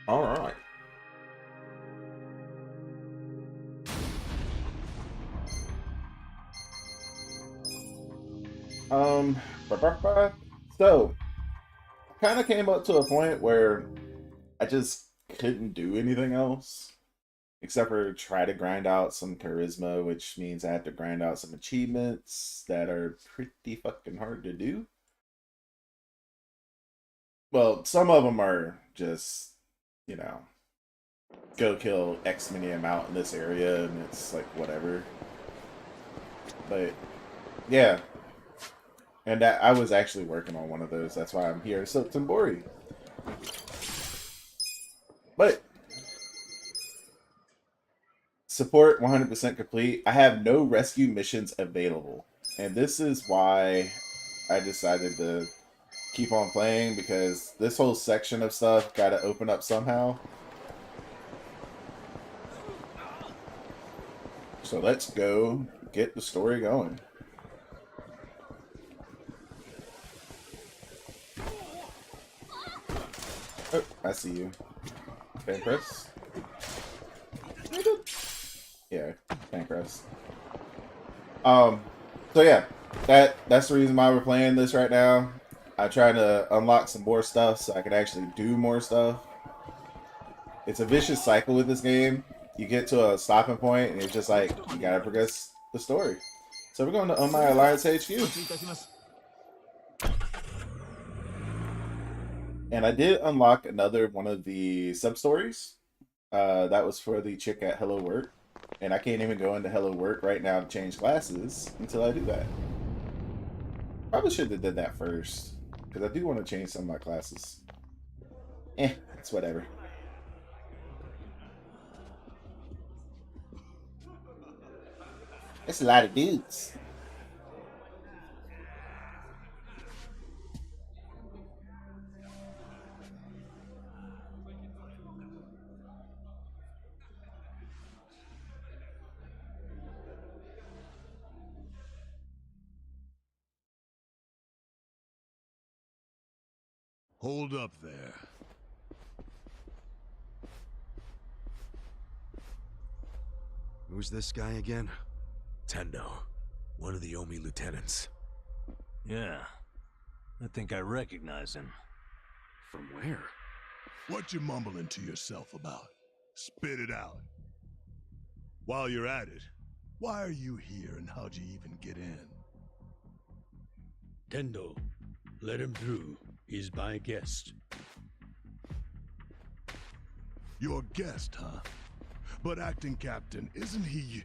All right. Um, so I kind of came up to a point where I just couldn't do anything else except for try to grind out some charisma, which means I have to grind out some achievements that are pretty fucking hard to do. Well, some of them are just, you know, go kill X many amount in this area, and it's like whatever. But yeah, and that, I was actually working on one of those. That's why I'm here, so Timbori. But support 100% complete. I have no rescue missions available, and this is why I decided to keep on playing, because this whole section of stuff got to open up somehow. So let's go get the story going. Oh, I see you. Pancras? Yeah, Pancras. So yeah, that's the reason why we're playing this right now. I'm trying to unlock some more stuff so I can actually do more stuff. It's a vicious cycle with this game. You get to a stopping point and it's just like, you gotta progress the story. So we're going to my Alliance HQ. And I did unlock another one of the sub-stories. That was for the chick at Hello Work. And I can't even go into Hello Work right now to change classes until I do that. Probably should have did that first, because I do want to change some of my classes. It's whatever. That's a lot of dudes. Hold up there. Who's this guy again? Tendo, one of the Omi lieutenants. Yeah, I think I recognize him. From where? What you mumbling to yourself about? Spit it out. While you're at it, why are you here and how'd you even get in? Tendo, let him through. He's my guest. Your guest, huh? But acting captain, isn't he...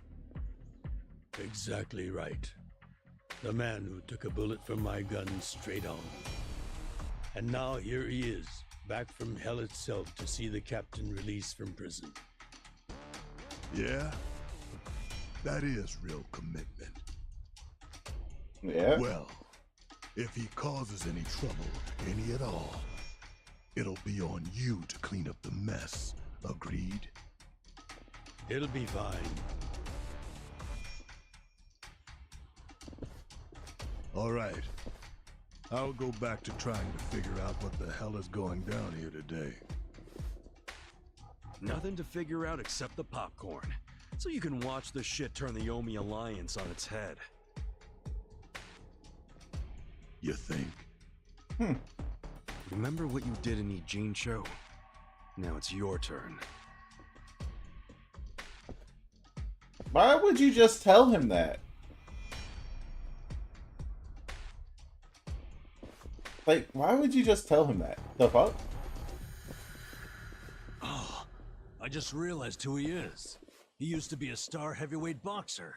Exactly right. The man who took a bullet from my gun straight on. And now here he is, back from hell itself to see the captain released from prison. Yeah? That is real commitment. Yeah. Well, if he causes any trouble, any at all, it'll be on you to clean up the mess. Agreed? He'll be fine. All right. I'll go back to trying to figure out what the hell is going down here today. Nothing to figure out except the popcorn. So you can watch the shit turn the Omi Alliance on its head. You think? Remember what you did in Eugene Show? Now it's your turn. Why would you just tell him that? Like, why would you just tell him that? The fuck? Oh, I just realized who he is. He used to be a star heavyweight boxer.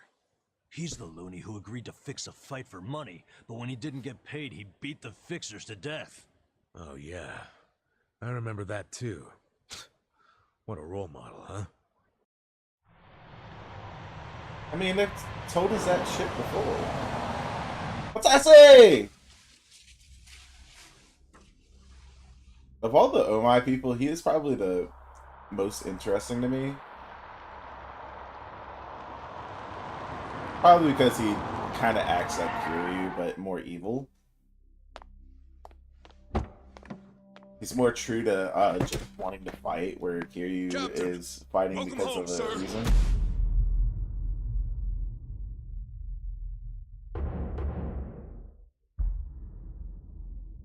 He's the loony who agreed to fix a fight for money, but when he didn't get paid, he beat the fixers to death. Oh, yeah. I remember that, too. What a role model, huh? I mean, they've told us that shit before. What's I say? Of all the Omai people, he is probably the most interesting to me. Probably because he kind of acts like Kiryu, but more evil. He's more true to just wanting to fight, where Kiryu Captain, is fighting welcome because home, of a sir. reason.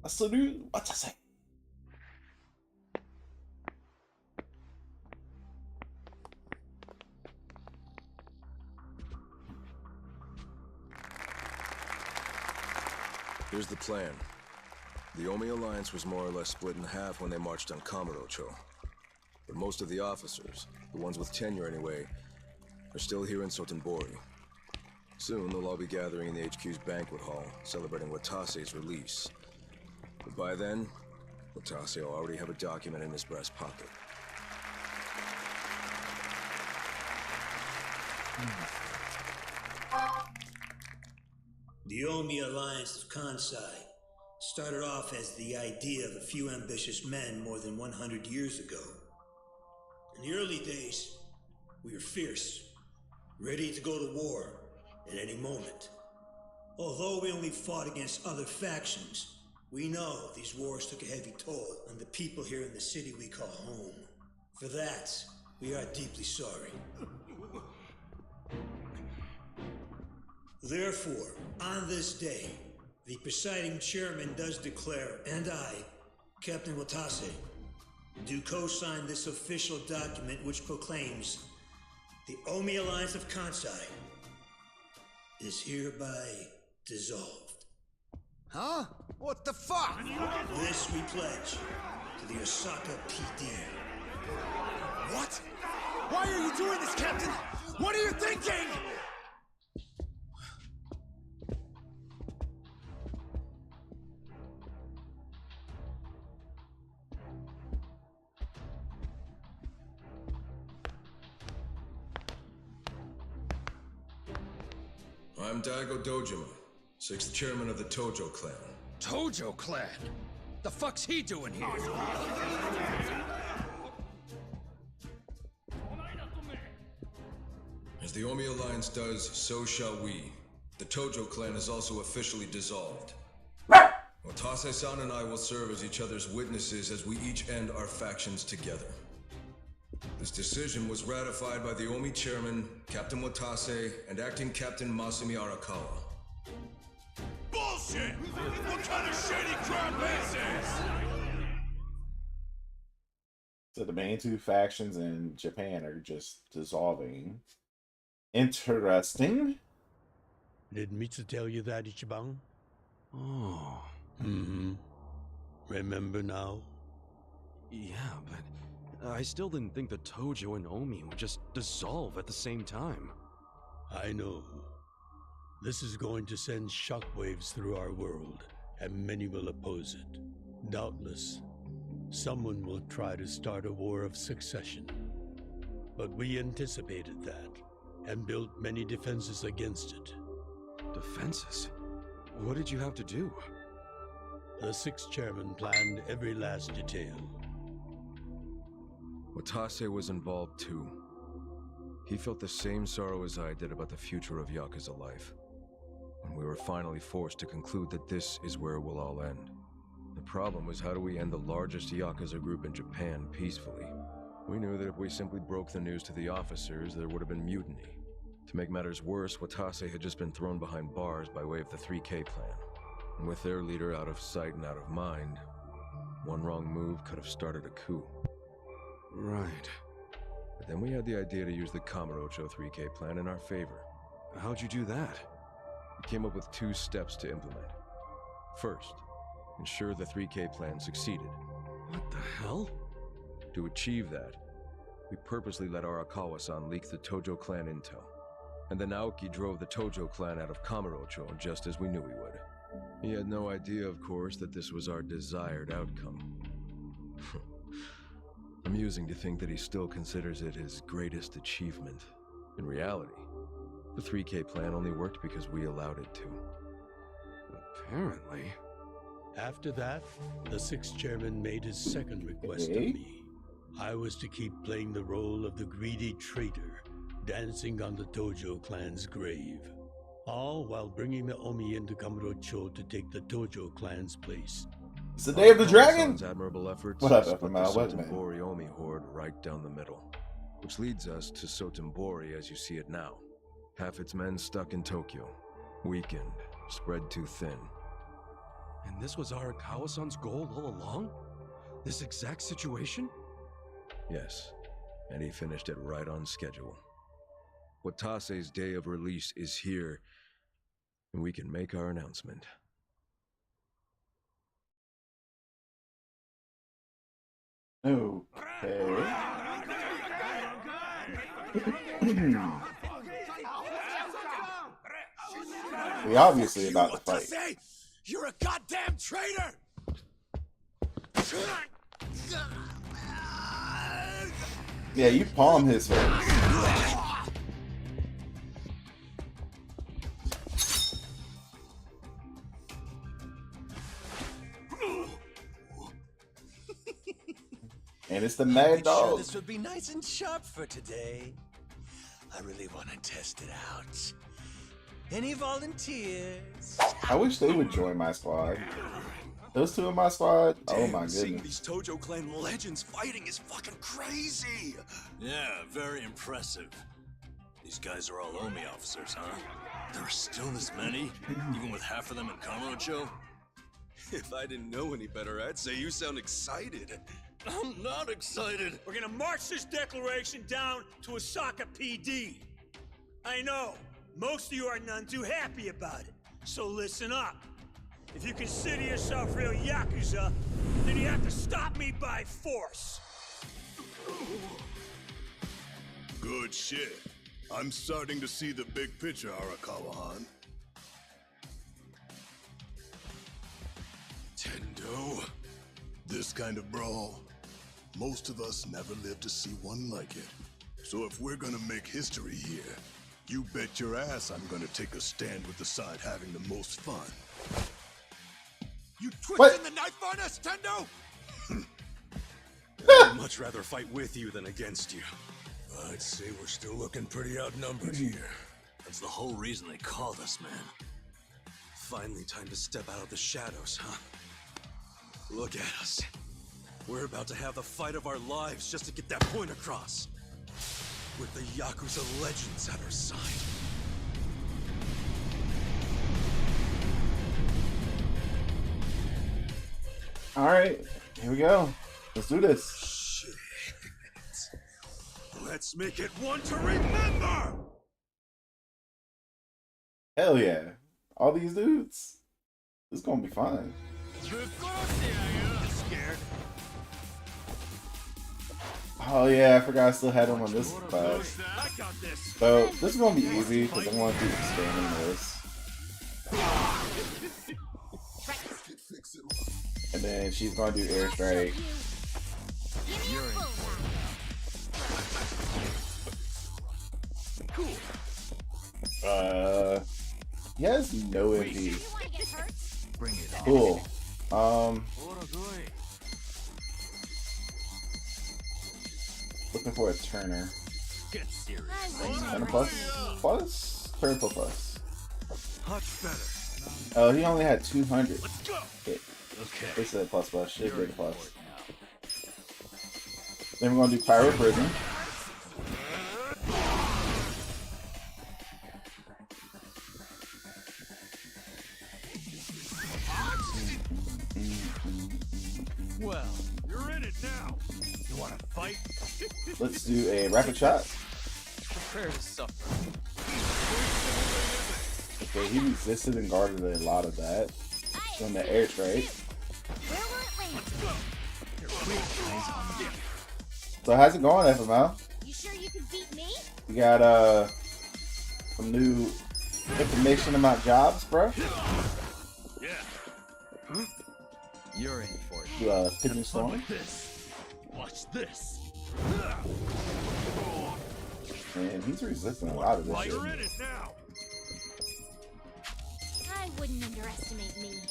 Salute. What's I say? Here's the plan. The Omi Alliance was more or less split in half when they marched on Kamurocho. But most of the officers, the ones with tenure anyway, are still here in Sotenbori. Soon they'll all be gathering in the HQ's banquet hall, celebrating Watase's release. But by then, Watase will already have a document in his breast pocket. The Omi Alliance of Kansai started off as the idea of a few ambitious men more than 100 years ago. In the early days, we were fierce, ready to go to war at any moment. Although we only fought against other factions, we know these wars took a heavy toll on the people here in the city we call home. For that, we are deeply sorry. Therefore, on this day, the presiding chairman does declare, and I, Captain Watase, do co-sign this official document which proclaims the Omi Alliance of Kansai is hereby dissolved. Huh? What the fuck? This we pledge to the Osaka PD. What? Why are you doing this, Captain? What are you thinking? I'm Daigo Dojima, 6th chairman of the Tojo clan. Tojo clan? The fuck's he doing here? As the Omi Alliance does, so shall we. The Tojo clan is also officially dissolved. Watase-san and I will serve as each other's witnesses as we each end our factions together. This decision was ratified by the Omi chairman, Captain Watase, and acting Captain Masumi Arakawa. Bullshit! What kind of shady crap is this? So the main two factions in Japan are just dissolving. Interesting. Did Mitsu tell you that, Ichiban? Oh. Mm-hmm. Remember now? Yeah, but I still didn't think the Tojo and Omi would just dissolve at the same time. I know. This is going to send shockwaves through our world, and many will oppose it. Doubtless, someone will try to start a war of succession. But we anticipated that, and built many defenses against it. Defenses? What did you have to do? The 6th chairman planned every last detail. Watase was involved too. He felt the same sorrow as I did about the future of Yakuza life. When we were finally forced to conclude that this is where it will all end. The problem was, how do we end the largest Yakuza group in Japan peacefully? We knew that if we simply broke the news to the officers, there would have been mutiny. To make matters worse, Watase had just been thrown behind bars by way of the 3K plan. And with their leader out of sight and out of mind, one wrong move could have started a coup. Right. But then we had the idea to use the Kamurocho 3K plan in our favor. How'd you do that? We came up with 2 steps to implement. First, ensure the 3K plan succeeded. What the hell? To achieve that, we purposely let Arakawa-san leak the Tojo clan intel. And then Aoki drove the Tojo clan out of Kamurocho just as we knew he would. He had no idea, of course, that this was our desired outcome. Amusing to think that he still considers it his greatest achievement. In reality, the 3K plan only worked because we allowed it to. Apparently. After that, the 6th chairman made his second request of me. I was to keep playing the role of the greedy traitor, dancing on the Tojo clan's grave. All while bringing the Omi into Kamurocho to take the Tojo clan's place. It's the day of the dragon. Kawason's admirable efforts What up, split the FML? What, man? Sotenbori Omi horde right down the middle, which leads us to Sotenbori as you see it now. Half its men stuck in Tokyo, weakened, spread too thin. And this was Arakawa-san's goal all along? This exact situation? Yes, and he finished it right on schedule. Watase's day of release is here, and we can make our announcement. Okay. We obviously about to fight. Say, you're a goddamn traitor! Yeah, you palm his face. And it's the Mad Sure, Dog. this would be nice and sharp for today. I really want to test it out. Any volunteers? I wish they would join my squad. Those two in my squad, oh my Seeing goodness. these Tojo clan legends fighting is fucking crazy. Yeah, very impressive. These guys are all Omi officers, huh? There are still this many, even with half of them in Kamurocho? If I didn't know any better, I'd say you sound excited. I'm not excited. We're gonna march this declaration down to Osaka PD. I know, most of you are none too happy about it, so listen up. If you consider yourself real Yakuza, then you have to stop me by force. Good shit. I'm starting to see the big picture, Arakawa-han. Tendo. This kind of brawl, most of us never lived to see one like it. So if we're gonna make history here, you bet your ass I'm gonna take a stand with the side having the most fun. You What? twisting the knife on us, Tendo? I'd much rather fight with you than against you. I'd say we're still looking pretty outnumbered here. That's the whole reason they called us, man. Finally time to step out of the shadows, huh? Look at us. We're about to have the fight of our lives just to get that point across. With the Yakuza legends at our side. Alright, here we go. Let's do this. Shit. Let's make it one to remember! Hell yeah. All these dudes. It's gonna be fun. Scared? Oh yeah, I forgot I still had them on this class. I got this. So this is gonna be easy because I'm gonna keep spamming this. And then she's gonna do airstrike. He has no MP. Cool. Looking for a Turner. Get serious. Turner plus? Turner plus. Much better. Oh, he only had 200. Let's go. Hit. Okay. They said plus. Should be a plus. Then we're gonna do Pyro Prison. Well, you're in it now. You want to fight? Let's do a rapid shot. Prepare to suffer. Okay, he resisted and guarded a lot of that. Doing the airstrike. So how's it going, FML? You sure you can beat me? You got some new information about jobs, bro? Yeah. You're in for it. You Pigeon Storm? Watch this. And he's resisting a lot of this shit. You're in it now. I wouldn't underestimate me.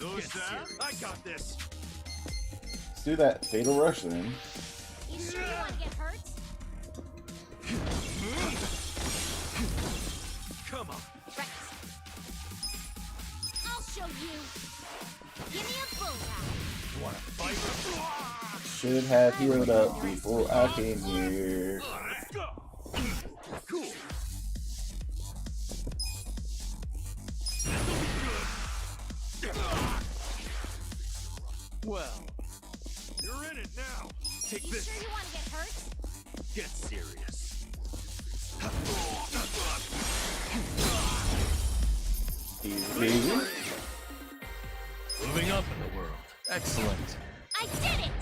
Those down. I got this. Let's do that Fatal Rush then. You sure you want to get hurt? Come on. Right. show you. Give me a bullseye. You wanna fight? Should have healed up before I came here. Let's go! Cool. Well, you're in it now. Take You this. sure you want to get hurt? Get serious. Easy peasy. Moving up in the world. Excellent. I did it!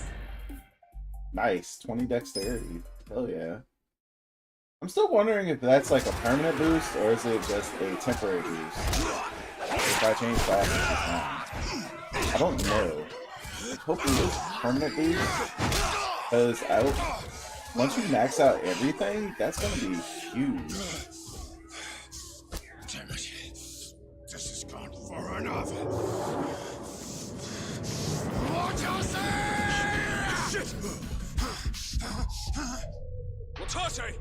Nice. 20 dexterity. Hell yeah. I'm still wondering if that's like a permanent boost or is it just a temporary boost? If I change classes this time. I don't know. Hopefully it's permanent boost. Because once you max out everything, that's gonna be huge. Damn it. This has gone far enough. Shit! Watase!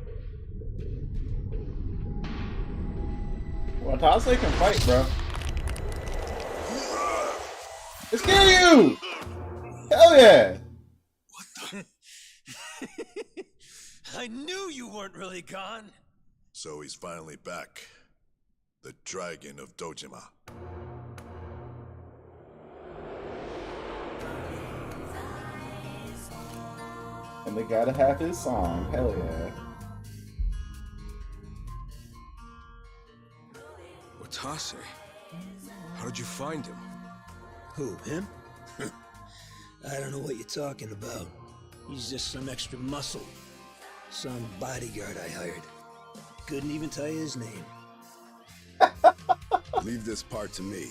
Well, Watase can fight, bro. Let's kill you! Hell yeah! I knew you weren't really gone. So he's finally back. The Dragon of Dojima. And they gotta have his song. Hell yeah. Watase? How did you find him? Who, him? I don't know what you're talking about. He's just some extra muscle. Some bodyguard I hired. Couldn't even tell you his name. Leave this part to me.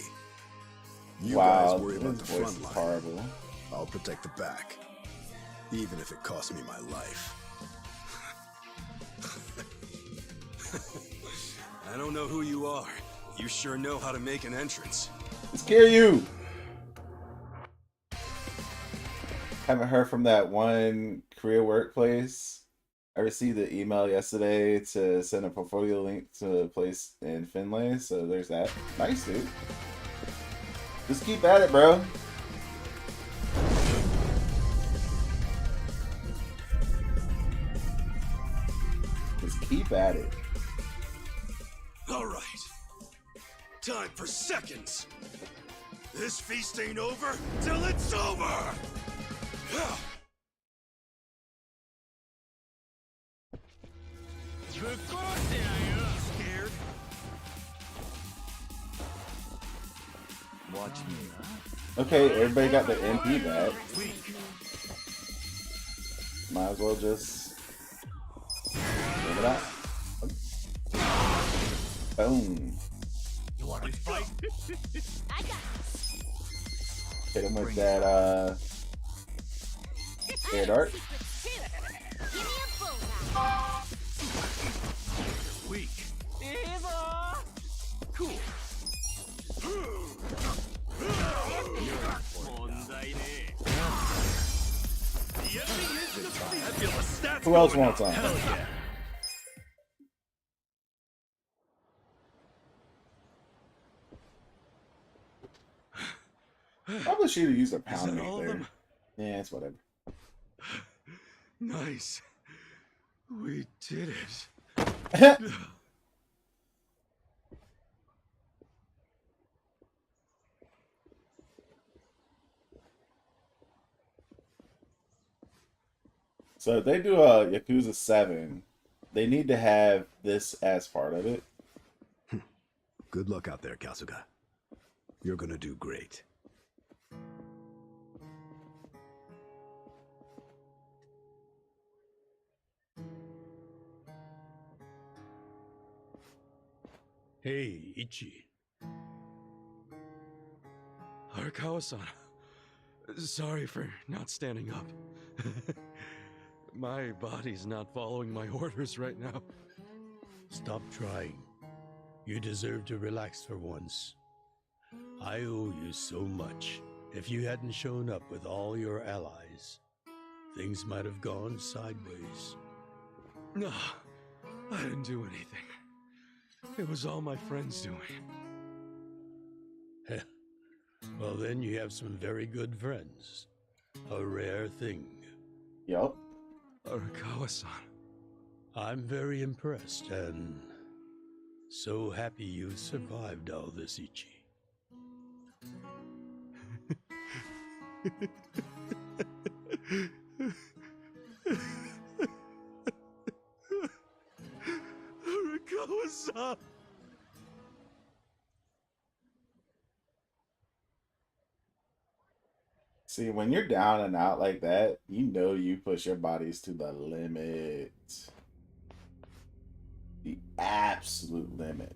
You Wow, guys worry about the his voice front is line. horrible. I'll protect the back. Even if it costs me my life. I don't know who you are. You sure know how to make an entrance. Let's kill you! Haven't heard from that one career workplace. I received an email yesterday to send a portfolio link to a place in Finlay, so there's that. Nice, dude. Just keep at it, bro. Just keep at it. All right. Time for seconds. This feast ain't over till it's over. Scared? Watch me. Okay, everybody got the MP back. Might as well just give it out. Boom. You want to fight? I got Hit him with that air dart. secrets too. Give me a bullseye. Weak. Cool. I feel the stats. Who else going wants up. on? Hell yeah. Probably should have used a pound that all of there. them? Yeah, it's whatever. Nice. We did it. So if they do a Yakuza 7, they need to have this as part of it. Good luck out there, Kasuga. You're gonna do great. Hey, Ichi. Arakawa-san. Sorry for not standing up. My body's not following my orders right now. Stop trying. You deserve to relax for once. I owe you so much. If you hadn't shown up with all your allies, things might have gone sideways. No, I didn't do anything. It was all my friends doing. Well, then you have some very good friends. A rare thing. Yup. Arakawa-san. I'm very impressed and so happy you survived all this, Ichi. Arakawa-san! See, when you're down and out like that, you know you push your bodies to the limit. The absolute limit.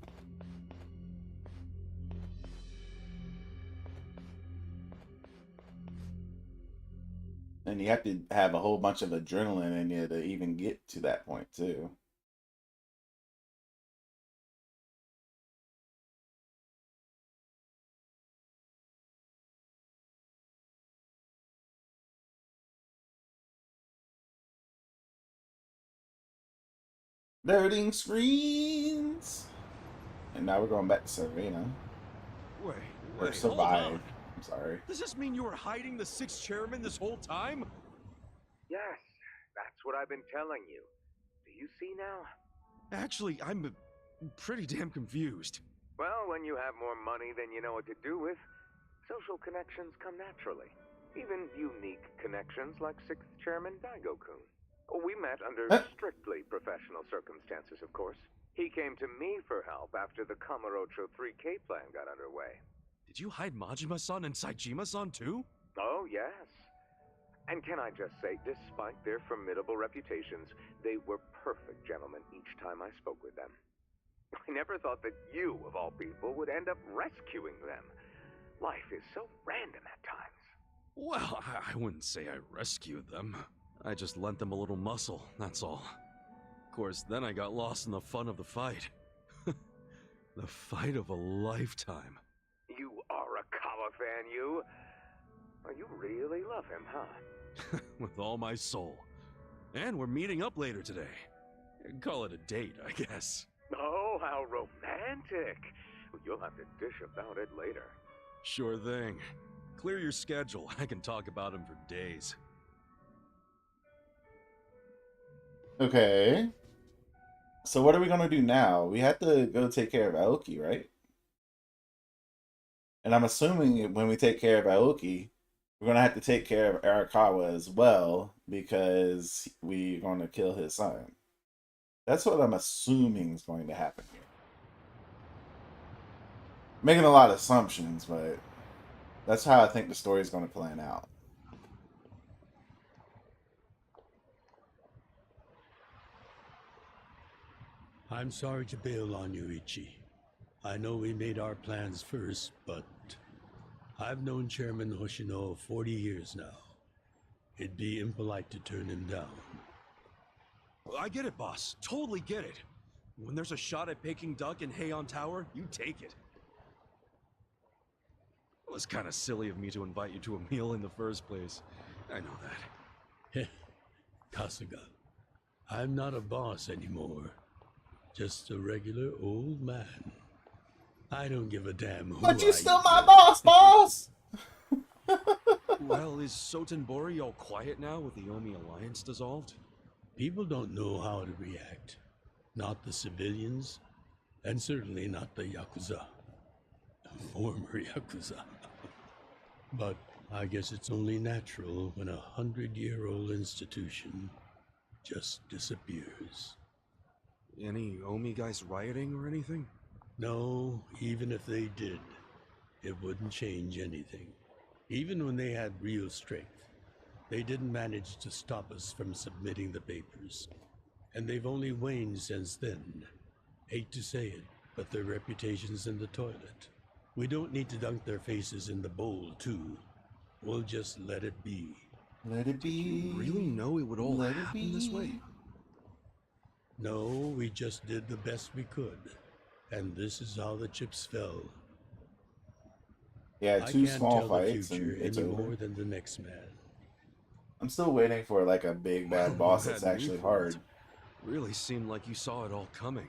And you have to have a whole bunch of adrenaline in you to even get to that point, too. Loading screens. And now we're going back to Serena. Wait, Or hold survive. on. I'm sorry. Does this mean you were hiding the 6th chairman this whole time? Yes, that's what I've been telling you. Do you see now? Actually, I'm pretty damn confused. Well, when you have more money than you know what to do with, social connections come naturally. Even unique connections like 6th Chairman Daigo-kun. We met under strictly professional circumstances, of course. He came to me for help after the Kamurocho 3K plan got underway. Did you hide Majima-san and Saejima-san too? Oh, yes. And can I just say, despite their formidable reputations, they were perfect gentlemen each time I spoke with them. I never thought that you, of all people, would end up rescuing them. Life is so random at times. Well, I wouldn't say I rescued them. I just lent them a little muscle, that's all. Of course, then I got lost in the fun of the fight. The fight of a lifetime. You are a Kawa fan, you. Oh, you really love him, huh? With all my soul. And we're meeting up later today. Call it a date, I guess. Oh, how romantic. You'll have to dish about it later. Sure thing. Clear your schedule. I can talk about him for days. Okay. So what are we gonna do now? We have to go take care of Aoki, right? And I'm assuming when we take care of Aoki, we're gonna have to take care of Arakawa as well because we're gonna kill his son. That's what I'm assuming is going to happen here. Making a lot of assumptions, but that's how I think the story is going to plan out. I'm sorry to bail on you, Ichi. I know we made our plans first, but I've known Chairman Hoshino 40 years now. It'd be impolite to turn him down. I get it, boss. Totally get it. When there's a shot at Peking Duck in Heian Tower, you take it. It was kind of silly of me to invite you to a meal in the first place. I know that. Kasuga, I'm not a boss anymore. Just a regular old man. I don't give a damn who But you I still eat my with. boss! Well, is Sotenbori all quiet now with the Omi Alliance dissolved? People don't know how to react. Not the civilians, and certainly not the Yakuza. Former Yakuza. But I guess it's only natural when a 100-year-old institution just disappears. Any Omi guys rioting or anything? No, even if they did, it wouldn't change anything. Even when they had real strength, they didn't manage to stop us from submitting the papers. And they've only waned since then. Hate to say it, but their reputation's in the toilet. We don't need to dunk their faces in the bowl, too. We'll just let it be. Let it be. You really know it would all happen this way? No, we just did the best we could. And this is how the chips fell. Yeah, I two can't small tell fights the and future it's any over. more than the next man. I'm still waiting for like a big bad boss that's Had me actually for hard. it. Really seemed like you saw it all coming.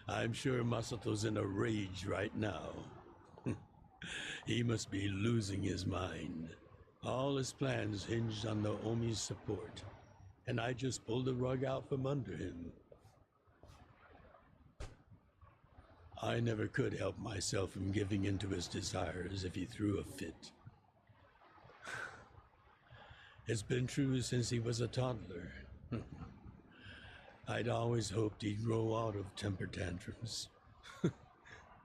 I'm sure Masato's in a rage right now. He must be losing his mind. All his plans hinged on Naomi's support, and I just pulled the rug out from under him. I never could help myself from giving in to his desires if he threw a fit. It's been true since he was a toddler. I'd always hoped he'd grow out of temper tantrums.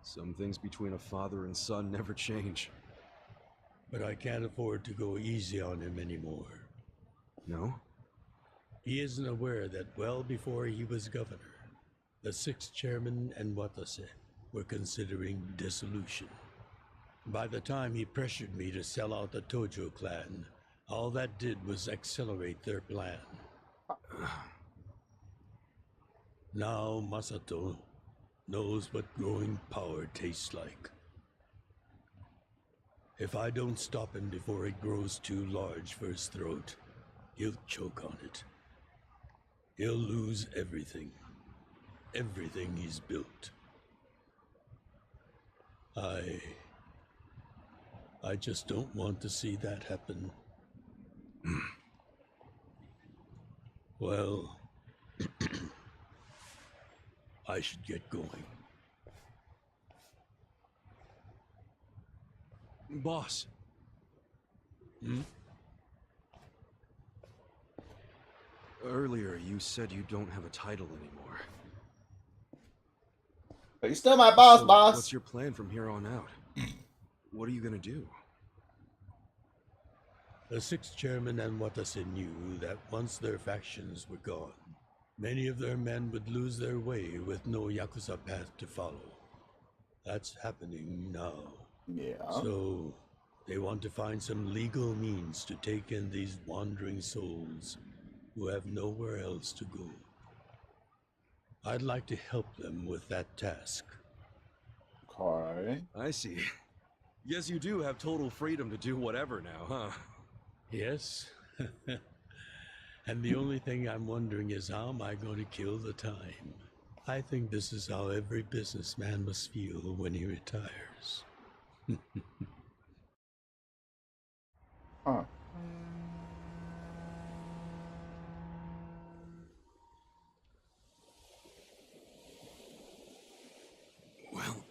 Some things between a father and son never change. But I can't afford to go easy on him anymore. No? He isn't aware that well before he was governor, the sixth chairman and Watase were considering dissolution. By the time he pressured me to sell out the Tojo clan, all that did was accelerate their plan. Now Masato knows what growing power tastes like. If I don't stop him before it grows too large for his throat, he'll choke on it. He'll lose everything. Everything he's built. I just don't want to see that happen. Well, I should get going. Boss. Earlier, you said you don't have a title anymore. But you're still my boss, So, boss. what's your plan from here on out? What are you gonna do? The sixth chairman and Watase knew that once their factions were gone, many of their men would lose their way with no Yakuza path to follow. That's happening now. Yeah. So, they want to find some legal means to take in these wandering souls who have nowhere else to go. I'd like to help them with that task. Okay. I see. Yes, you do have total freedom to do whatever now, huh? Yes. And the only thing I'm wondering is how am I going to kill the time? I think this is how every businessman must feel when he retires. Huh. Well,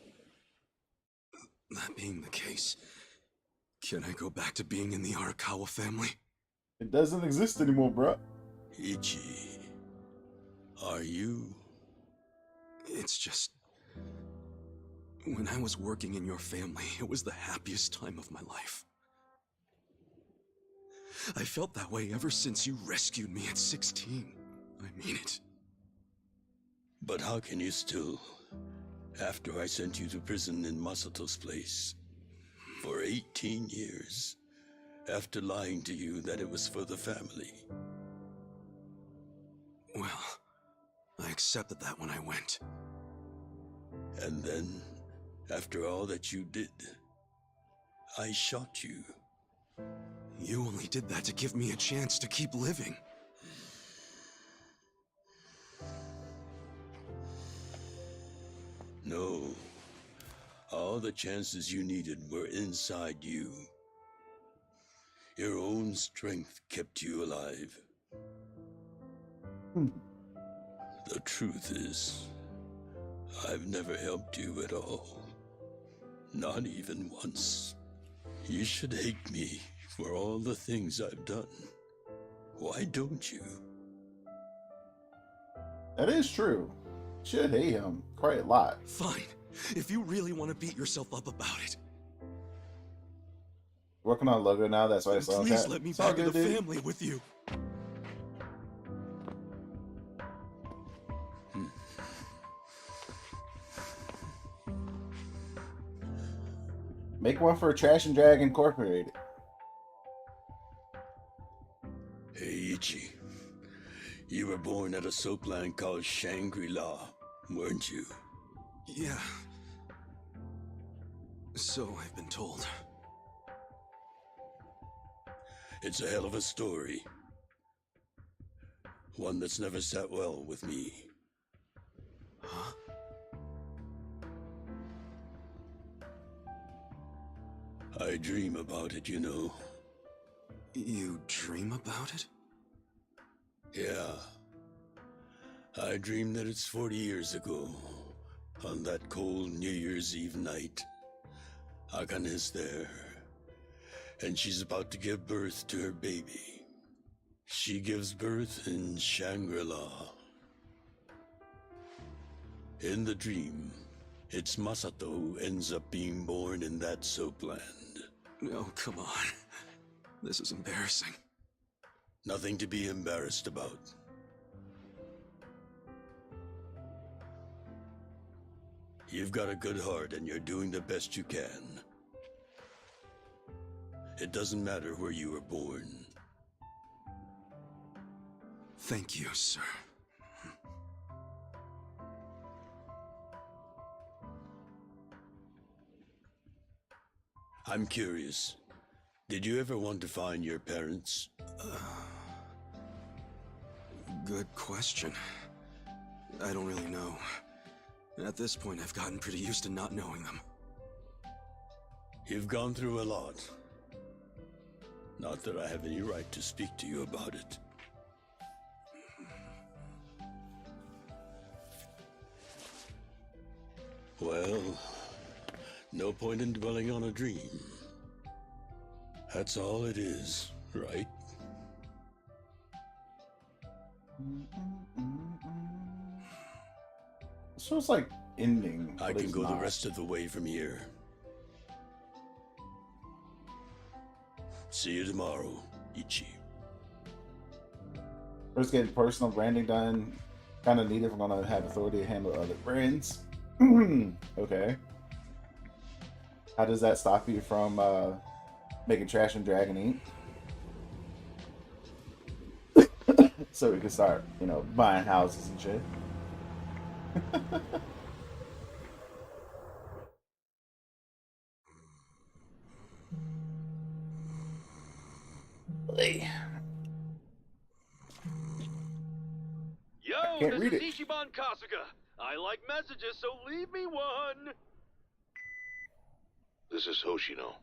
that being the case, can I go back to being in the Arakawa family? It doesn't exist anymore, bro. Ichi, are you? It's just... when I was working in your family, it was the happiest time of my life. I felt that way ever since you rescued me at 16. I mean it. But how can you still, after I sent you to prison in Masato's place, for 18 years, after lying to you that it was for the family? Well, I accepted that when I went. And then, after all that you did, I shot you. You only did that to give me a chance to keep living. No. All the chances you needed were inside you. Your own strength kept you alive. The truth is, I've never helped you at all. Not even once. You should hate me for all the things I've done. Why don't you? That is true. Should hate him quite a lot. Fine. If you really want to beat yourself up about it, Working on a logo now, that's why it's all please that. let me It's all back in the good, dude. family with you. Make one for Trash and Drag Incorporated. Hey, Ichi. You were born at a soapland called Shangri-La, weren't you? Yeah. So I've been told. It's a hell of a story. One that's never sat well with me. Huh? I dream about it, you know. You dream about it? Yeah. I dream that it's 40 years ago, on that cold New Year's Eve night. Hakan is there, and she's about to give birth to her baby. She gives birth in Shangri-La. In the dream, it's Masato who ends up being born in that soapland. No, come on. This is embarrassing. Nothing to be embarrassed about. You've got a good heart and you're doing the best you can. It doesn't matter where you were born. Thank you, sir. I'm curious. Did you ever want to find your parents? Good question. I don't really know. At this point, I've gotten pretty used to not knowing them. You've gone through a lot. Not that I have any right to speak to you about it. Well, no point in dwelling on a dream. That's all it is, right? This feels like ending. I but can it's go the not. rest of the way from here. See you tomorrow, Ichi. First, getting personal branding done. Kind of needed if I'm gonna have authority to handle other brands. Okay. How does that stop you from making trash and Dragon Ink? So we can start, buying houses and shit. Yo, can't this read is it. Ichiban Kasuga. I like messages, so leave me one. This is Hoshino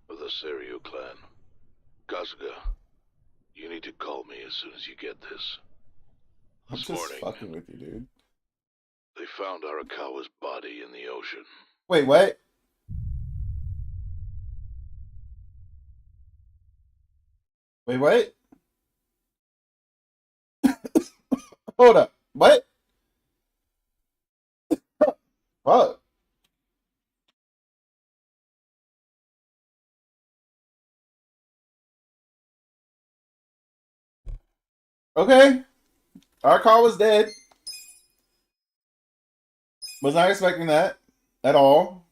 of the Seiryu clan. Kasuga, you need to call me as soon as you get this. I'm This just morning, fucking with you, dude. they found Arakawa's body in the ocean. Wait, what? Wait, what? Hold up. What? Fuck. Okay. Our call was dead. Was not expecting that at all.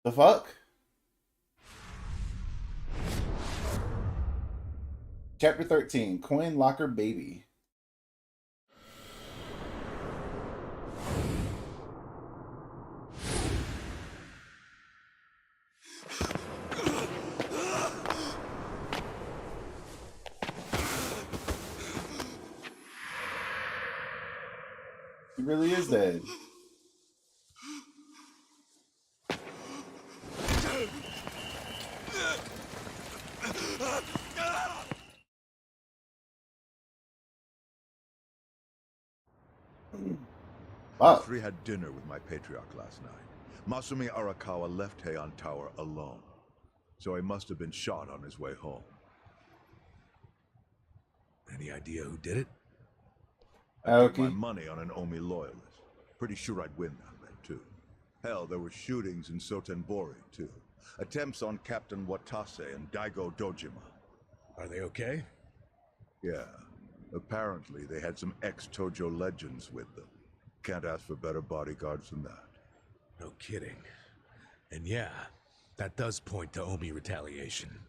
The fuck? Chapter 13, Coin Locker Baby. He really is dead. Wow. The three had dinner with my patriarch last night. Masumi Arakawa left Heian Tower alone, so he must have been shot on his way home. Any idea who did it? I took my Okay. money on an Omi loyalist. Pretty sure I'd win that bet, too. Hell, there were shootings in Sotenbori, too. Attempts on Captain Watase and Daigo Dojima. Are they okay? Yeah. Apparently, they had some ex-Tojo legends with them. Can't ask for better bodyguards than that. No kidding. And yeah, that does point to Omi retaliation.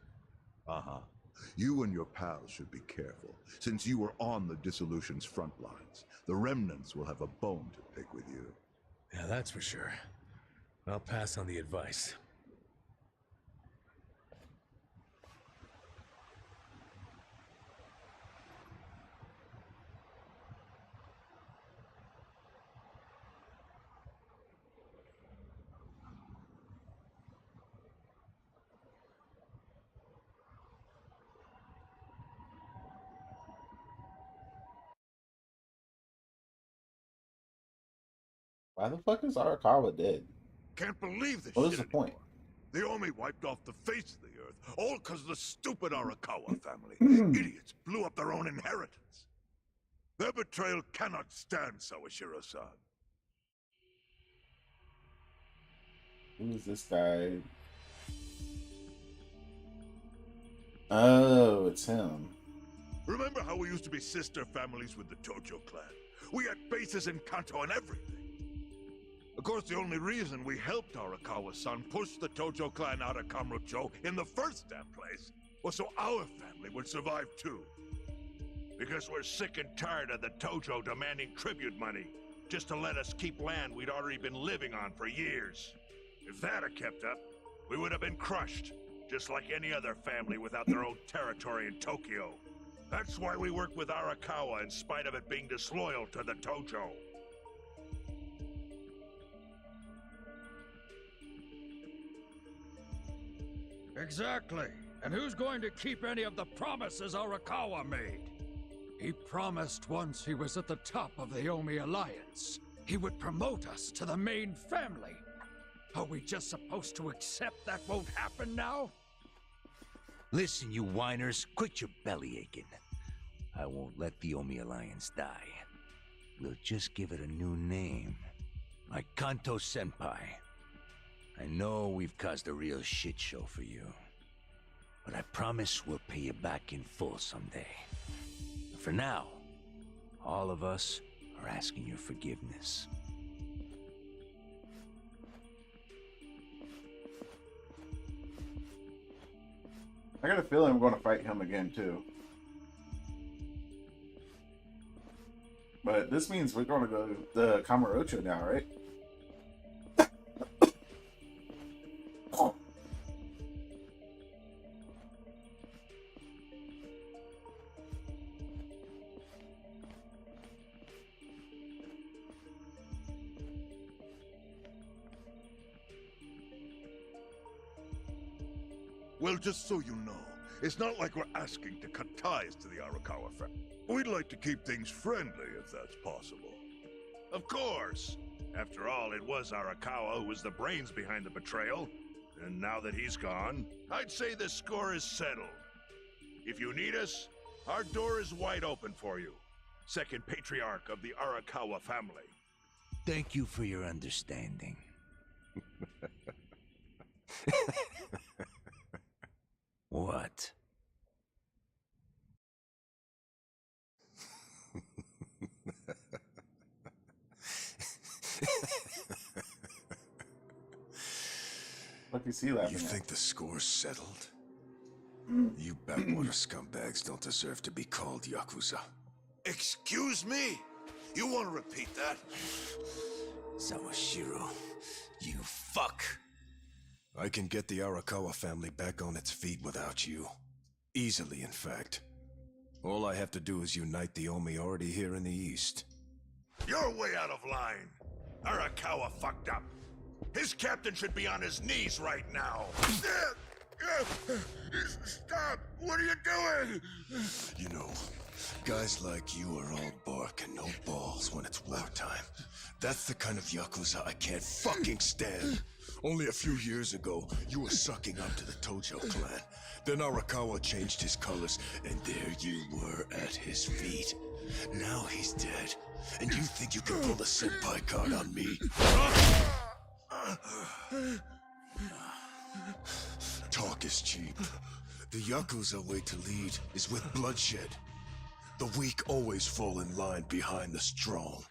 Uh-huh. You and your pals should be careful, since you were on the dissolution's front lines. The remnants will have a bone to pick with you. Yeah, that's for sure. I'll pass on the advice. Why the fuck is Arakawa dead? Can't believe this What shit is the anymore. point? The Omi wiped off the face of the earth, all because of the stupid Arakawa family. Idiots blew up their own inheritance. Their betrayal cannot stand, Sawashiro-san. Who is this guy? Oh, it's him. Remember how we used to be sister families with the Tojo clan? We had bases in Kanto and everything. Of course, the only reason we helped Arakawa-san push the Tojo clan out of Kamurocho in the first damn place was so our family would survive too. Because we're sick and tired of the Tojo demanding tribute money just to let us keep land we'd already been living on for years. If that had kept up, we would have been crushed, just like any other family without their own territory in Tokyo. That's why we work with Arakawa in spite of it being disloyal to the Tojo. Exactly. And who's going to keep any of the promises Arakawa made? He promised once he was at the top of the Omi Alliance, he would promote us to the main family. Are we just supposed to accept that won't happen now? Listen, you whiners, quit your belly aching. I won't let the Omi Alliance die. We'll just give it a new name. Like Kanto Senpai. I know we've caused a real shit show for you. But I promise we'll pay you back in full someday. For now, all of us are asking your forgiveness. I got a feeling I'm going to fight him again too. But this means we're going to go to the Kamurocho now, right? Well, just so you know, it's not like we're asking to cut ties to the Arakawa family. We'd like to keep things friendly, if that's possible. Of course. After all, it was Arakawa who was the brains behind the betrayal. And now that he's gone, I'd say the score is settled. If you need us, our door is wide open for you. Second patriarch of the Arakawa family. Thank you for your understanding. What? What do you see laughing You at? think the score's settled? You backwater scumbags don't deserve to be called Yakuza. Excuse me? You want to repeat that? Sawashiro, you fuck! I can get the Arakawa family back on its feet without you. Easily, in fact. All I have to do is unite the Omi already here in the east. You're way out of line. Arakawa fucked up. His captain should be on his knees right now. Stop! What are you doing? You know, guys like you are all bark and no balls when it's wartime. That's the kind of Yakuza I can't fucking stand. Only a few years ago, you were sucking up to the Tojo clan. Then Arakawa changed his colors, and there you were at his feet. Now he's dead, and you think you can pull the senpai card on me? Talk is cheap. The Yakuza way to lead is with bloodshed. The weak always fall in line behind the strong.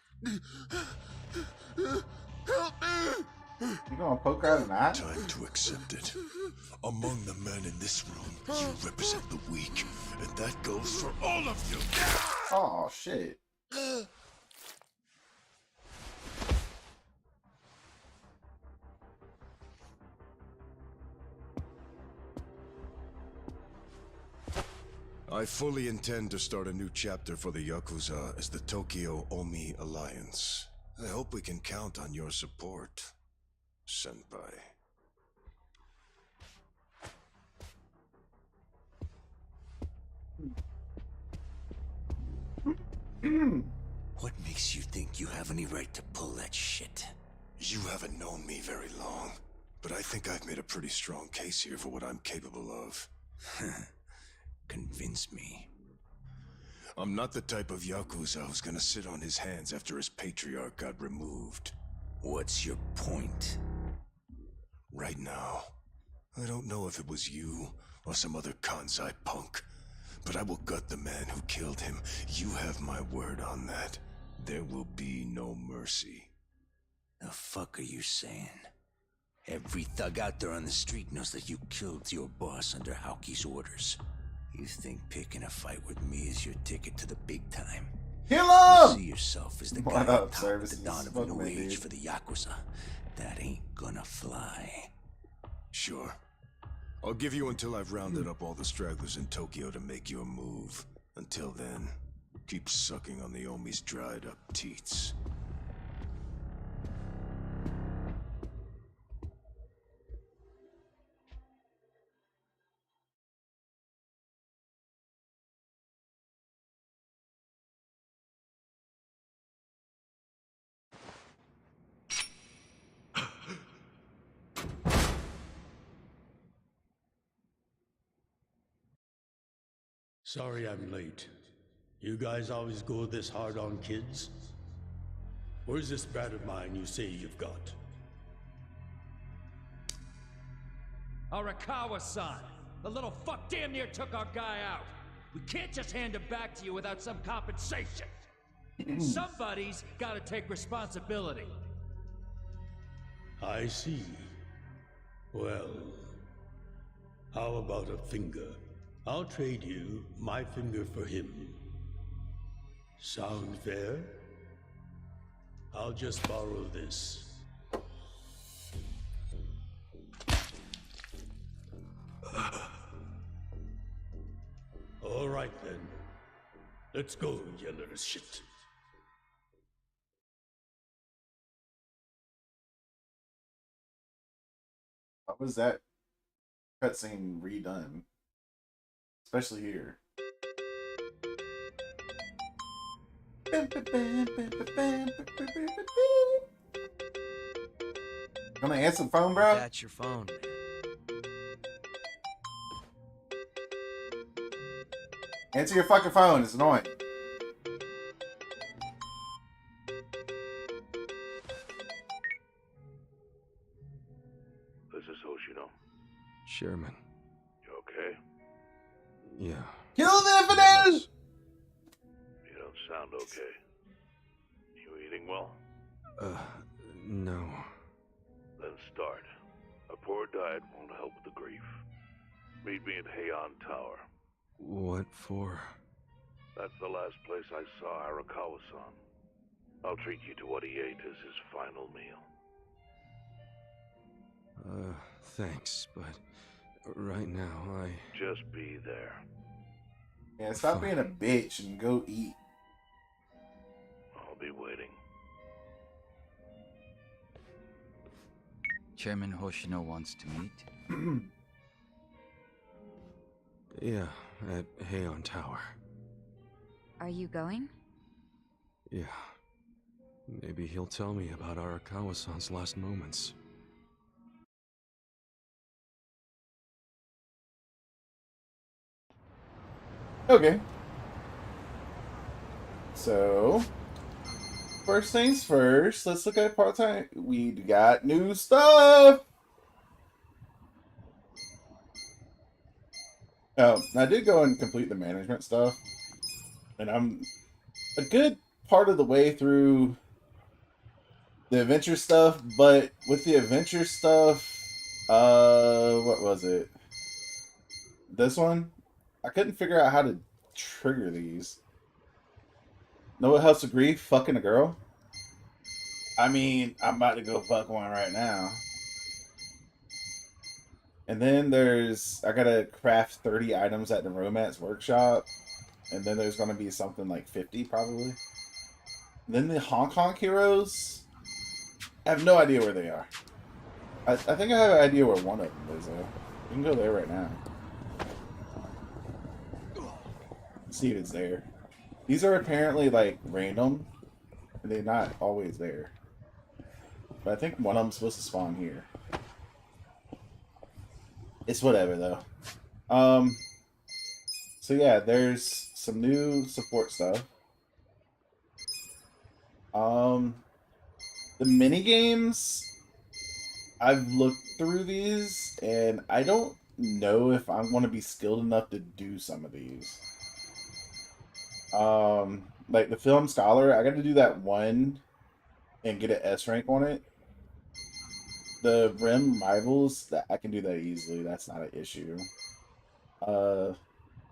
Help me! You gonna poke out an eye? Time to accept it. Among the men in this room, you represent the weak, and that goes for all of you. Oh shit. I fully intend to start a new chapter for the Yakuza as the Tokyo Omi Alliance. I hope we can count on your support, Senpai. What makes you think you have any right to pull that shit? You haven't known me very long, but I think I've made a pretty strong case here for what I'm capable of. Convince me. I'm not the type of Yakuza who's gonna sit on his hands after his patriarch got removed. What's your point? Right now, I don't know if it was you or some other Kansai punk, but I will gut the man who killed him. You have my word on that. There will be no mercy. The fuck are you saying? Every thug out there on the street knows that you killed your boss under Haoki's orders. You think picking a fight with me is your ticket to the big time? Kill You him! see yourself as the What guy on up, top of the services? dawn of Fuck new me, age dude. for the Yakuza. That ain't gonna fly. Sure. I'll give you until I've rounded up all the stragglers in Tokyo to make your move. Until then, keep sucking on the Omi's dried up teats. Sorry I'm late. You guys always go this hard on kids? Where's this brat of mine you say you've got? Arakawa-san! The little fuck damn near took our guy out! We can't just hand him back to you without some compensation! Somebody's gotta take responsibility. I see. Well, how about a finger? I'll trade you my finger for him. Sound fair? I'll just borrow this. All right then. Let's go, you little shit. How was that cutscene redone? Especially here. Gonna answer the phone, bro? That's your phone. Answer your fucking phone. It's annoying. This is Hoshino. Chairman. You okay? Yeah. Kill the infidel! You don't sound okay. You eating well? No. Then start. A poor diet won't help with the grief. Meet me at Heian Tower. What for? That's the last place I saw Arakawa-san. I'll treat you to what he ate as his final meal. Thanks, but right now Just be there. Yeah, stop being a bitch and go eat. I'll be waiting. Chairman Hoshino wants to meet. Yeah, at Heian Tower. Are you going? Yeah. Maybe he'll tell me about Arakawa-san's last moments. Okay. So, first things first, let's look at part-time. We got new stuff! Oh, I did go and complete the management stuff. And I'm a good part of the way through the adventure stuff, but with the adventure stuff, what was it? This one? I couldn't figure out how to trigger these. Know what helps with grief? Fucking a girl? I mean, I'm about to go fuck one right now. And then I gotta craft 30 items at the romance workshop. And then there's gonna be something like 50 probably. And then the Hong Kong heroes, I have no idea where they are. I think I have an idea where one of them is though. We can go there right now. See if it's there. These are apparently like random, and they're not always there. But I think one of them's supposed to spawn here. It's whatever, though. So yeah, there's some new support stuff. The mini games, I've looked through these, and I don't know if I'm going to be skilled enough to do some of these. Like the Film Scholar, I got to do that one and get an S rank on it. The Rim Rivals, that I can do that easily. That's not an issue.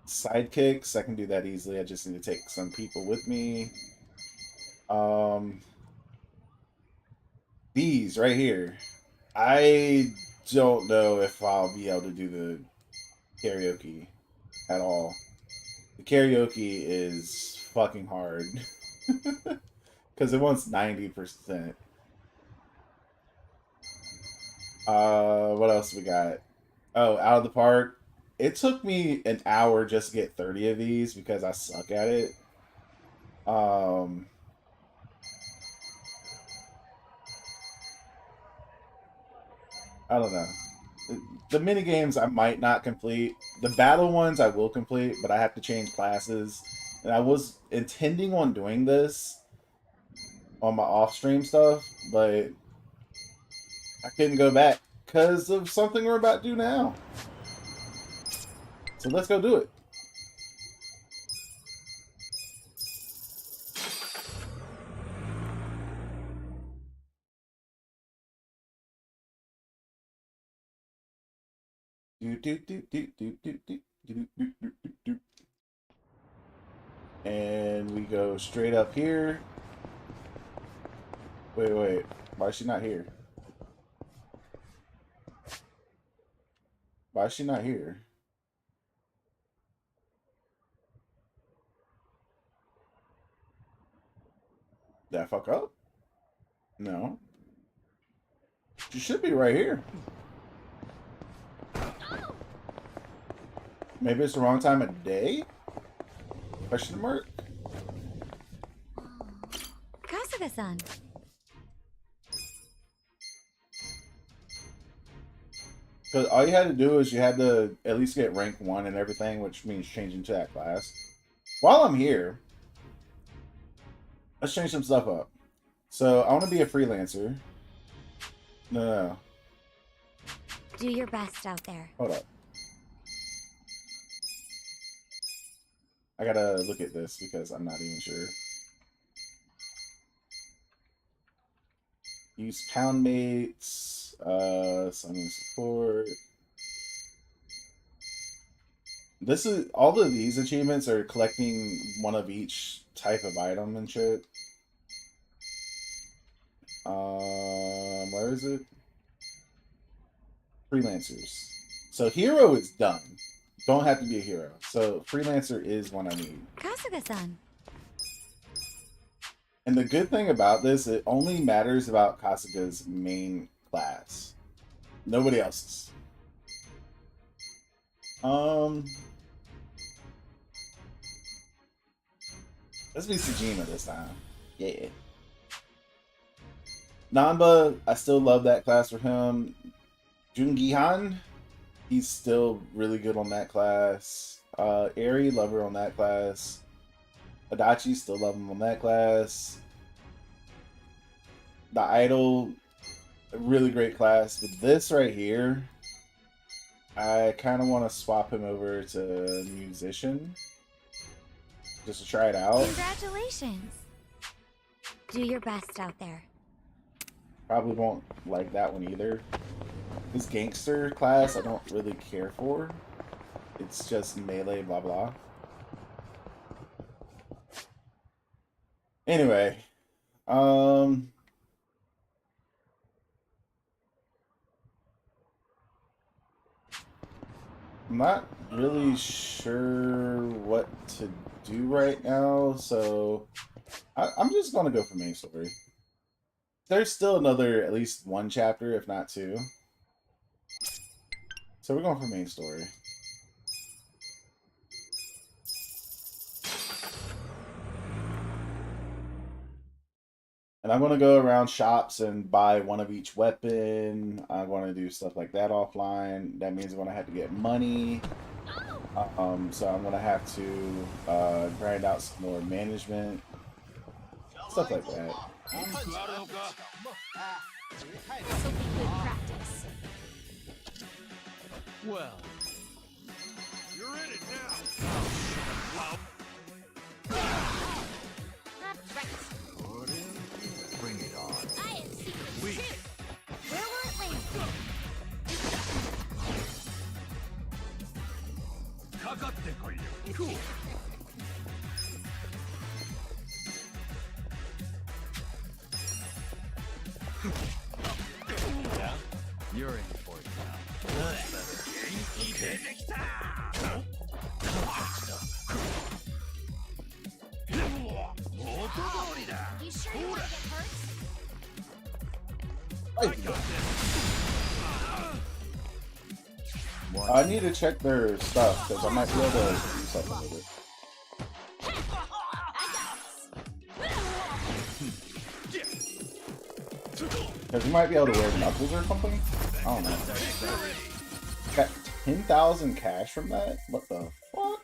Sidekicks, I can do that easily. I just need to take some people with me. These right here. I don't know if I'll be able to do the karaoke at all. The karaoke is fucking hard. Because it wants 90%. What else we got? Oh, Out of the Park. It took me an hour just to get 30 of these because I suck at it. I don't know. The mini games I might not complete. The battle ones I will complete, but I have to change classes. And I was intending on doing this on my off-stream stuff, but I couldn't go back because of something we're about to do now. So let's go do it. And we go straight up here. Wait. Why is she not here? Why is she not here? Did I fuck up? No. She should be right here. Maybe it's the wrong time of day? Question mark? Kasuga-san. Because all you had to do is you had to at least get rank 1 and everything, which means changing to that class. While I'm here, let's change some stuff up. So, I want to be a freelancer. No. Do your best out there. Hold up. I gotta look at this because I'm not even sure. Use pound mates, summon support. This is all of these achievements are collecting one of each type of item and shit. Where is it? Freelancers. So hero is done. Don't have to be a hero. So freelancer is one I need. Kasuga-san. And the good thing about this, it only matters about Kasuga's main class. Nobody else's. Let's be Tsujima this time. Yeah. Nanba, I still love that class for him. Jungihan, he's still really good on that class. Eri, love her on that class. Adachi, still love him on that class. The Idol, a really great class. But this right here, I kind of want to swap him over to Musician. Just to try it out. Congratulations. Do your best out there. Probably won't like that one either. This Gangster class, I don't really care for. It's just melee, blah, blah. Anyway, I'm not really sure what to do right now, so I'm just gonna go for main story. There's still another, at least one chapter, if not two. So we're going for main story. And And I'm going to go around shops and buy one of each weapon. I'm going to do stuff like that offline. That means I'm going to have to get money. So I'm going to have to grind out some more management. Stuff like that. This will be good practice. Well, You're in it now. Right. Bring it on. I am secret too. Where will it land? cool. Yeah? You're in for it now. That's better. Okay. You sure you want to get hurt? I need to check their stuff because I might be able to do something with it. Because you might be able to wear knuckles or something? I don't know. Got 10,000 cash from that? What the fuck?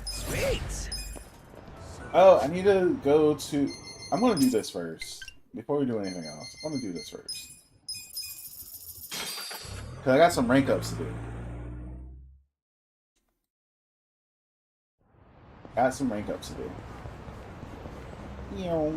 Sweet. Oh, I need to go to... I'm going to do this first. Before we do anything else. I'm going to do this first. Because I got some rank ups to do. Got some rank ups to do. Meow.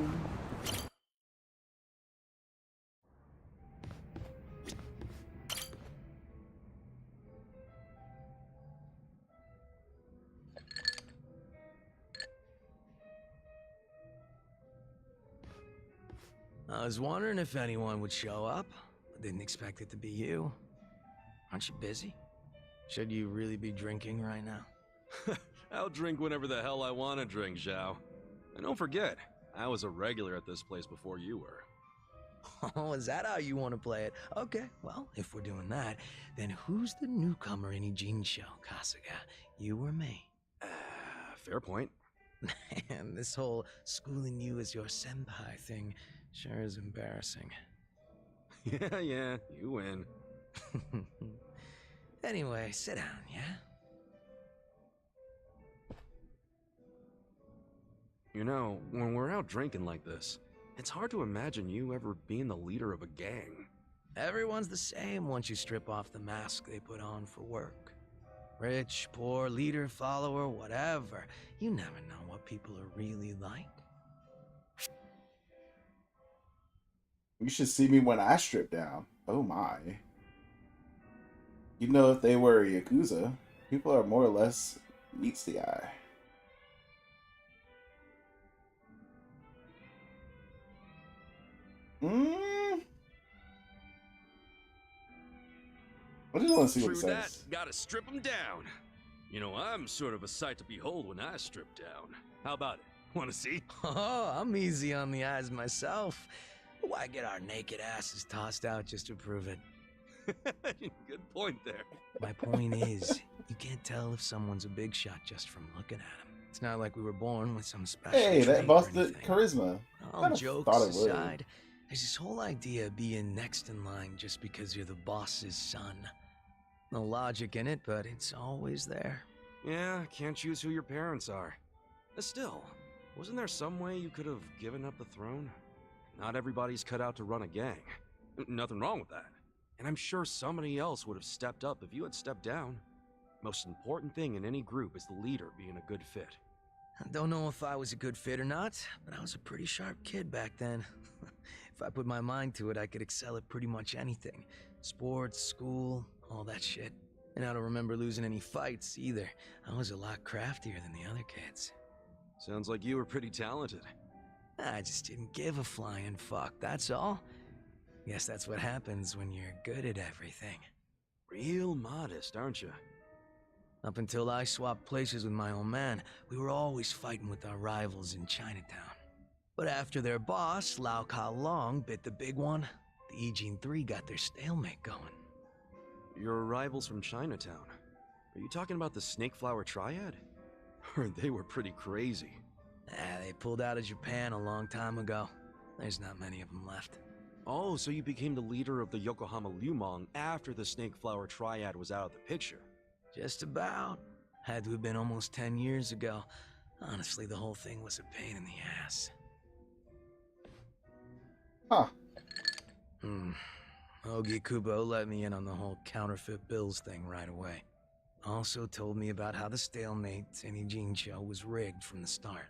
I was wondering if anyone would show up. I didn't expect it to be you. Aren't you busy? Should you really be drinking right now? I'll drink whenever the hell I want to drink, Zhao. And don't forget, I was a regular at this place before you were. Oh, is that how you want to play it? Okay, well, if we're doing that, then who's the newcomer in Ijincho, Kasuga? You or me? Fair point. Man, this whole schooling you as your senpai thing sure is embarrassing. Yeah, you win. Anyway, sit down, yeah? You know, when we're out drinking like this, it's hard to imagine you ever being the leader of a gang. Everyone's the same once you strip off the mask they put on for work. Rich, poor, leader, follower, whatever. You never know what people are really like. You should see me when I strip down. Oh my. You know, if they were a Yakuza, people are more or less meets the eye. I just want to see what it True that, says. gotta strip them down. You know, I'm sort of a sight to behold when I strip down. How about it? Wanna see? Oh, I'm easy on the eyes myself. Why get our naked asses tossed out just to prove it? Good point there. My point is, you can't tell if someone's a big shot just from looking at him. It's not like we were born with some special Hey, that trait busts or the anything. charisma. All jokes aside, there's this whole idea of being next in line just because you're the boss's son. No logic in it, but it's always there. Yeah, can't choose who your parents are. Still, wasn't there some way you could have given up the throne? Not everybody's cut out to run a gang. Nothing wrong with that. And I'm sure somebody else would have stepped up if you had stepped down. Most important thing in any group is the leader being a good fit. I don't know if I was a good fit or not, but I was a pretty sharp kid back then. If I put my mind to it, I could excel at pretty much anything. Sports, school, all that shit. And I don't remember losing any fights either. I was a lot craftier than the other kids. Sounds like you were pretty talented. I just didn't give a flying fuck, that's all. Guess that's what happens when you're good at everything. Real modest, aren't you? Up until I swapped places with my old man, we were always fighting with our rivals in Chinatown. But after their boss, Lau Ka Long, bit the big one, the Ijin 3 got their stalemate going. Your rivals from Chinatown. Are you talking about the Snake Flower Triad? They were pretty crazy. They pulled out of Japan a long time ago. There's not many of them left. Oh, so you became the leader of the Yokohama Lumong after the Snake Flower Triad was out of the picture? Just about. Had to have been almost 10 years ago. Honestly, the whole thing was a pain in the ass. Huh. Ogi Kubo let me in on the whole counterfeit bills thing right away. Also told me about how the stalemate Tenijincho was rigged from the start.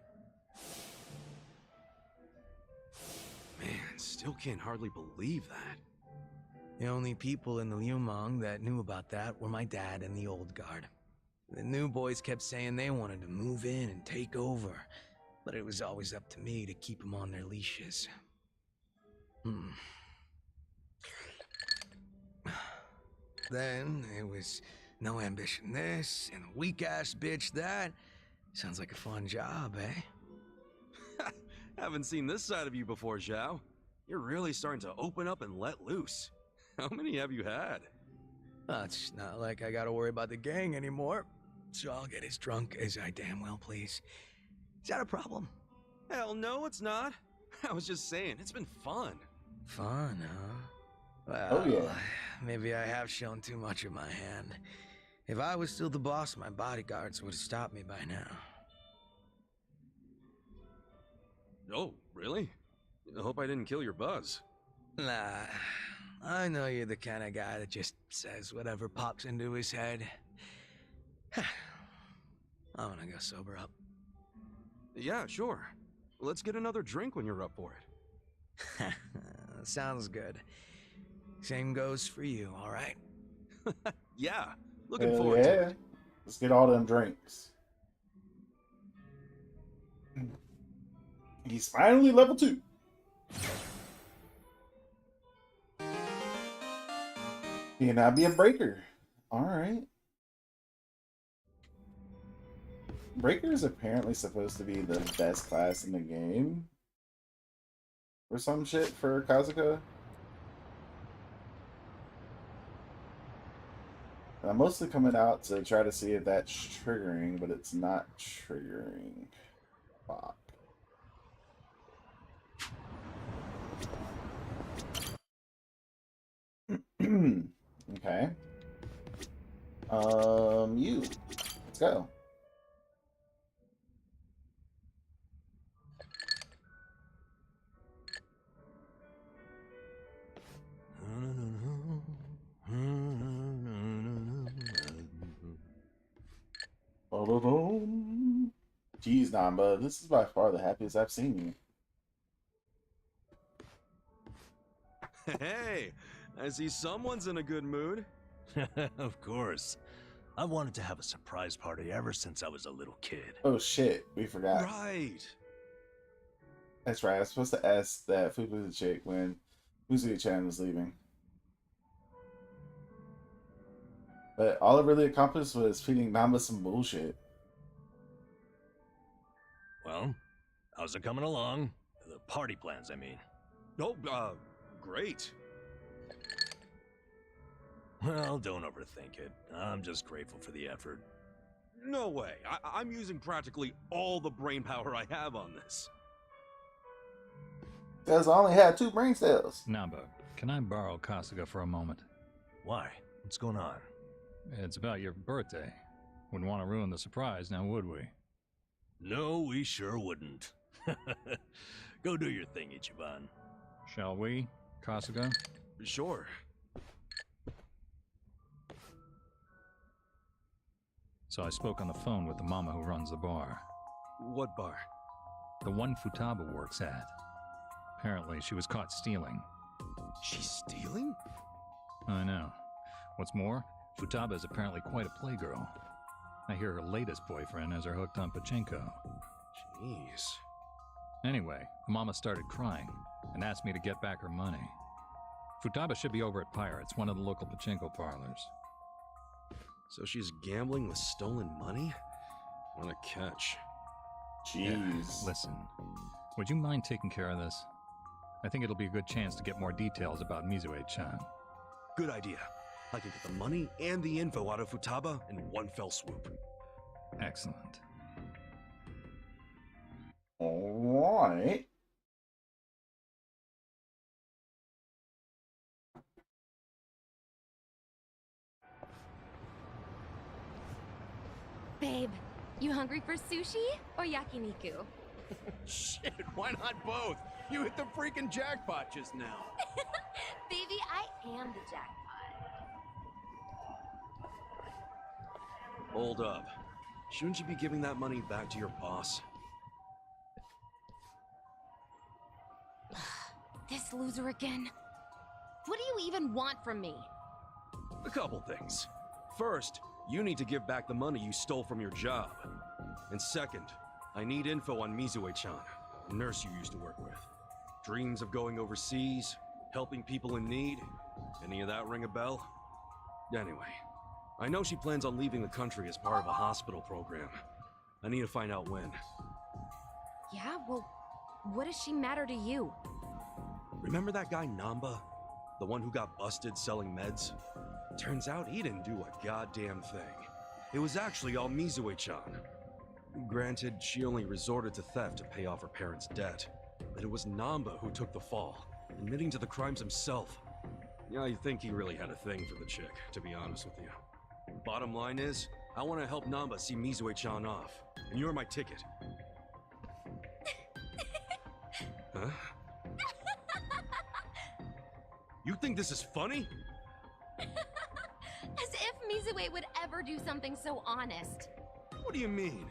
Man, still can't hardly believe that. The only people in the Lumong that knew about that were my dad and the old guard. The new boys kept saying they wanted to move in and take over, but it was always up to me to keep them on their leashes. Then it was no ambition this and a weak-ass bitch that. Sounds like a fun job, eh? Haven't seen this side of you before, Zhao. You're really starting to open up and let loose. How many have you had? It's not like I gotta worry about the gang anymore, so I'll get as drunk as I damn well please. Is that a problem? Hell no, it's not. I was just saying, it's been fun. Fun, huh? Well, Oh, yeah. Maybe I have shown too much of my hand. If I was still the boss, my bodyguards would have stopped me by now. Oh, really? I hope I didn't kill your buzz. Nah, I know you're the kind of guy that just says whatever pops into his head. I'm gonna go sober up. Yeah, sure. Let's get another drink when you're up for it. Sounds good. Same goes for you, all right? Yeah, looking Hell forward to yeah. it. Let's get all them drinks. He's finally level 2. He can now be a breaker. Alright. Breaker is apparently supposed to be the best class in the game. Or some shit for Kazuka. I'm mostly coming out to try to see if that's triggering, but it's not triggering. Fuck. Okay. You. Let's go. Jeez, Namba, this is by far the happiest I've seen you. Hey, I see someone's in a good mood. Of course. I wanted to have a surprise party ever since I was a little kid. Oh shit, we forgot. Right. That's right, I was supposed to ask that Fubu's chick when Musugi-chan was leaving. But all it really accomplished was feeding Namba some bullshit. Well, how's it coming along? The party plans, I mean. Oh, great. Well, don't overthink it. I'm just grateful for the effort. No way. I'm using practically all the brain power I have on this. Because I only had 2 brain cells. Namba, can I borrow Kasuga for a moment? Why? What's going on? It's about your birthday. Wouldn't want to ruin the surprise, now would we? No, we sure wouldn't. Go do your thing, Ichiban. Shall we, Kasuga? Sure. So I spoke on the phone with the mama who runs the bar. What bar? The one Futaba works at. Apparently, she was caught stealing. She's stealing? I know. What's more, Futaba is apparently quite a playgirl. I hear her latest boyfriend has her hooked on pachinko. Jeez. Anyway, the mama started crying and asked me to get back her money. Futaba should be over at Pirates, one of the local pachinko parlors. So she's gambling with stolen money? What a catch. Jeez. Yeah, listen, would you mind taking care of this? I think it'll be a good chance to get more details about Mizue-chan. Good idea. I can get the money and the info out of Futaba in one fell swoop. Excellent. Alright. Babe, you hungry for sushi or yakiniku? Shit, why not both? You hit the freaking jackpot just now. Baby, I am the jackpot. Hold up. Shouldn't you be giving that money back to your boss? This loser again. What do you even want from me? A couple things. First, you need to give back the money you stole from your job. And second, I need info on Mizue-chan, a nurse you used to work with. Dreams of going overseas, helping people in need. Any of that ring a bell? Anyway, I know she plans on leaving the country as part of a hospital program. I need to find out when. Yeah, well, what does she matter to you? Remember that guy Namba? The one who got busted selling meds? Turns out he didn't do a goddamn thing. It was actually all Mizue-chan. Granted, she only resorted to theft to pay off her parents' debt. But it was Namba who took the fall, admitting to the crimes himself. Yeah, I think he really had a thing for the chick, to be honest with you. Bottom line is, I want to help Namba see Mizue-chan off, and you're my ticket. Huh? You think this is funny? As if Mizue would ever do something so honest. What do you mean?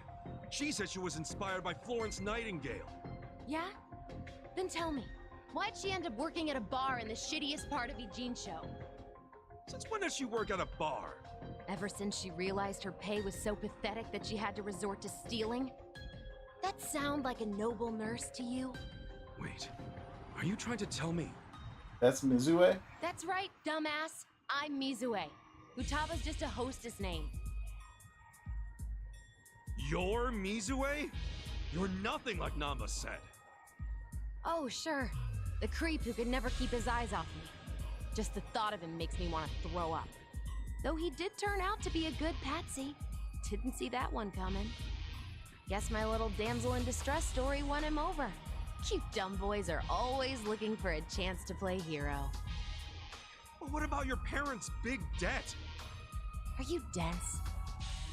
She said she was inspired by Florence Nightingale. Yeah? Then tell me, why'd she end up working at a bar in the shittiest part of Ijincho? Since when does she work at a bar? Ever since she realized her pay was so pathetic that she had to resort to stealing? That sound like a noble nurse to you? Wait, are you trying to tell me? That's Mizue? That's right, dumbass. I'm Mizue. Futaba's just a hostess name. You're Mizue? You're nothing like Namba said. Oh, sure. The creep who could never keep his eyes off me. Just the thought of him makes me want to throw up. Though he did turn out to be a good patsy. Didn't see that one coming. Guess my little damsel in distress story won him over. You dumb boys are always looking for a chance to play hero. But what about your parents' big debt? Are you dense?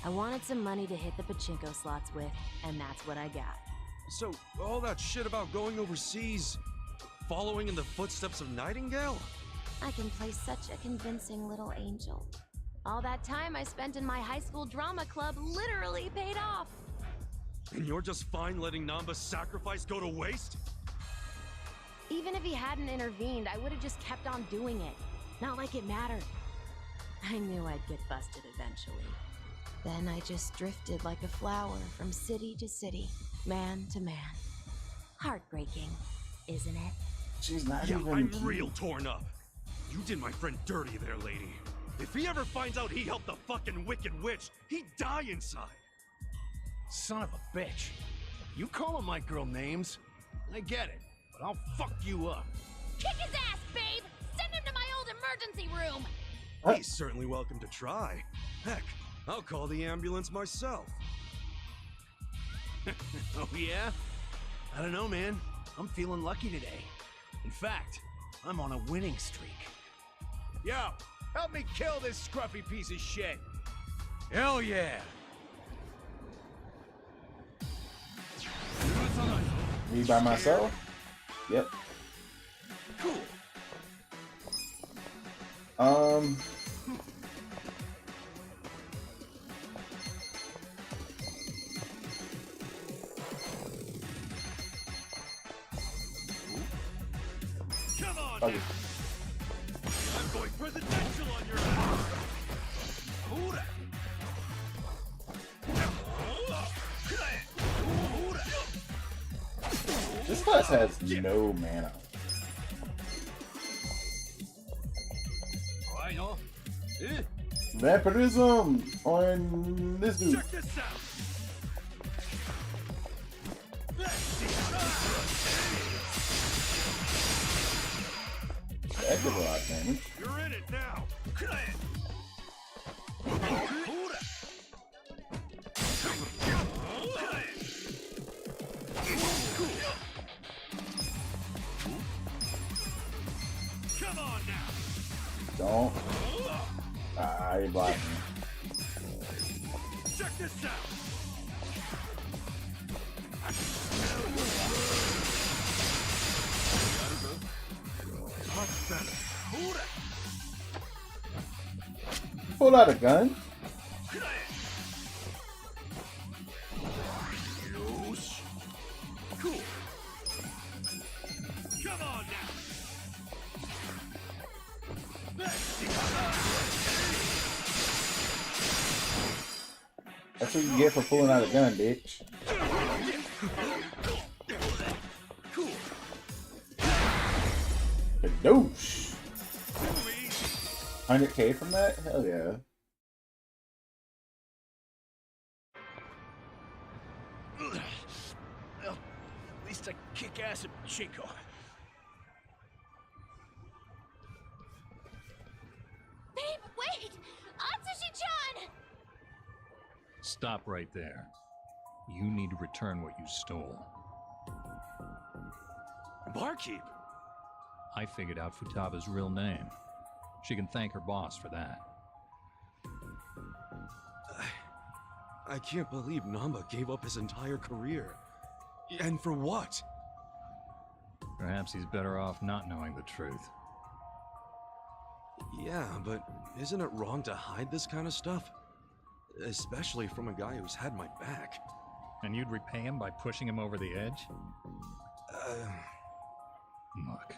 I wanted some money to hit the pachinko slots with, and that's what I got. So, all that shit about going overseas, following in the footsteps of Nightingale? I can play such a convincing little angel. All that time I spent in my high school drama club literally paid off. And you're just fine letting Namba's sacrifice go to waste? Even if he hadn't intervened, I would have just kept on doing it. Not like it mattered. I knew I'd get busted eventually. Then I just drifted like a flower from city to city, man to man. Heartbreaking, isn't it? She's not yeah, even I'm cute. real torn up. You did my friend dirty there, lady. If he ever finds out he helped the fucking Wicked Witch, he'd die inside. Son of a bitch. You calling my girl names? I get it, but I'll fuck you up. Kick his ass, babe! Send him to my old emergency room! He's certainly welcome to try. Heck, I'll call the ambulance myself. Oh yeah? I don't know, man. I'm feeling lucky today. In fact, I'm on a winning streak. Yo, help me kill this scruffy piece of shit. Hell yeah! Me by myself? Yep. Cool. Come on, Okay. I'm going presidential on your ass. Hooray. This class has no mana. Vampirism on this dude. Check this out. That did a lot of damage. You're in it now. Come on now. Don't. Ah, you blocked me. Check this out. Much better. Pull out a gun. Cool. Come on now. That's what you get for pulling out a gun, bitch. Kadoosh. 100K from that? Hell yeah. Well, at least I kick ass at Pachinko. Babe, wait! Atsushi-chan! Stop right there. You need to return what you stole. Barkeep? I figured out Futaba's real name. She can thank her boss for that. I can't believe Namba gave up his entire career. And for what? Perhaps he's better off not knowing the truth. Yeah, but isn't it wrong to hide this kind of stuff? Especially from a guy who's had my back. And you'd repay him by pushing him over the edge? Look.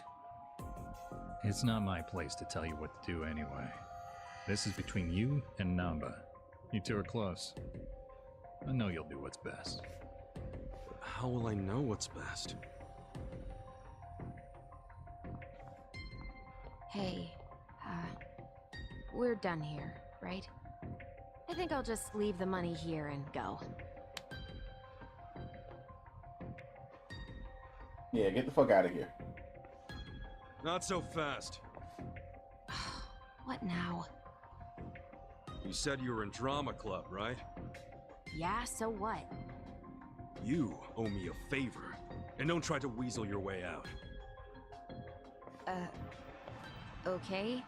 It's not my place to tell you what to do anyway. This is between you and Namba. You two are close. I know you'll do what's best. How will I know what's best? Hey, we're done here, right? I think I'll just leave the money here and go. Yeah, get the fuck out of here. Not so fast. What now? You said you were in drama club, right? Yeah, so what? You owe me a favor. And don't try to weasel your way out. Okay?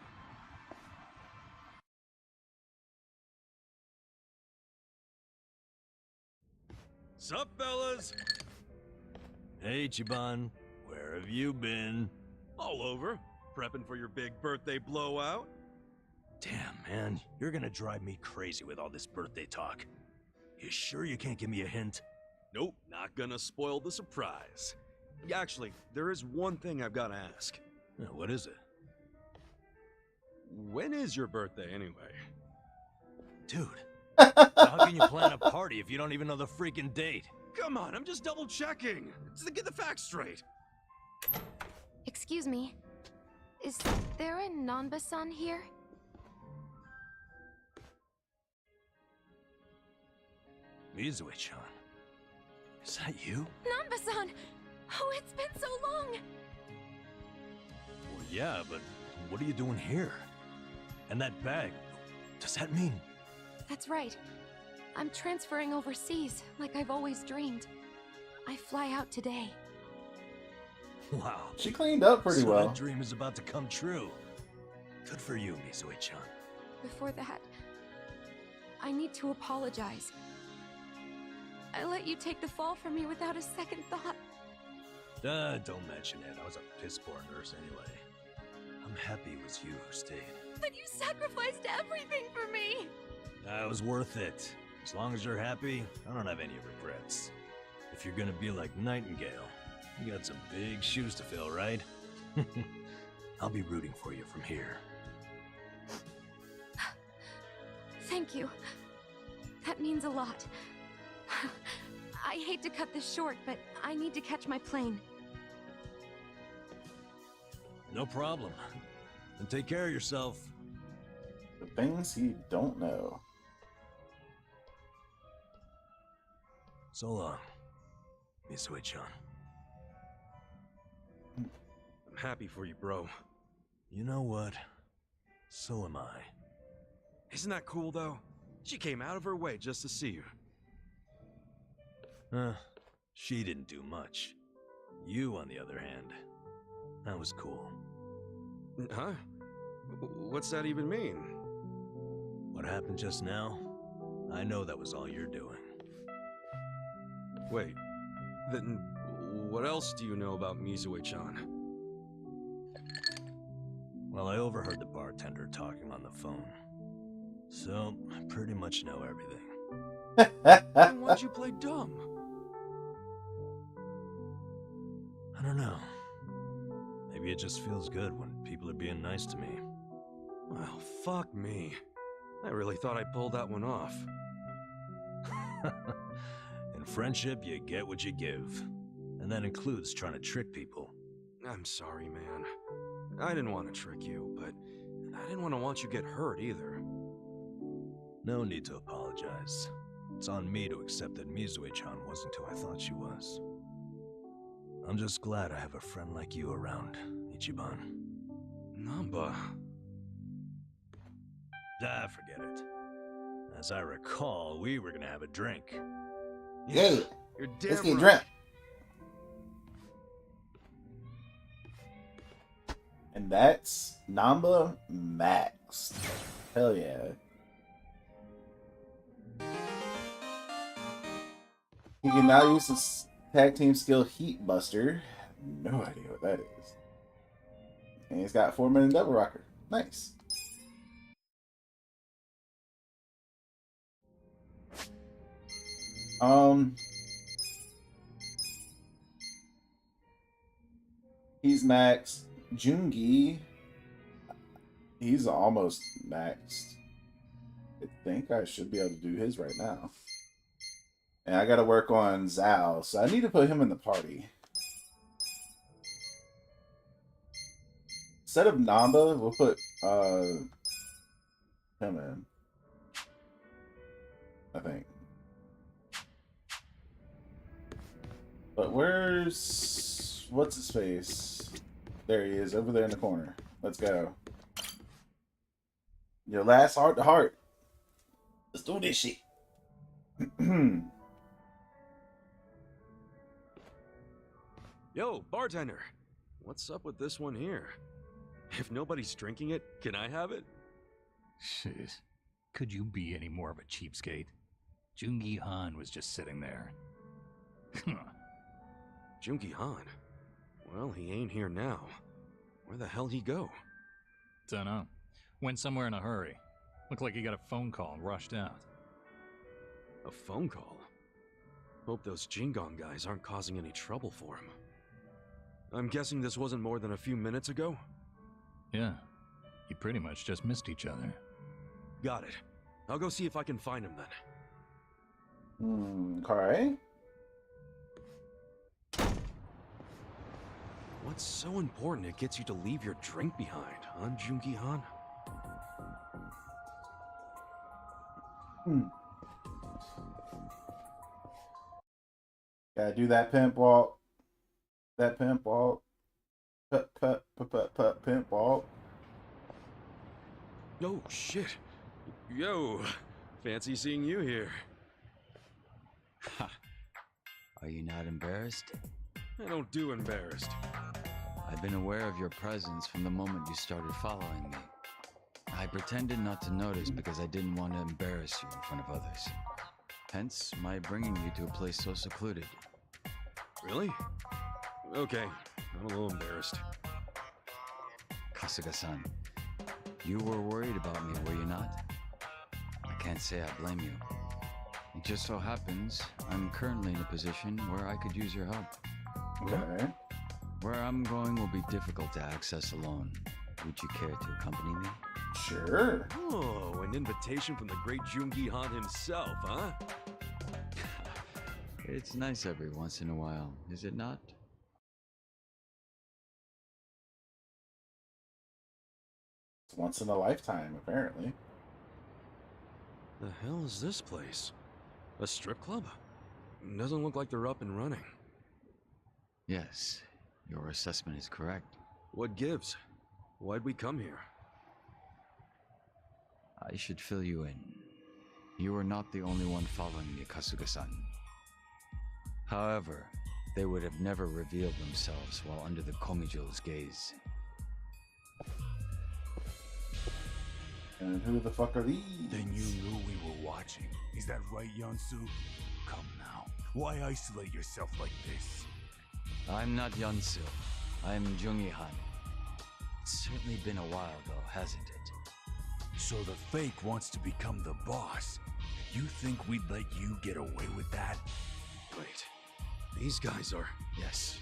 Sup, fellas? Hey, Chiban. Where have you been? All over. Prepping for your big birthday blowout. Damn, man. You're gonna drive me crazy with all this birthday talk. You sure you can't give me a hint? Nope, not gonna spoil the surprise. Actually, there is one thing I've gotta ask. What is it? When is your birthday, anyway? Dude, how can you plan a party if you don't even know the freaking date? Come on, I'm just double checking. Just to get the facts straight. Excuse me. Is there a Nanba-san here? Mizue-chan. Is that you? Nanba-san! Oh, it's been so long! Well, yeah, but what are you doing here? And that bag, does that mean? That's right. I'm transferring overseas, like I've always dreamed. I fly out today. Wow. She cleaned up pretty so well. That dream is about to come true. Good for you, Mizue-chan. Before that, I need to apologize. I let you take the fall for me without a second thought. Don't mention it. I was a piss-poor nurse anyway. I'm happy it was you who stayed. But you sacrificed everything for me! That was worth it. As long as you're happy, I don't have any regrets. If you're gonna be like Nightingale, you got some big shoes to fill, right? I'll be rooting for you from here. Thank you. That means a lot. I hate to cut this short, but I need to catch my plane. No problem. And take care of yourself. The things you don't know. So long, Mizue-chan. I'm happy for you, bro. You know what? So am I. Isn't that cool, though? She came out of her way just to see you. She didn't do much. You, on the other hand, that was cool. Huh? What's that even mean? What happened just now? I know that was all you're doing. Wait, then what else do you know about Mizue-chan? Well, I overheard the bartender talking on the phone. So, I pretty much know everything. Then why'd you play dumb? I don't know. Maybe it just feels good when people are being nice to me. Well, fuck me. I really thought I pulled that one off. In friendship, you get what you give. And that includes trying to trick people. I'm sorry, man. I didn't want to trick you, but I didn't want you to get hurt either. No need to apologize. It's on me to accept that Mizue-chan wasn't who I thought she was. I'm just glad I have a friend like you around, Ichiban. Namba. Ah, forget it. As I recall, we were gonna have a drink. Yeah, you're let's damn get right. drunk. And that's Namba Max. Hell yeah. He can now use his tag team skill Heat Buster. No idea what that is. And he's got 4-minute double rocker. Nice. He's maxed. Jungi, he's almost maxed. I think I should be able to do his right now. And I gotta work on Zhao, so I need to put him in the party. Instead of Namba, we'll put him in. I think. But where's what's his face? There he is, over there in the corner. Let's go. Your last heart to heart. Let's do this shit. Yo, bartender. What's up with this one here? If nobody's drinking it, can I have it? Shit. Could you be any more of a cheapskate? Jungi Han was just sitting there. Jungi Han? Well, he ain't here now. Where the hell'd he go? Dunno. Went somewhere in a hurry. Looked like he got a phone call and rushed out. A phone call? Hope those Jingon guys aren't causing any trouble for him. I'm guessing this wasn't more than a few minutes ago? Yeah. You pretty much just missed each other. Got it. I'll go see if I can find him then. Okay. What's so important it gets you to leave your drink behind, huh, Jungi Han? Gotta do that pimp walk. That pimp walk. Pimp walk. Oh, shit. Yo, fancy seeing you here. Ha. Are you not embarrassed? I don't do embarrassed. I've been aware of your presence from the moment you started following me. I pretended not to notice because I didn't want to embarrass you in front of others. Hence, my bringing you to a place so secluded. Really? Okay, I'm a little embarrassed. Kasuga-san, you were worried about me, were you not? I can't say I blame you. It just so happens I'm currently in a position where I could use your help. Okay. Where I'm going will be difficult to access alone. Would you care to accompany me? Sure. Oh, an invitation from the great Jungi Han himself, huh? It's nice every once in a while, is it not? Once in a lifetime, apparently. The hell is this place? A strip club? Doesn't look like they're up and running. Yes, your assessment is correct. What gives? Why'd we come here? I should fill you in. You are not the only one following me, Kasuga-san. However, they would have never revealed themselves while under the Komijo's gaze. And who the fuck are these? Then you knew we were watching. Is that right, Yansu? Come now. Why isolate yourself like this? I'm not Yansu. I'm Jungi-han. It's certainly been a while, though, hasn't it? So the fake wants to become the boss. You think we'd let you get away with that? Wait. These guys are... Yes.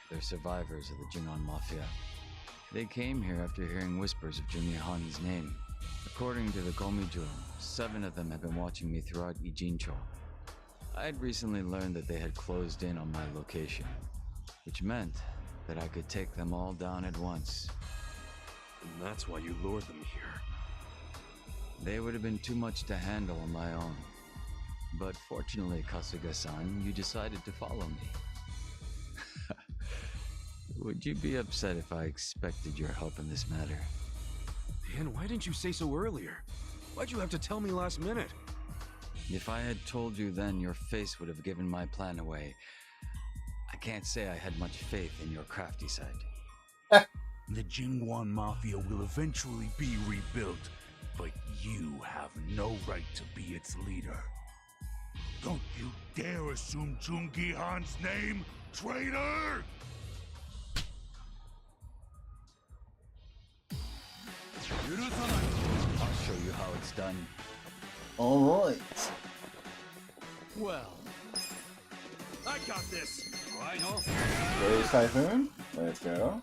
They're survivors of the Jingon Mafia. They came here after hearing whispers of Jungi-han's name. According to the Komijo, 7 of them have been watching me throughout Ijincho. I had recently learned that they had closed in on my location, which meant that I could take them all down at once. And that's why you lured them here. They would have been too much to handle on my own. But fortunately, Kasuga-san, you decided to follow me. Would you be upset if I expected your help in this matter? Man, why didn't you say so earlier? Why'd you have to tell me last minute? If I had told you then, your face would have given my plan away. I can't say I had much faith in your crafty side. The Jingwan Mafia will eventually be rebuilt, but you have no right to be its leader. Don't you dare assume Jungi-han's name, traitor! I'll show you how it's done. Alright. Well, I got this. I know. There's Typhoon. Let's go.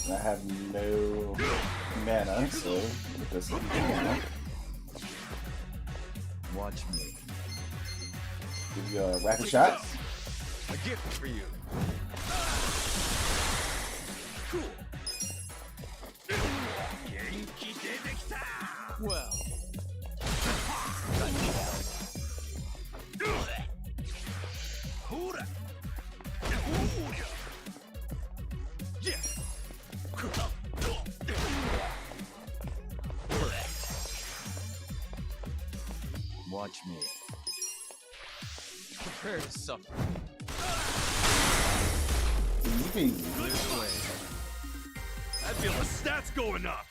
I have no mana, so with this mana. Watch me. Give you a rapid shot. A gift for you. Cool. Well. Watch me. Prepare to suffer. Leaving. This way. I feel the stats going up.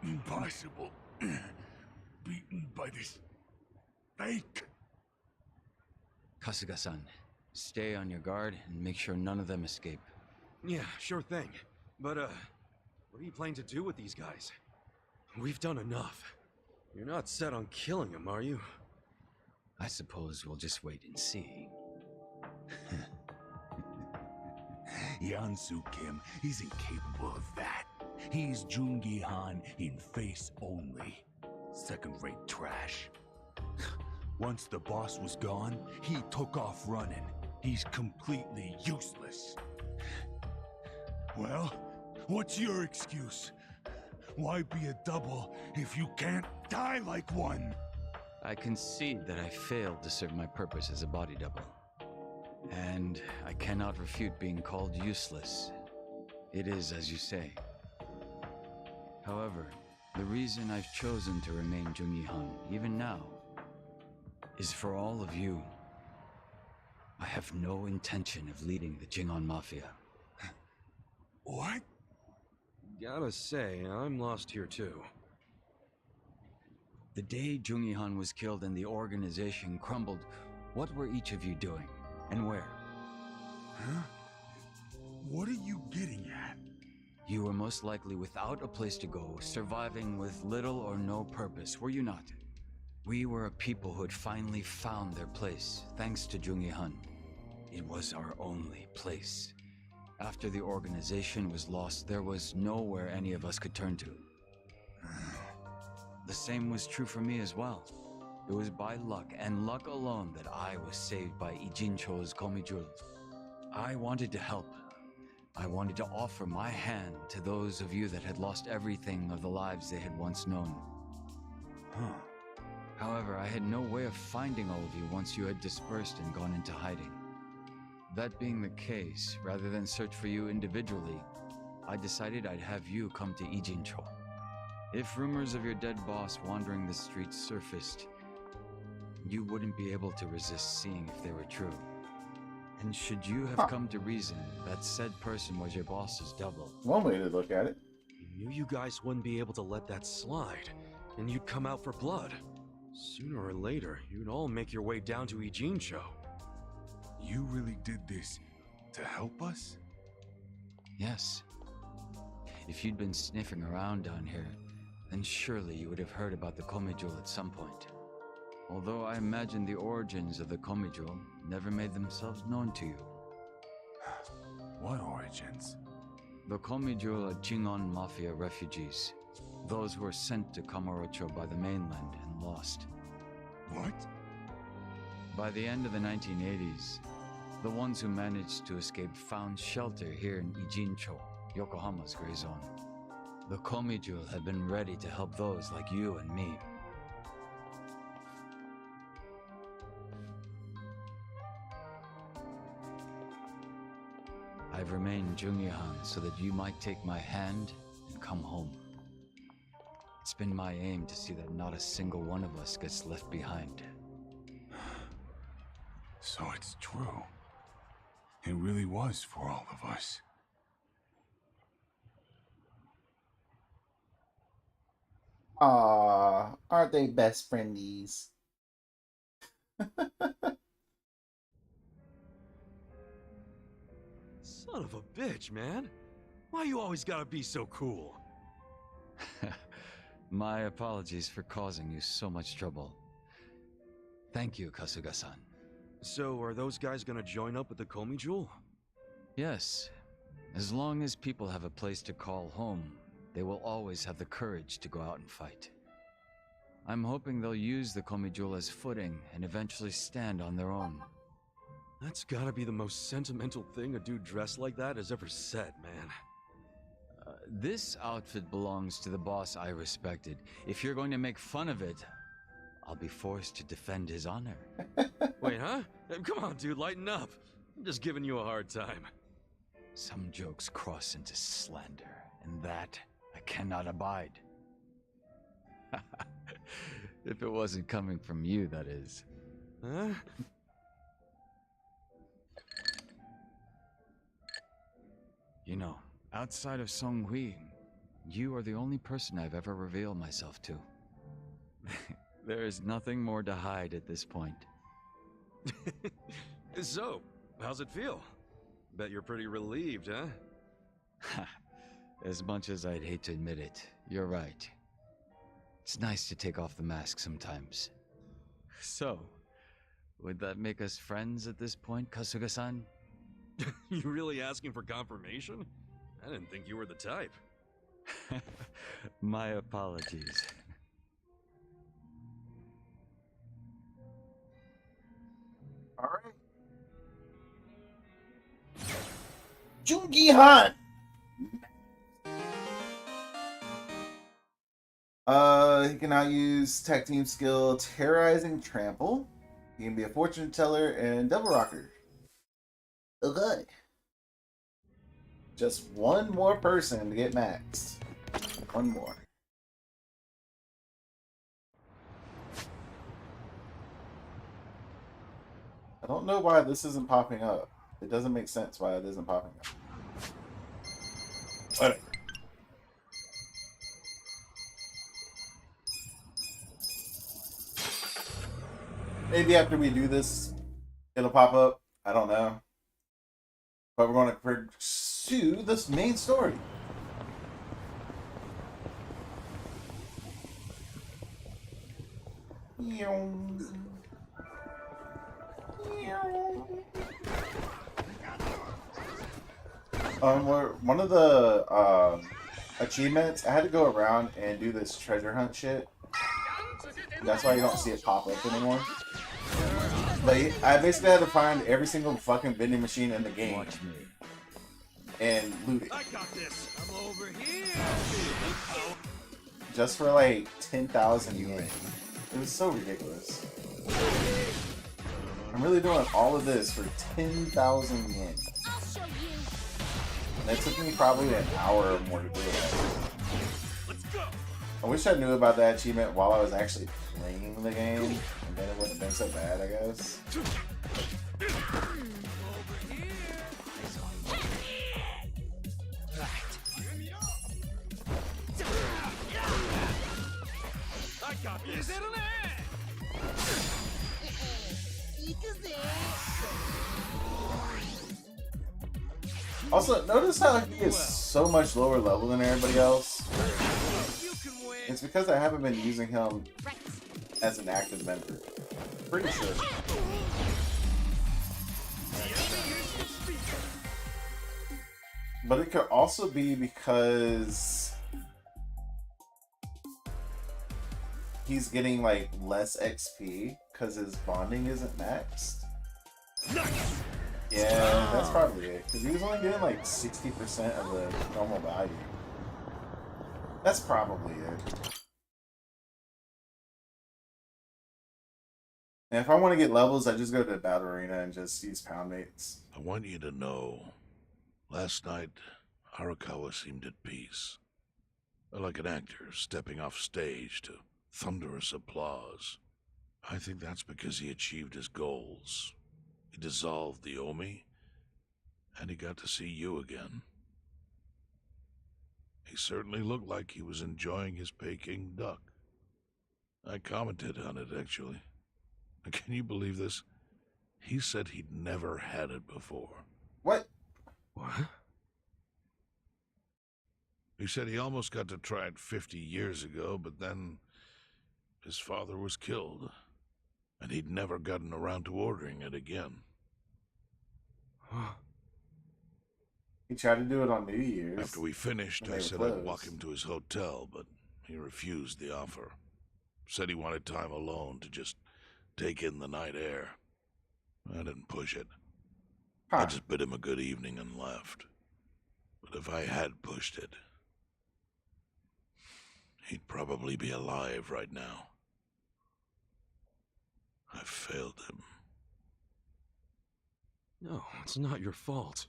Impossible. Beaten by this fake. Kasuga-san, stay on your guard and make sure none of them escape. Yeah, sure thing. But, what are you planning to do with these guys? We've done enough. You're not set on killing them, are you? I suppose we'll just wait and see. Yansu Kim isn't capable of that. He's Jungi-han in face only. Second-rate trash. Once the boss was gone, he took off running. He's completely useless. Well, what's your excuse? Why be a double if you can't die like one? I concede that I failed to serve my purpose as a body double. And I cannot refute being called useless. It is as you say. However, the reason I've chosen to remain Jungi-han, even now, is for all of you. I have no intention of leading the Jingon Mafia. What? Gotta say, I'm lost here too. The day Jungi-han was killed and the organization crumbled, what were each of you doing? And where? Huh? What are you getting at? You were most likely without a place to go, surviving with little or no purpose, were you not? We were a people who had finally found their place, thanks to Jungi-han. It was our only place. After the organization was lost, there was nowhere any of us could turn to. The same was true for me as well. It was by luck, and luck alone, that I was saved by Ijincho's Komijo. I wanted to help. I wanted to offer my hand to those of you that had lost everything of the lives they had once known. However, I had no way of finding all of you once you had dispersed and gone into hiding. That being the case, rather than search for you individually, I decided I'd have you come to Ijincho. If rumors of your dead boss wandering the streets surfaced, you wouldn't be able to resist seeing if they were true. And should you have come to reason that said person was your boss's double... One way to look at it. He knew you guys wouldn't be able to let that slide, and you'd come out for blood. Sooner or later, you'd all make your way down to Ijincho. You really did this to help us? Yes. If you'd been sniffing around down here, then surely you would have heard about the Komijul at some point. Although I imagine the origins of the Komijul never made themselves known to you. What origins? The Komijul are Jingon Mafia refugees. Those who were sent to Kamurocho by the mainland and lost. What? By the end of the 1980s, the ones who managed to escape found shelter here in Ijincho, Yokohama's gray zone. The Komijul had been ready to help those like you and me. I've remained Jungihan so that you might take my hand and come home. It's been my aim to see that not a single one of us gets left behind. So it's true. It really was for all of us. Aww, aren't they best friendies? Son of a bitch, man. Why you always gotta be so cool? My apologies for causing you so much trouble. Thank you, Kasuga-san. So, are those guys gonna join up with the Komijul? Yes. As long as people have a place to call home, they will always have the courage to go out and fight. I'm hoping they'll use the Komijul as footing and eventually stand on their own. That's gotta be the most sentimental thing a dude dressed like that has ever said, man. This outfit belongs to the boss I respected. If you're going to make fun of it, I'll be forced to defend his honor. Wait, huh? Come on, dude, lighten up. I'm just giving you a hard time. Some jokes cross into slander, and that I cannot abide. If it wasn't coming from you, that is. Huh? You know, outside of Song Hui, you are the only person I've ever revealed myself to. There is nothing more to hide at this point. So, how's it feel? Bet you're pretty relieved, huh? As much as I'd hate to admit it, you're right. It's nice to take off the mask sometimes. So, would that make us friends at this point, Kasuga-san? You really asking for confirmation? I didn't think you were the type. My apologies. All right. Jungi-han! He can now use tag team skill Terrorizing Trample. He can be a fortune teller and double rocker. Okay. Just one more person to get maxed. One more. I don't know why this isn't popping up. It doesn't make sense why it isn't popping up. Whatever. Maybe after we do this, it'll pop up. I don't know. But we're going to pursue this main story. One of the achievements, I had to go around and do this treasure hunt shit. That's why you don't see it pop up anymore. But I basically had to find every single fucking vending machine in the game and loot it. I got this. I'm over here. just for like 10,000 yen. It was so ridiculous. I'm really doing all of this for 10,000 yen. And it took me probably an hour or more to do it. I wish I knew about that achievement while I was actually playing the game, and then it wouldn't have been so bad, I guess. I got this. Also, notice how he is so much lower level than everybody else. It's because I haven't been using him as an active member. Pretty sure. But it could also be because he's getting like less XP because his bonding isn't maxed. Yeah, that's probably it. Because he was only getting like 60% of the normal value. That's probably it. And if I want to get levels, I just go to the battle arena and just use pound mates. I want you to know, last night, Arakawa seemed at peace. Like an actor stepping off stage to thunderous applause. I think that's because he achieved his goals. He dissolved the Omi, and he got to see you again. He certainly looked like he was enjoying his Peking duck. I commented on it, actually. Can you believe this? He said he'd never had it before. What? What? He said he almost got to try it 50 years ago, but then his father was killed, and he'd never gotten around to ordering it again. He tried to do it on New Year's. After we finished, I said I'd walk him to his hotel, but he refused the offer. Said he wanted time alone to just take in the night air. I didn't push it. I just bid him a good evening and left. But if I had pushed it, he'd probably be alive right now. I failed him. No, it's not your fault.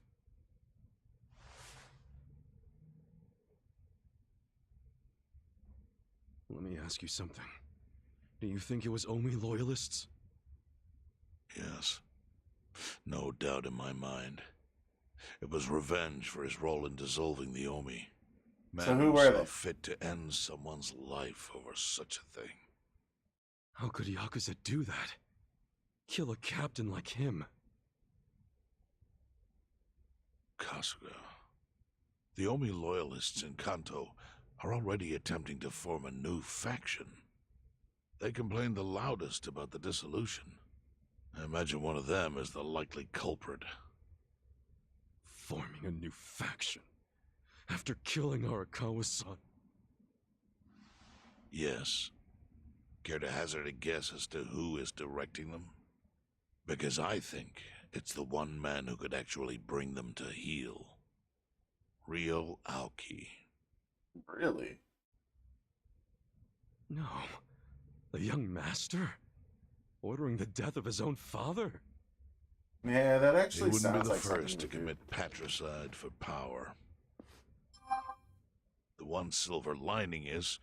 Let me ask you something. Do you think it was Omi loyalists? Yes. No doubt in my mind. It was revenge for his role in dissolving the Omi. Man So who were they? fit to end someone's life over such a thing. How could Yakuza do that? Kill a captain like him? Kasuga. The Omi loyalists in Kanto are already attempting to form a new faction. They complain the loudest about the dissolution. I imagine one of them is the likely culprit. Forming a new faction? After killing Arakawa-san? Yes. Care to hazard a guess as to who is directing them? Because I think it's the one man who could actually bring them to heel. Ryo Aoki. Really? No. The young master? Ordering the death of his own father? Yeah, that He actually wouldn't be sounds the like first to something commit patricide for power. The one silver lining is,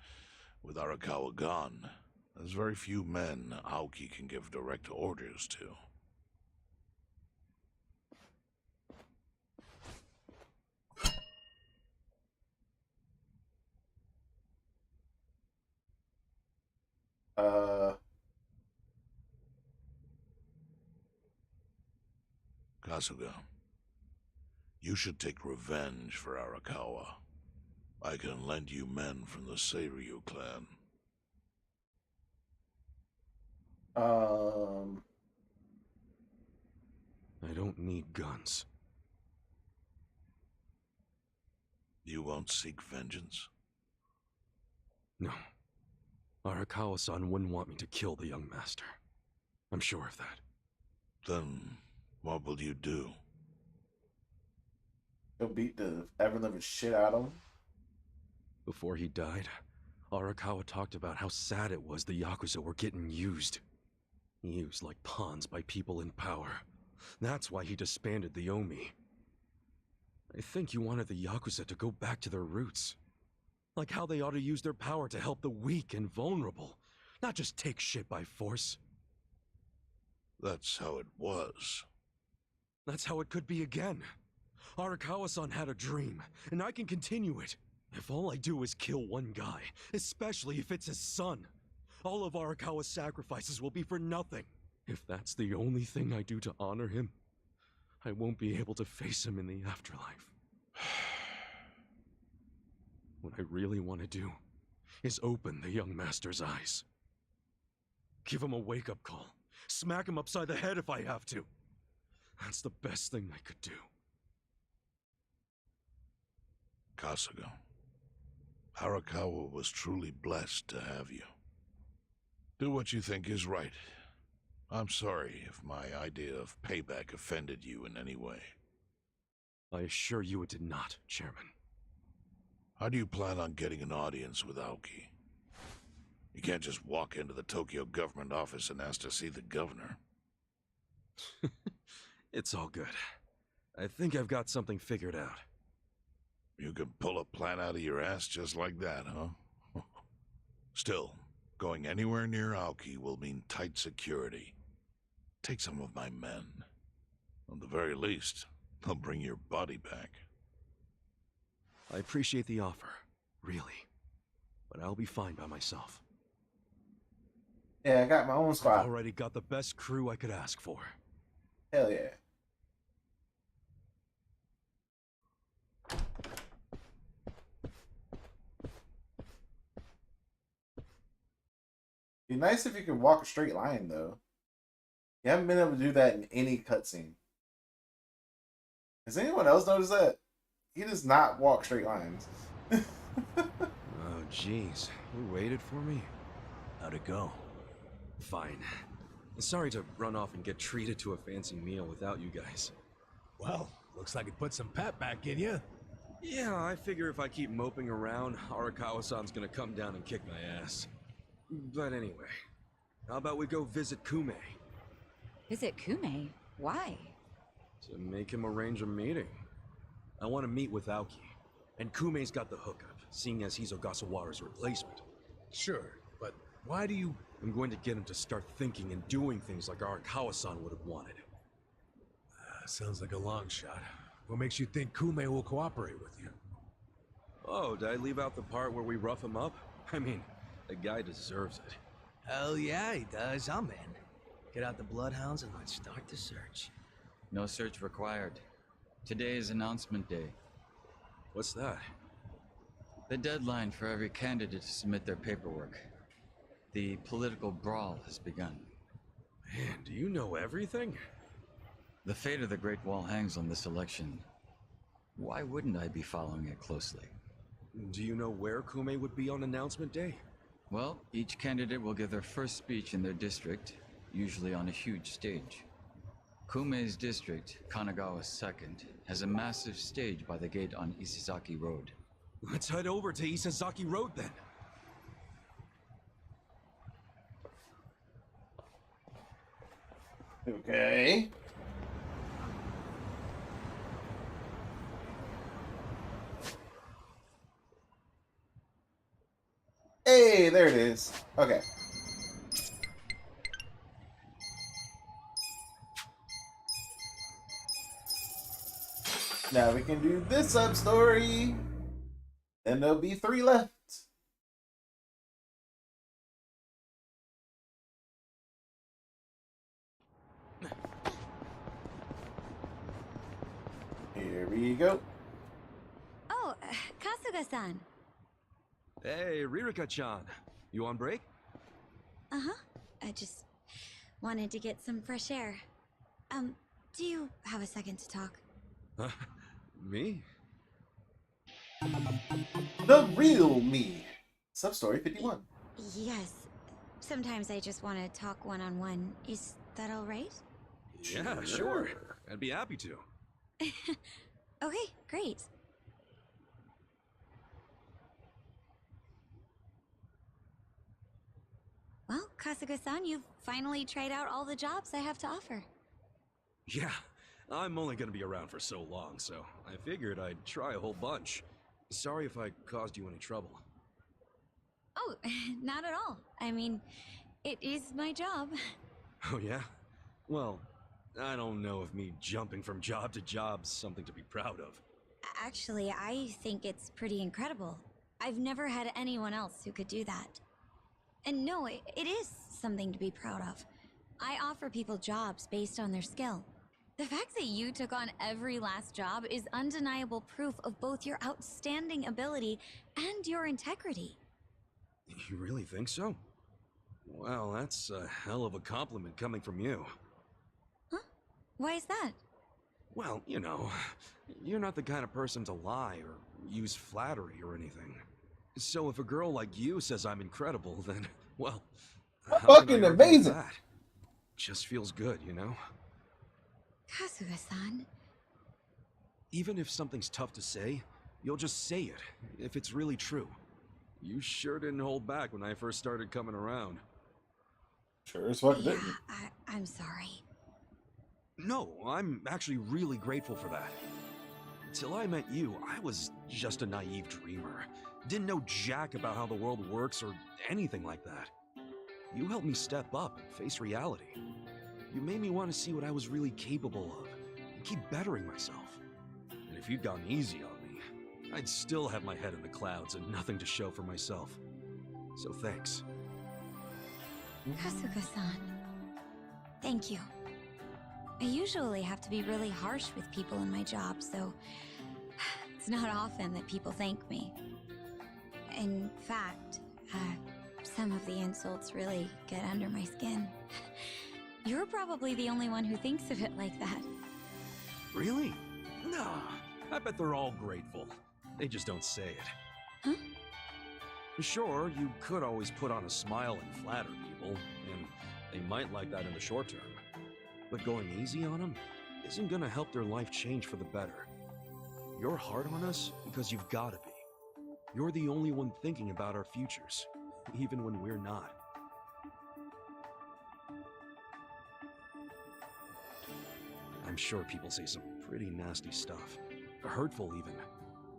with Arakawa gone, there's very few men Aoki can give direct orders to. Kasuga, you should take revenge for Arakawa. I can lend you men from the Seiryu clan. I don't need guns. You won't seek vengeance? No. Arakawa-san wouldn't want me to kill the young master. I'm sure of that. Then, what will you do? He'll beat the ever-living shit out of him. Before he died, Arakawa talked about how sad it was the Yakuza were getting used. Used like pawns by people in power. That's why he disbanded the Omi. I think he wanted the Yakuza to go back to their roots. Like how they ought to use their power to help the weak and vulnerable, not just take shit by force. That's how it was. That's how it could be again. Arakawa-san had a dream, and I can continue it. If all I do is kill one guy, especially if it's his son, all of Arakawa's sacrifices will be for nothing. If that's the only thing I do to honor him, I won't be able to face him in the afterlife. What I really want to do is open the young master's eyes. Give him a wake-up call. Smack him upside the head if I have to. That's the best thing I could do. Kasuga, Arakawa was truly blessed to have you. Do what you think is right. I'm sorry if my idea of payback offended you in any way. I assure you it did not, Chairman. How do you plan on getting an audience with Aoki? You can't just walk into the Tokyo government office and ask to see the governor. It's all good. I think I've got something figured out. You can pull a plan out of your ass just like that, huh? Still, going anywhere near Aoki will mean tight security. Take some of my men. At the very least, they'll bring your body back. I appreciate the offer, really. But I'll be fine by myself. Yeah, I got my own spot. I've already got the best crew I could ask for. Hell yeah. Be nice if you could walk a straight line, though. You haven't been able to do that in any cutscene. Has anyone else noticed that? He does not walk straight lines. Oh, jeez. You waited for me? How'd it go? Fine. Sorry to run off and get treated to a fancy meal without you guys. Well, looks like it put some pep back in you. Yeah, I figure if I keep moping around, Arakawa-san's gonna come down and kick my ass. But anyway, how about we go visit Kume? Visit Kume? Why? To make him arrange a meeting. I want to meet with Aoki, and Kume's got the hookup, seeing as he's Ogasawara's replacement. Sure, but why do you... I'm going to get him to start thinking and doing things like Arakawa-san would have wanted. Sounds like a long shot. What makes you think Kume will cooperate with you? Oh, did I leave out the part where we rough him up? I mean, the guy deserves it. Hell yeah, he does. I'm in. Get out the bloodhounds and let's start the search. No search required. Today is announcement day. What's that? The deadline for every candidate to submit their paperwork. The political brawl has begun. Man, do you know everything? The fate of the Great Wall hangs on this election. Why wouldn't I be following it closely? Do you know where Kume would be on announcement day? Well, each candidate will give their first speech in their district, usually on a huge stage. Kume's district, Kanagawa's second, has a massive stage by the gate on Isizaki Road. Let's head over to Isizaki Road then. Okay. Hey, there it is. Okay. Now we can do this sub-story. And there'll be 3 left. Here we go. Oh, Kasuga-san. Hey, Ririka-chan. You on break? Uh-huh. I just wanted to get some fresh air. Do you have a second to talk? Me? The real me. Sub-story 51. Yes. Sometimes I just want to talk one-on-one. Is that all right? Yeah, sure. I'd be happy to. Okay, great. Kasuga-san, you've finally tried out all the jobs I have to offer. Yeah, I'm only gonna be around for so long, so I figured I'd try a whole bunch. Sorry if I caused you any trouble. Oh, not at all. I mean, it is my job. Oh yeah? Well, I don't know if me jumping from job to job's something to be proud of. Actually, I think it's pretty incredible. I've never had anyone else who could do that. And no, it is something to be proud of. I offer people jobs based on their skill. The fact that you took on every last job is undeniable proof of both your outstanding ability and your integrity. You really think so? Well, that's a hell of a compliment coming from you. Why is that? Well, you know, you're not the kind of person to lie or use flattery or anything. So if a girl like you says I'm incredible, then, well, how can I Fucking argue with amazing. that? Just feels good, you know? Kasuga-san. Even if something's tough to say, you'll just say it, if it's really true. You sure didn't hold back when I first started coming around. Sure as fuck Yeah, didn't. I'm sorry. No, I'm actually really grateful for that. Till I met you, I was just a naive dreamer. Didn't know jack about how the world works or anything like that. You helped me step up and face reality. You made me want to see what I was really capable of and keep bettering myself. And if you'd gone easy on me, I'd still have my head in the clouds and nothing to show for myself. So thanks. Kasuga-san. Thank you. I usually have to be really harsh with people in my job, so it's not often that people thank me. In fact, some of the insults really get under my skin. You're probably the only one who thinks of it like that. Really? No, I bet they're all grateful. They just don't say it. Huh? Sure, you could always put on a smile and flatter people, and they might like that in the short term. But going easy on them isn't gonna help their life change for the better. You're hard on us because you've gotta be. You're the only one thinking about our futures, even when we're not. I'm sure people say some pretty nasty stuff, hurtful even,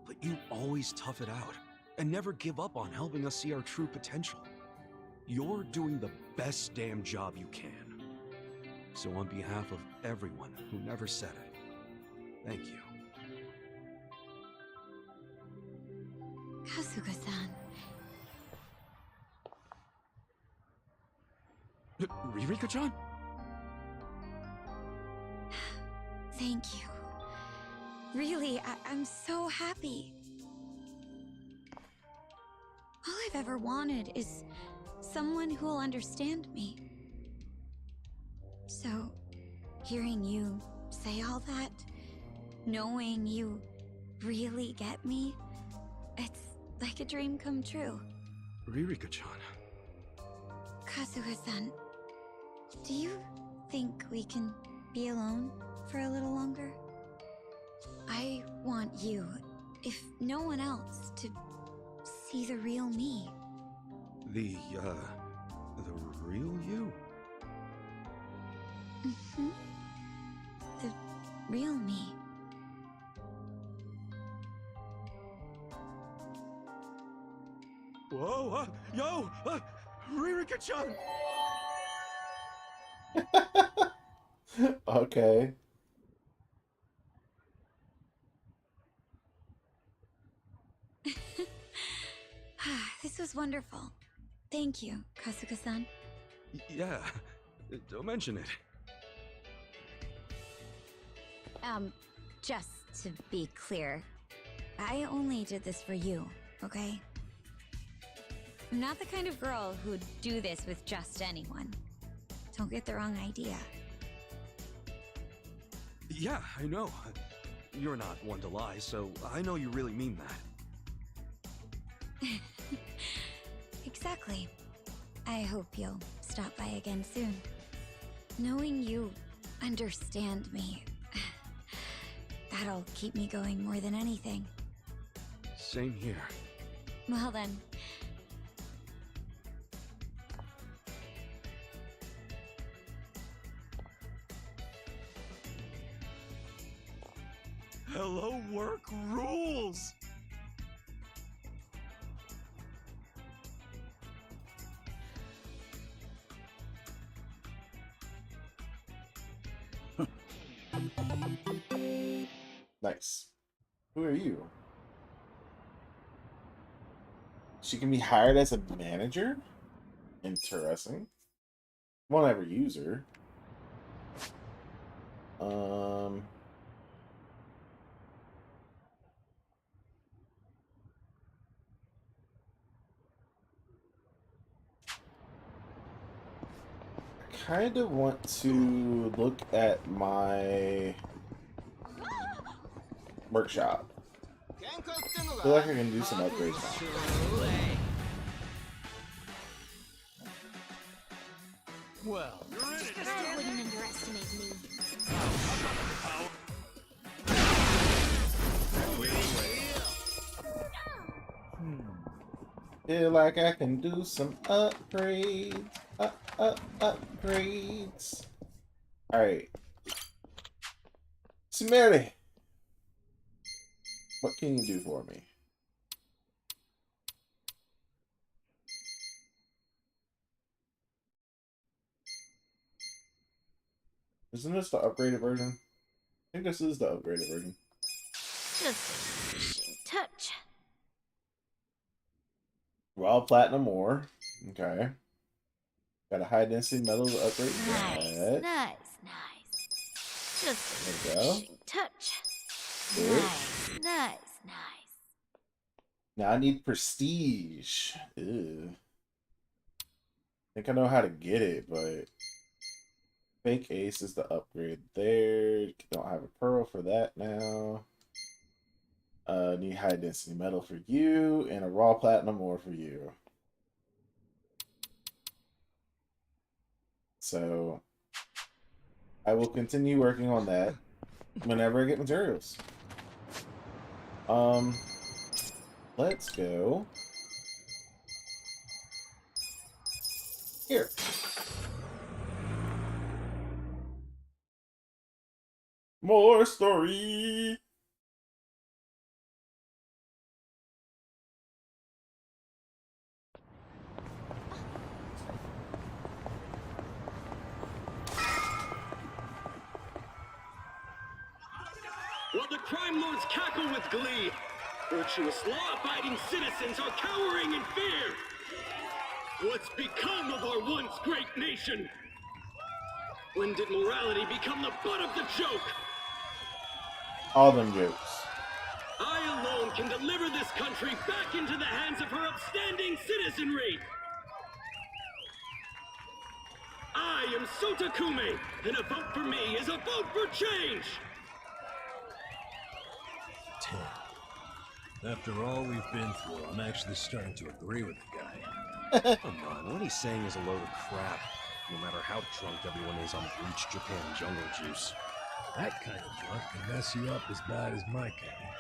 but you always tough it out and never give up on helping us see our true potential. You're doing the best damn job you can. So on behalf of everyone who never said it, thank you. Kasuga-san. Ririka-chan? Thank you. Really, I'm so happy. All I've ever wanted is someone who will understand me. So, hearing you say all that, knowing you really get me, it's like a dream come true. Ririka-chan. Kasuga-san, do you think we can be alone for a little longer? I want you, if no one else, to see the real me. The real you? Mm-hmm. The real me. Whoa, yo, Ririka-chan! Okay. This was wonderful. Thank you, Kasuga-san. Yeah, don't mention it. Just to be clear, I only did this for you, okay? I'm not the kind of girl who'd do this with just anyone. Don't get the wrong idea. Yeah, I know. You're not one to lie, so I know you really mean that. Exactly. I hope you'll stop by again soon. Knowing you understand me, that'll keep me going more than anything. Same here. Well then. Hello Work rules! Nice. Who are you? She can be hired as a manager? Interesting. Won't ever use her. I kind of want to look at my workshop. I feel like I can do some upgrades now. Well, I wouldn't underestimate me. Feel like I can do some upgrades. Upgrades. Alright. Smelly. What can you do for me? Isn't this the upgraded version? I think this is the upgraded version. Just a finishing touch. Raw platinum ore. Okay. Got a high density metal to upgrade that. Nice, nice. Just a There we go. finishing touch. Good. Nice. Now I need prestige. Ew. I think I know how to get it, but fake ace is the upgrade there. Don't have a pearl for that now. Need high density metal for you and a raw platinum ore for you. So I will continue working on that whenever I get materials. Let's go here. More story. While the crime lords cackle with glee, virtuous law-abiding citizens are cowering in fear. What's become of our once great nation? When did morality become the butt of the joke? All them jokes. I alone can deliver this country back into the hands of her upstanding citizenry. I am Sota Kume, and a vote for me is a vote for change. After all we've been through, I'm actually starting to agree with the guy. Come on, what he's saying is a load of crap. No matter how drunk everyone is on bleach Japan jungle juice. That kind of drunk can mess you up as bad as my kind.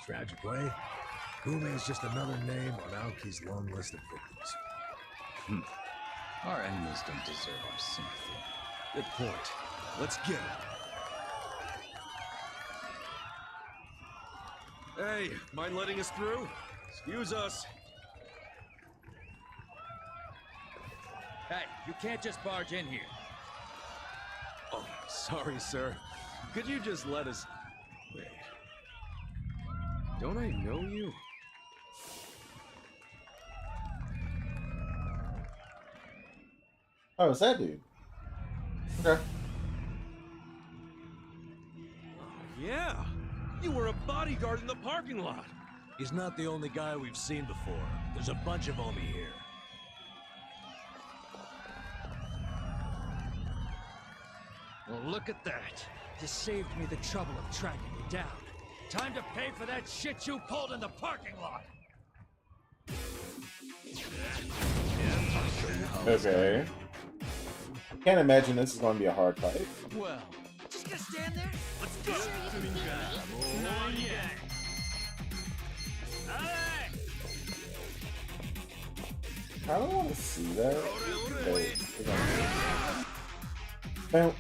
Tragic way, Kume is just another name on Aoki's long list of victims. Our enemies don't deserve our sympathy. Good point. Let's get him. Hey, mind letting us through? Excuse us. Hey, you can't just barge in here. Oh, sorry, sir. Could you just let us... Wait. Don't I know you? Oh, it's that dude. Okay. Yeah. You were a bodyguard in the parking lot. He's not the only guy we've seen before. There's a bunch of Omi here. Well, look at that. Just saved me the trouble of tracking you down. Time to pay for that shit you pulled in the parking lot. Okay. Can't imagine this is going to be a hard fight. Well, just gonna stand there? Let's go. Not yet. I don't want to see that. Bam.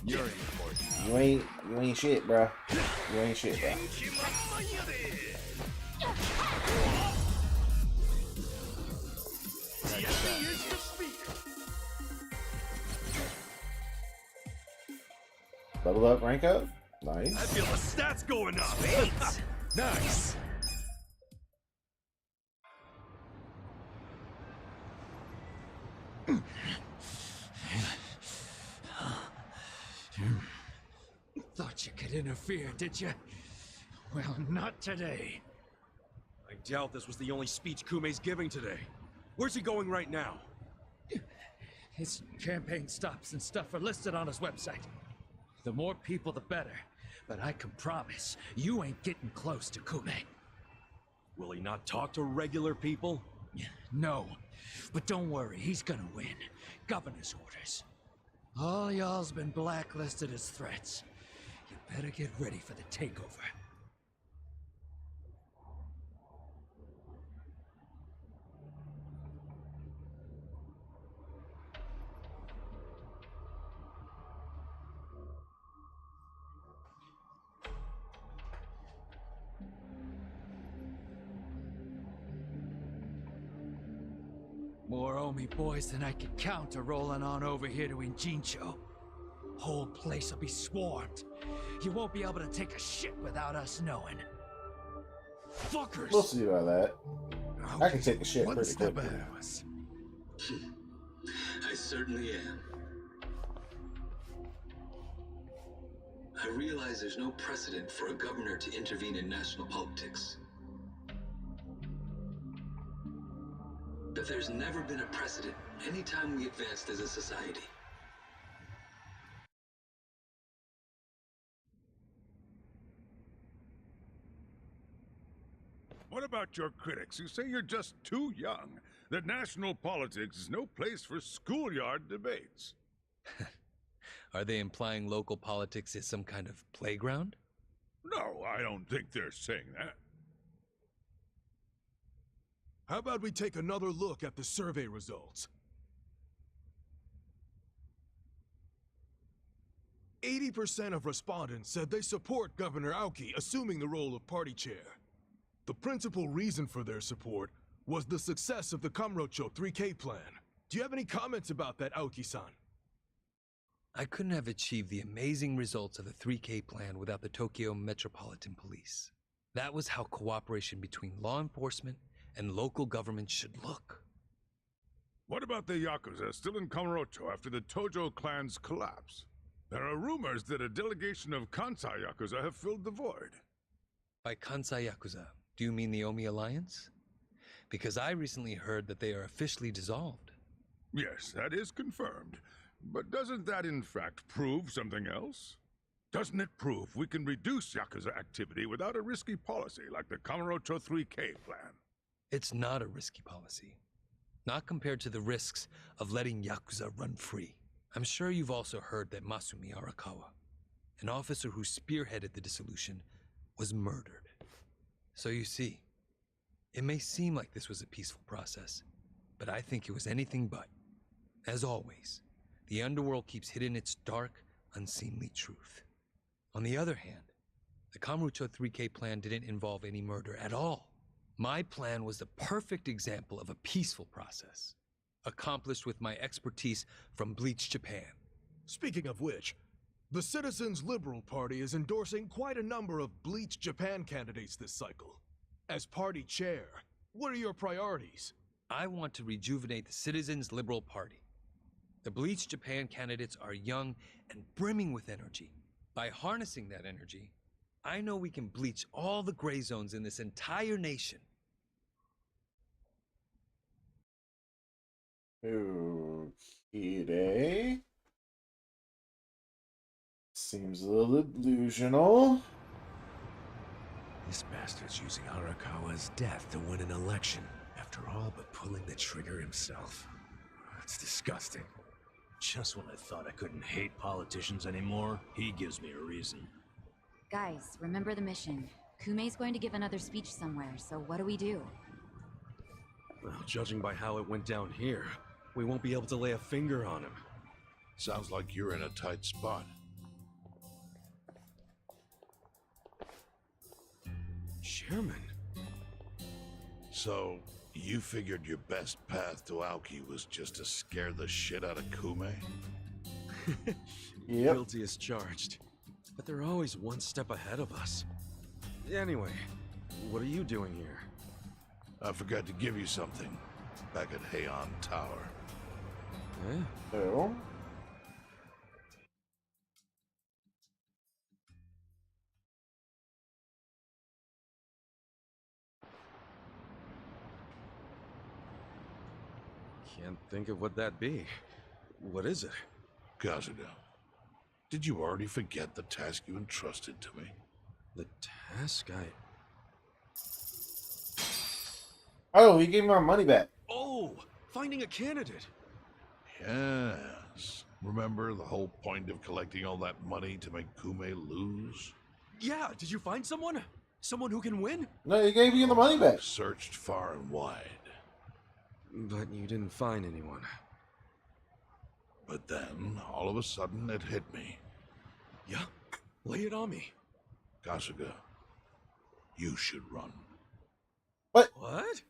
you're important. You ain't shit, bro. You ain't shit, bro. Level up, rank up. Nice. I feel the stats going up. Nice. Thought you could interfere, did you? Well, not today. I doubt this was the only speech Kume's giving today. Where's he going right now? His campaign stops and stuff are listed on his website. The more people, the better. But I can promise, you ain't getting close to Kume. Will he not talk to regular people? No. But don't worry, he's gonna win. Governor's orders. All y'all's been blacklisted as threats. You better get ready for the takeover. More Omi boys than I can count are rolling on over here to Injincho. Whole place will be swarmed. You won't be able to take a shit without us knowing. Fuckers! We'll see about that. I can take a shit pretty quickly. I certainly am. I realize there's no precedent for a governor to intervene in national politics. But there's never been a precedent anytime we advanced as a society. What about your critics who say you're just too young, that national politics is no place for schoolyard debates? Are they implying local politics is some kind of playground? No, I don't think they're saying that. How about we take another look at the survey results? 80% of respondents said they support Governor Aoki assuming the role of party chair. The principal reason for their support was the success of the Kamurocho 3K plan. Do you have any comments about that, Aoki-san? I couldn't have achieved the amazing results of the 3K plan without the Tokyo Metropolitan Police. That was how cooperation between law enforcement and local government should look. What about the Yakuza still in Kamurocho after the Tojo clan's collapse? There are rumors that a delegation of Kansai Yakuza have filled the void. By Kansai Yakuza, do you mean the Omi Alliance? Because I recently heard that they are officially dissolved. Yes, that is confirmed. But doesn't that in fact prove something else? Doesn't it prove we can reduce Yakuza activity without a risky policy like the Kamurocho 3K plan? It's not a risky policy. Not compared to the risks of letting Yakuza run free. I'm sure you've also heard that Masumi Arakawa, an officer who spearheaded the dissolution, was murdered. So you see, it may seem like this was a peaceful process, but I think it was anything but. As always, the underworld keeps hidden its dark, unseemly truth. On the other hand, the Kamurocho 3K plan didn't involve any murder at all. My plan was the perfect example of a peaceful process, accomplished with my expertise from Bleach Japan. Speaking of which, the Citizens Liberal Party is endorsing quite a number of Bleach Japan candidates this cycle. As party chair, what are your priorities? I want to rejuvenate the Citizens Liberal Party. The Bleach Japan candidates are young and brimming with energy. By harnessing that energy, I know we can bleach all the gray zones in this entire nation. Okay. Seems a little delusional. This bastard's using Arakawa's death to win an election, after all but pulling the trigger himself. It's disgusting. Just when I thought I couldn't hate politicians anymore, he gives me a reason. Guys, remember the mission. Kume's going to give another speech somewhere, so what do we do? Well, judging by how it went down here, we won't be able to lay a finger on him. Sounds like you're in a tight spot. Chairman. So, you figured your best path to Aoki was just to scare the shit out of Kume? Yep. Guilty as charged. But they're always one step ahead of us. Anyway, what are you doing here? I forgot to give you something back at Heian Tower. Eh? Oh. Can't think of what that'd be. What is it? Kazuda, did you already forget the task you entrusted to me? The task Oh, he gave me my money back. Oh! Finding a candidate! Yes. Remember the whole point of collecting all that money to make Kume lose? Yeah, did you find someone? Someone who can win? No, he gave you the money back. Searched far and wide. But you didn't find anyone. But then, all of a sudden, it hit me. Yeah? Lay it on me. Kasuga, you should run. What? What?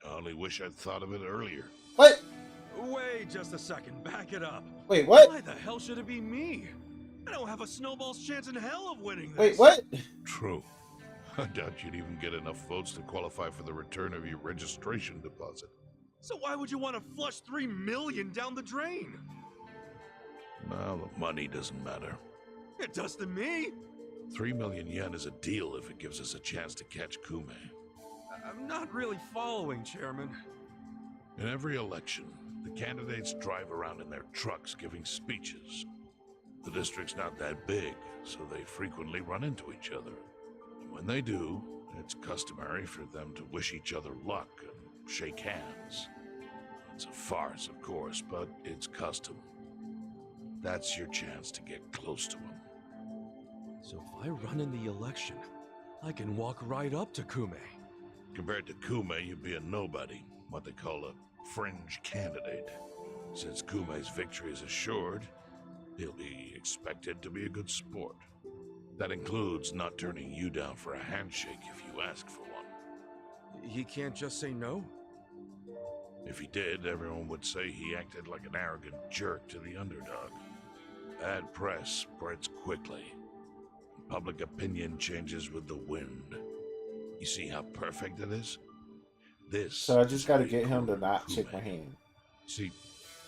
I only wish I'd thought of it earlier. What? Wait just a second, back it up. Wait, what? Why the hell should it be me? I don't have a snowball's chance in hell of winning this. Wait, what? True. I doubt you'd even get enough votes to qualify for the return of your registration deposit. So why would you want to flush 3 million down the drain? Now, the money doesn't matter. It does to me. 3 million yen is a deal if it gives us a chance to catch Kume. I'm not really following, Chairman. In every election, the candidates drive around in their trucks giving speeches. The district's not that big, so they frequently run into each other. And when they do, it's customary for them to wish each other luck and shake hands. It's a farce, of course, but it's custom. That's your chance to get close to him. So if I run in the election, I can walk right up to Kume. Compared to Kume, you'd be a nobody, what they call a fringe candidate. Since Kume's victory is assured, he'll be expected to be a good sport. That includes not turning you down for a handshake if you ask for one. He can't just say no? If he did, everyone would say he acted like an arrogant jerk to the underdog. Bad press spreads quickly. Public opinion changes with the wind. You see how perfect it is? This. So I just gotta get him to not shake my hand. See,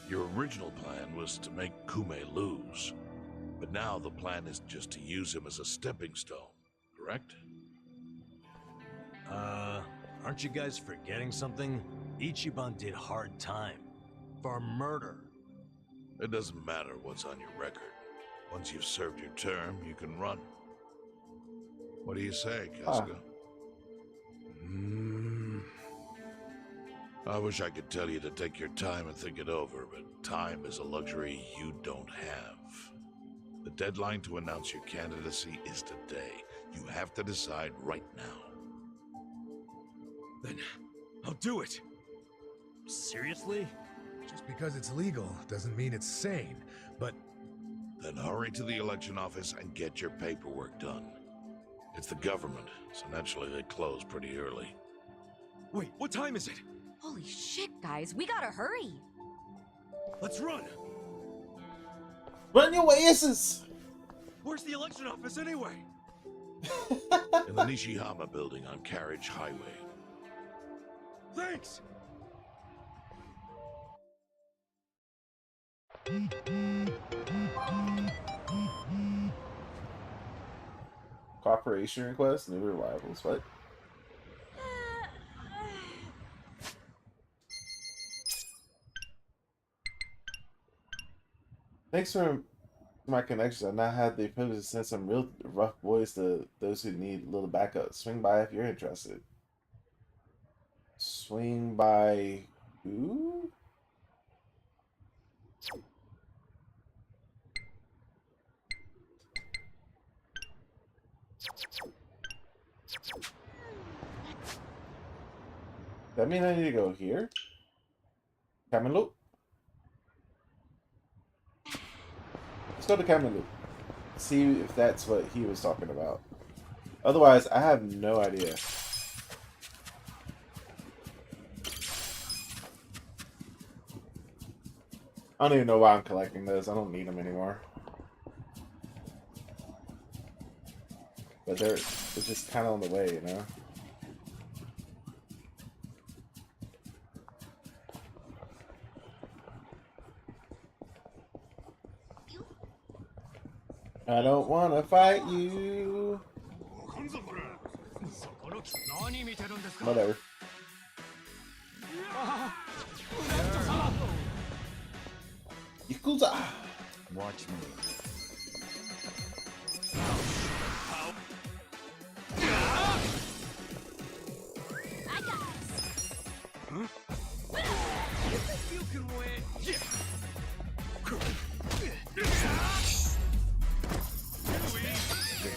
your original plan was to make Kume lose. But now the plan is just to use him as a stepping stone, correct? Aren't you guys forgetting something? Ichiban did hard time. For murder. It doesn't matter what's on your record. Once you've served your term, you can run. What do you say, Kasuga? I wish I could tell you to take your time and think it over, but time is a luxury you don't have. The deadline to announce your candidacy is today. You have to decide right now. Then I'll do it. Seriously? Just because it's legal doesn't mean it's sane, but... Then hurry to the election office and get your paperwork done. It's the government, so naturally they close pretty early. Wait, what time is it? Holy shit, guys, we gotta hurry. Let's run. Run your asses! Where's the election office anyway? In the Nishihama building on Carriage Highway. Thanks! Cooperation request, new arrivals, what? Thanks for my connections. I now have the ability to send some real rough boys to those who need a little backup. Swing by if you're interested. Swing by who? That mean I need to go here? Camelot? Let's go to Camelot. See if that's what he was talking about. Otherwise, I have no idea. I don't even know why I'm collecting those. I don't need them anymore. But they're just kind of on the way, you know? I don't want to fight you. Whatever. Yakuza! Watch me. You can win. Yeah.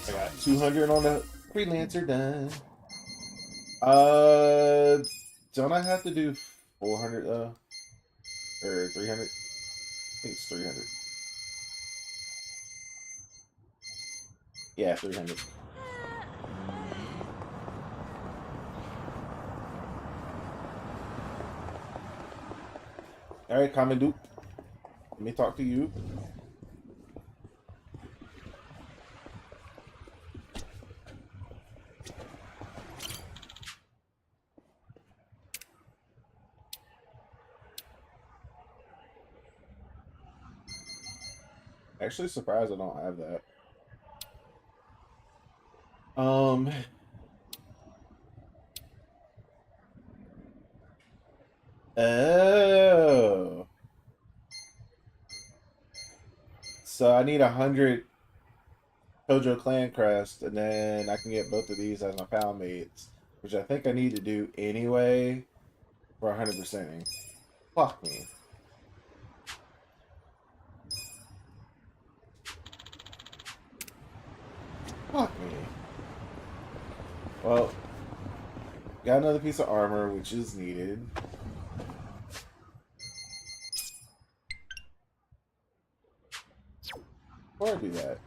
I got 200 on the freelancer done. Don't I have to do 400 though? Or 300? I think it's 300. Yeah, 300. Alright, Common Duke. Let me talk to you. Actually surprised I don't have that. Oh. So I need 100 Tojo Clan Crest, and then I can get both of these as my pal mates, which I think I need to do anyway for 100%ing. Fuck me. Fuck me. Well, got another piece of armor, which is needed. Before I do that,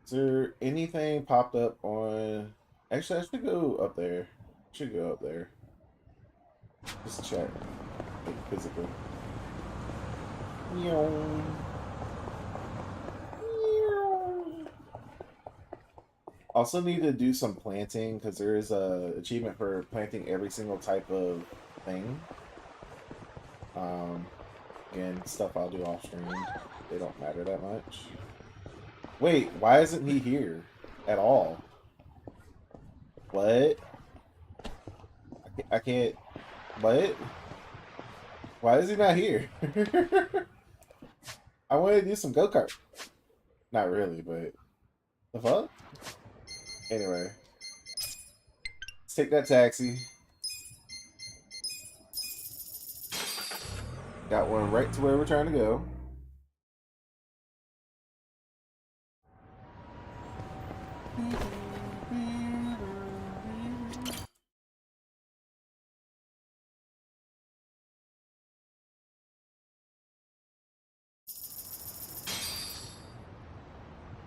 is there anything popped up on... Actually, I should go up there. Should go up there. Just check. Like, physically. Also need to do some planting, because there is a achievement for planting every single type of thing. Again, stuff I'll do off stream. They don't matter that much. Wait, why isn't he here at all? What? I can't... What? Why is he not here? I want to do some go-kart. Not really, but... The fuck? Anyway. Let's take that taxi. Got one right to where we're trying to go.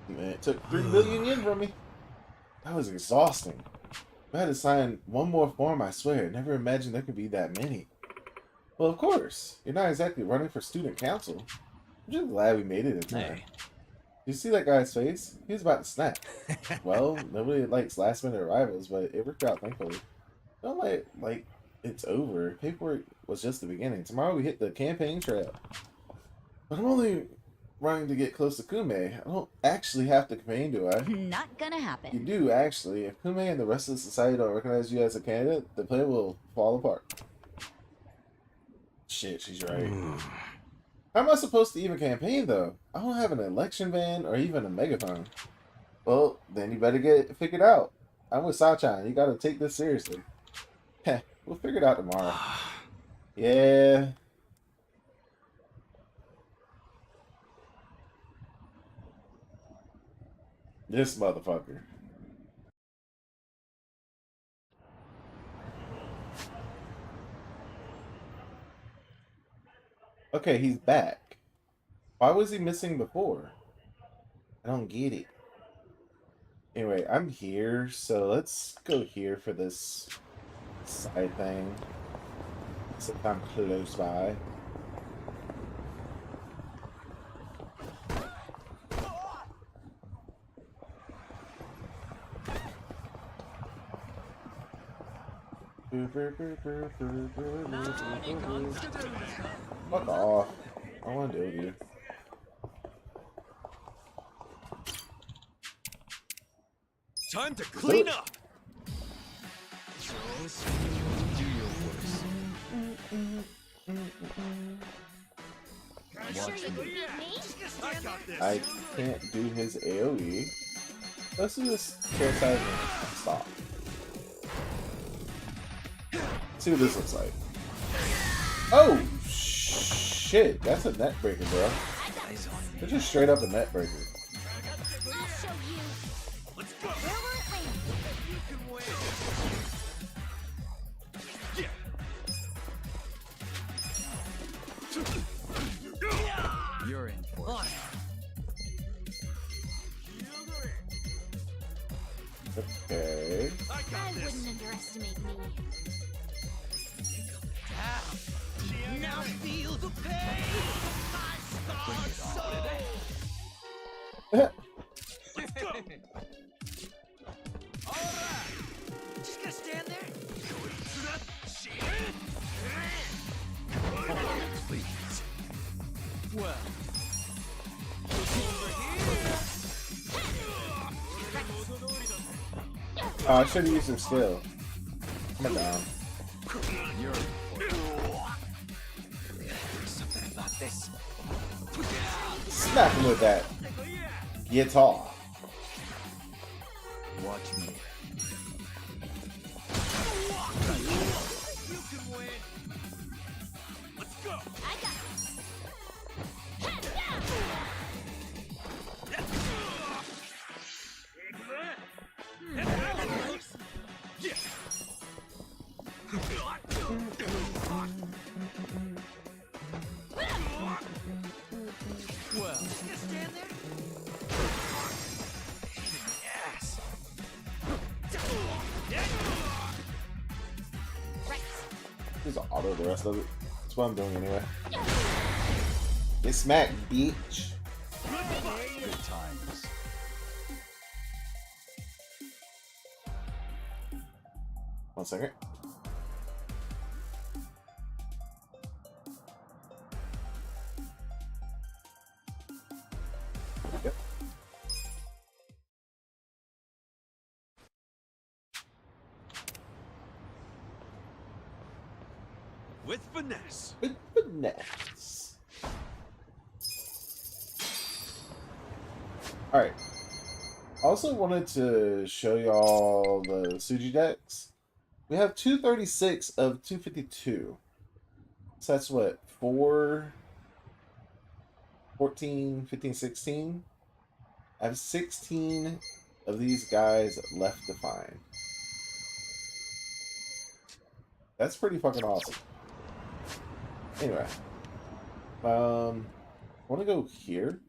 Man, it took 3 billion yen from me. That was exhausting. I had to sign one more form, I swear. Never imagined there could be that many. Well, of course. You're not exactly running for student council. I'm just glad we made it in time. Hey. You see that guy's face? He was about to snap. Well, nobody likes last minute arrivals, but it worked out thankfully. Don't like it's over. Paperwork was just the beginning. Tomorrow we hit the campaign trail. But I'm only running to get close to Kume. I don't actually have to campaign, do I? Not gonna happen. You do, actually. If Kume and the rest of the society don't recognize you as a candidate, the plan will fall apart. Shit, she's right. How am I supposed to even campaign, though? I don't have an election van or even a megaphone. Well, then you better get it figured out. I'm with Sachan. You gotta take this seriously. Heh, we'll figure it out tomorrow. Yeah. This motherfucker. Okay, he's back. Why was he missing before? I don't get it. Anyway, I'm here, so let's go here for this side thing. Since I'm close by. Fuck off. I want to deal with you. Time to clean up! Do your worst. I can't do his AoE. Let's do this chair stop. See what this looks like. Oh shit, that's a net breaker, bro. It's just straight up a net breaker. You're in for it. Okay. I wouldn't underestimate me. Now feel the pain. My scarred soul. Let's go. All right. Just gonna stand there. Please. Well. Oh, I should have used her skill. Come down. You're Something about this. Smack him with that guitar. Watch me. You can win. Let's go. I got this. Well, just gonna stand there. Yes. Just auto the rest of it. That's what I'm doing anyway. Get smacked, bitch. Good times. One second. Yep. With finesse. With finesse. Alright. Also wanted to show y'all the Suji decks. We have 236 of 252. So that's what? 4, 14, 15, 16? I have 16 of these guys left to find. That's pretty fucking awesome. Anyway. I want to go here.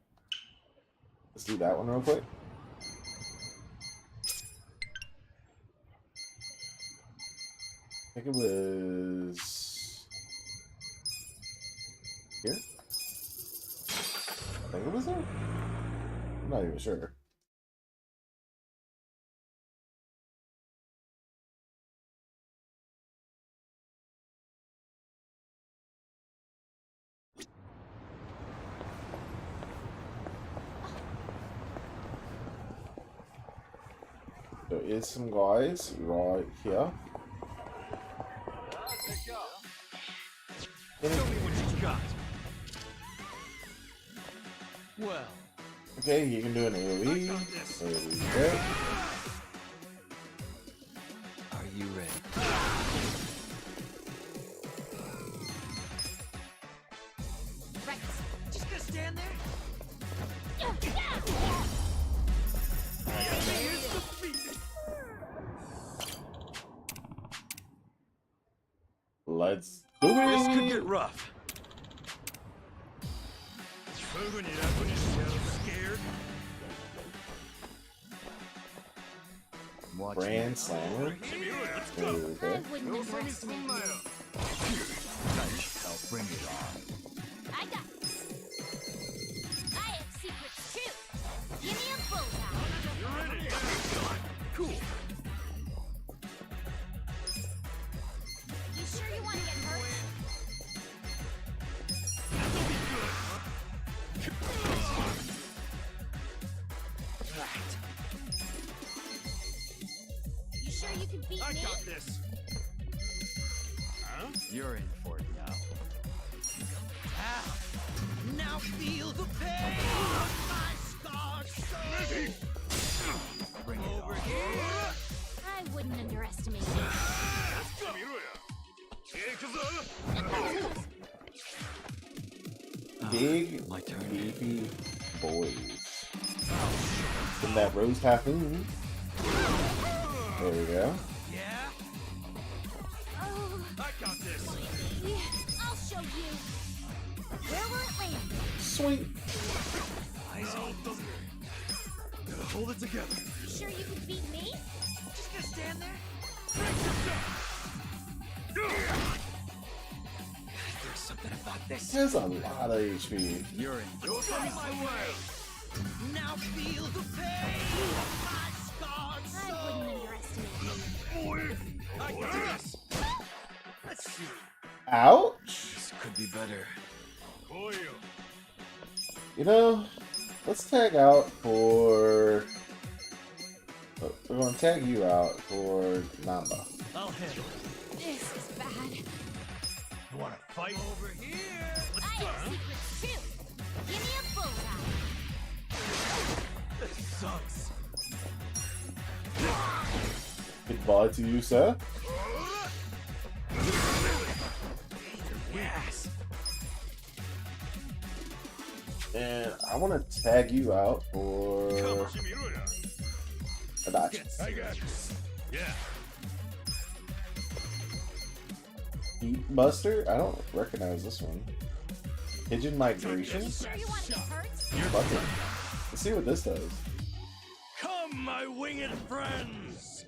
Let's do that one real quick. I think it was here. I think it was there. I'm not even sure. There is some guys right here. Show me what you got. Well. Okay, you can do an AoE. AoE there. Are you ready? Right. Just gonna stand there. Here's the feet. Let's do it. This could get rough. Scared? Watch Grand Slammer? Okay. I wouldn't underestimate you. I'll bring it on. I got this. I have secrets too. Give me a bullseye. You're ready. Cool. You sure you want to get hurt? You sure you can beat I me? got this. Huh? You're in for it now. Now feel the pain of my scarred soul. Bring it Over on. here. I wouldn't underestimate you. Big, My turn. beefy boys. From that Rose Typhoon. There we go. Yeah? Oh, I got this. yeah, I'll show you. Where will it land? Sweet. Hold it together. You sure you can beat me? Just gonna stand there? There's something about this. There's a lot of HP. You're in. Don't let me my way. Now feel the pain of my scarred I soul. wouldn't underestimate you. I got this. Let's see. Ouch. This could be better. You know, let's tag out for... We're going to tag you out for Namba. I'll handle it. This is bad. You want to fight? Over here. I have secrets too. Give me a bullseye. This sucks. Goodbye to you, sir. Yes. And I want to tag you out for Adachi. I got this. Yeah. Heat Buster? I don't recognize this one. Pigeon Migration? You sure you want to get hurt? Fuck it. Let's see what this does. Come, my winged friends!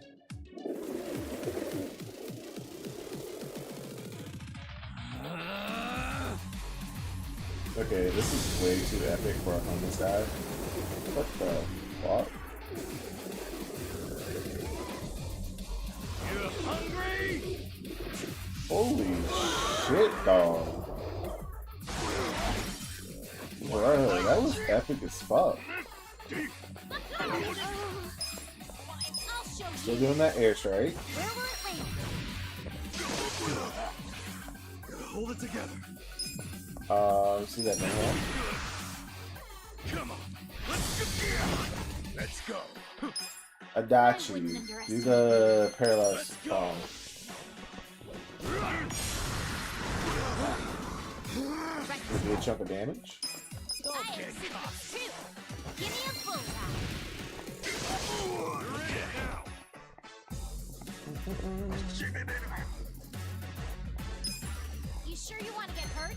Okay, this is way too epic for a homeless guy. What the fuck? You hungry? Holy shit, dog. Bro, that was epic as fuck. I'll show Still you. doing that airstrike. Where will it land? Hold it together. See that man? Come on. Let's go. Adachi. Do the paralyzed bomb. Do a chunk of damage. I have secrets too. Give me a bullseye. You're in it now. You sure you want to get hurt?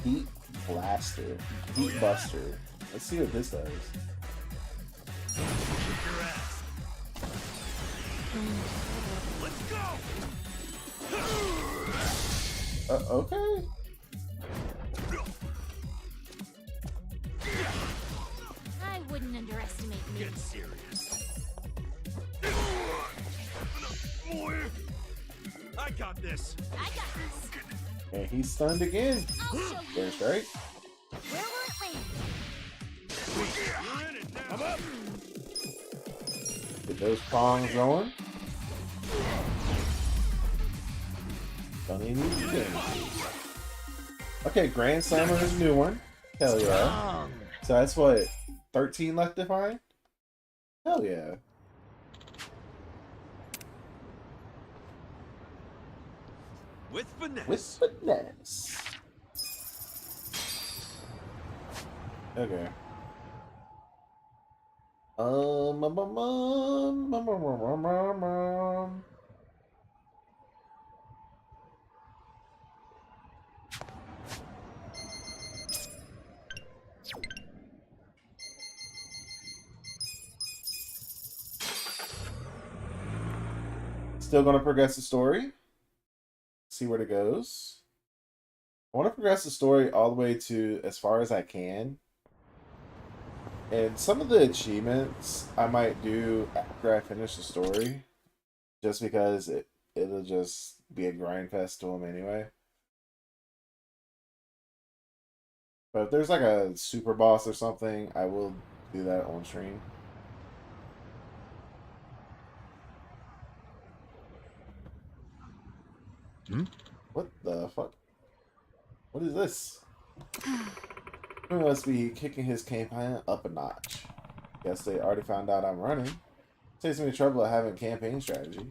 Heat Blaster. Heat Buster. Let's see what this does. Kick your ass. Let's go. Okay. I wouldn't underestimate me. Get serious. I got this. I got this. And he's stunned again. I'll show you. There's right. Where will it land? You're in it now. I'm up. Get those prongs going. Don't even need to do anything. Okay, Grand Slammer is a new one. Hell yeah. So that's what, 13 left to find? Hell yeah. With finesse. With finesse. Okay. Um, um, um, um, um, um, um, um, um. Still gonna progress the story. See where it goes. I want to progress the story all the way to as far as I can. And some of the achievements I might do after I finish the story. Just because it'll just be a grind fest to them anyway. But if there's like a super boss or something, I will do that on stream. What the fuck? What is this? He must be kicking his campaign up a notch. Guess they already found out I'm running. Saves me trouble of having campaign strategy.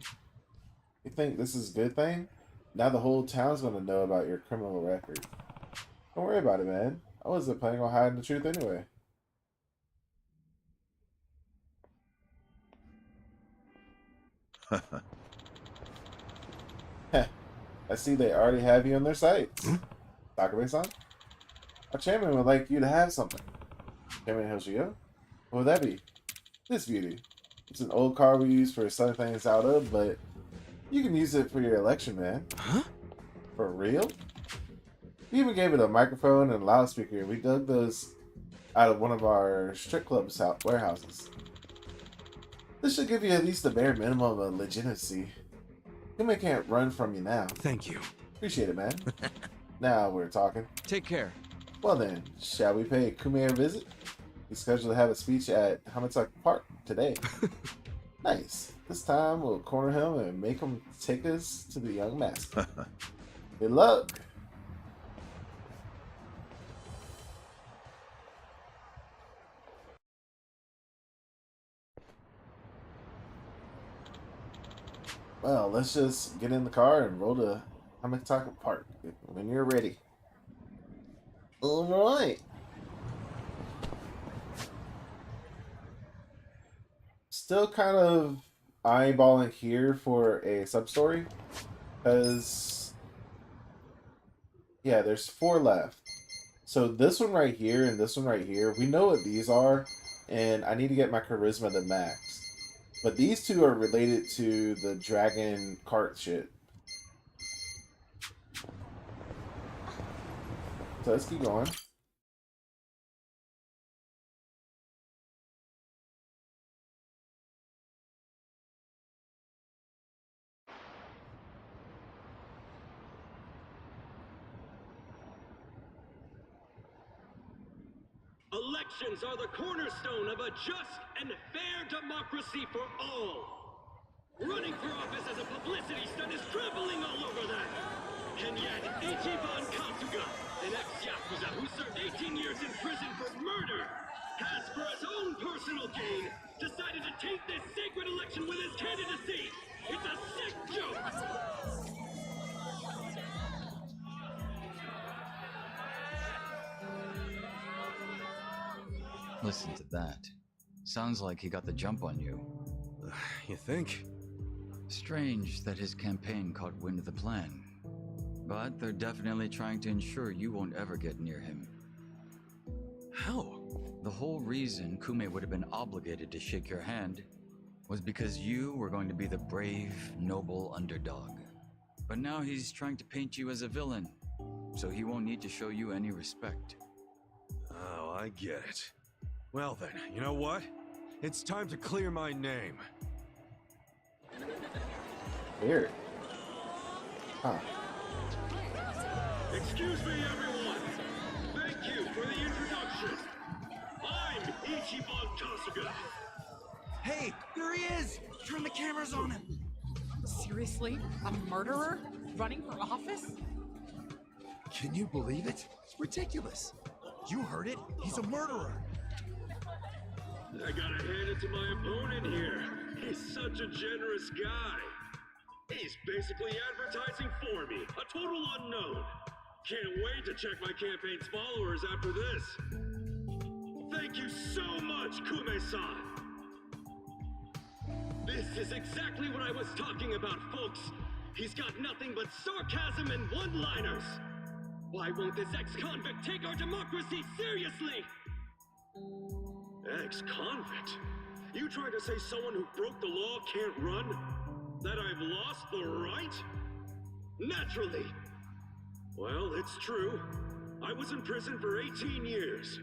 You think this is a good thing? Now the whole town's gonna know about your criminal record. Don't worry about it, man. I wasn't planning on hiding the truth anyway. I see they already have you on their sites. Takube-san? Our chairman would like you to have something. Chairman Hoshio? What would that be? This beauty. It's an old car we use for selling things out of, but you can use it for your election, man. Huh? For real? We even gave it a microphone and a loudspeaker. We dug those out of one of our strip club's warehouses. This should give you at least the bare minimum of legitimacy. Kume can't run from you now. Thank you. Appreciate it, man. Now we're talking. Take care. Well then, shall we pay Kume a visit? He's scheduled to have a speech at Hamatsuki Park today. Nice. This time we'll corner him and make him take us to the young master. Good luck. Well, let's just get in the car and roll to Hamatsuki Park when you're ready. All right. Still kind of eyeballing here for a sub-story, because yeah, there's 4 left. So this one right here and this one right here, we know what these are, and I need to get my charisma to max. But these 2 are related to the dragon cart shit. So let's keep going. Elections are the cornerstone of a just and fair democracy for all. Running for office as a publicity stunt is traveling all over that. And yet, Ichiban Kasuga, an ex-Yakuza who served 18 years in prison for murder, has, for his own personal gain, decided to taint this sacred election with his candidacy. It's a sick joke! Listen to that. Sounds like he got the jump on you. You think? Strange that his campaign caught wind of the plan. But they're definitely trying to ensure you won't ever get near him. How? The whole reason Kume would have been obligated to shake your hand was because you were going to be the brave, noble underdog. But now he's trying to paint you as a villain, so he won't need to show you any respect. Oh, I get it. Well then, you know what? It's time to clear my name. Weird. Huh. Excuse me, everyone. Thank you for the introduction. I'm Ichiban Kasuga. Hey, there he is! Turn the cameras on him! Seriously? A murderer? Running for office? Can you believe it? It's ridiculous. You heard it. He's a murderer. I gotta hand it to my opponent here. He's such a generous guy. He's basically advertising for me, a total unknown. Can't wait to check my campaign's followers after this. Thank you so much, Kume-san. This is exactly what I was talking about, folks. He's got nothing but sarcasm and one-liners. Why won't this ex-convict take our democracy seriously? Ex-convict? You trying to say someone who broke the law can't run? That I've lost the right? Naturally. Well, it's true. I was in prison for 18 years.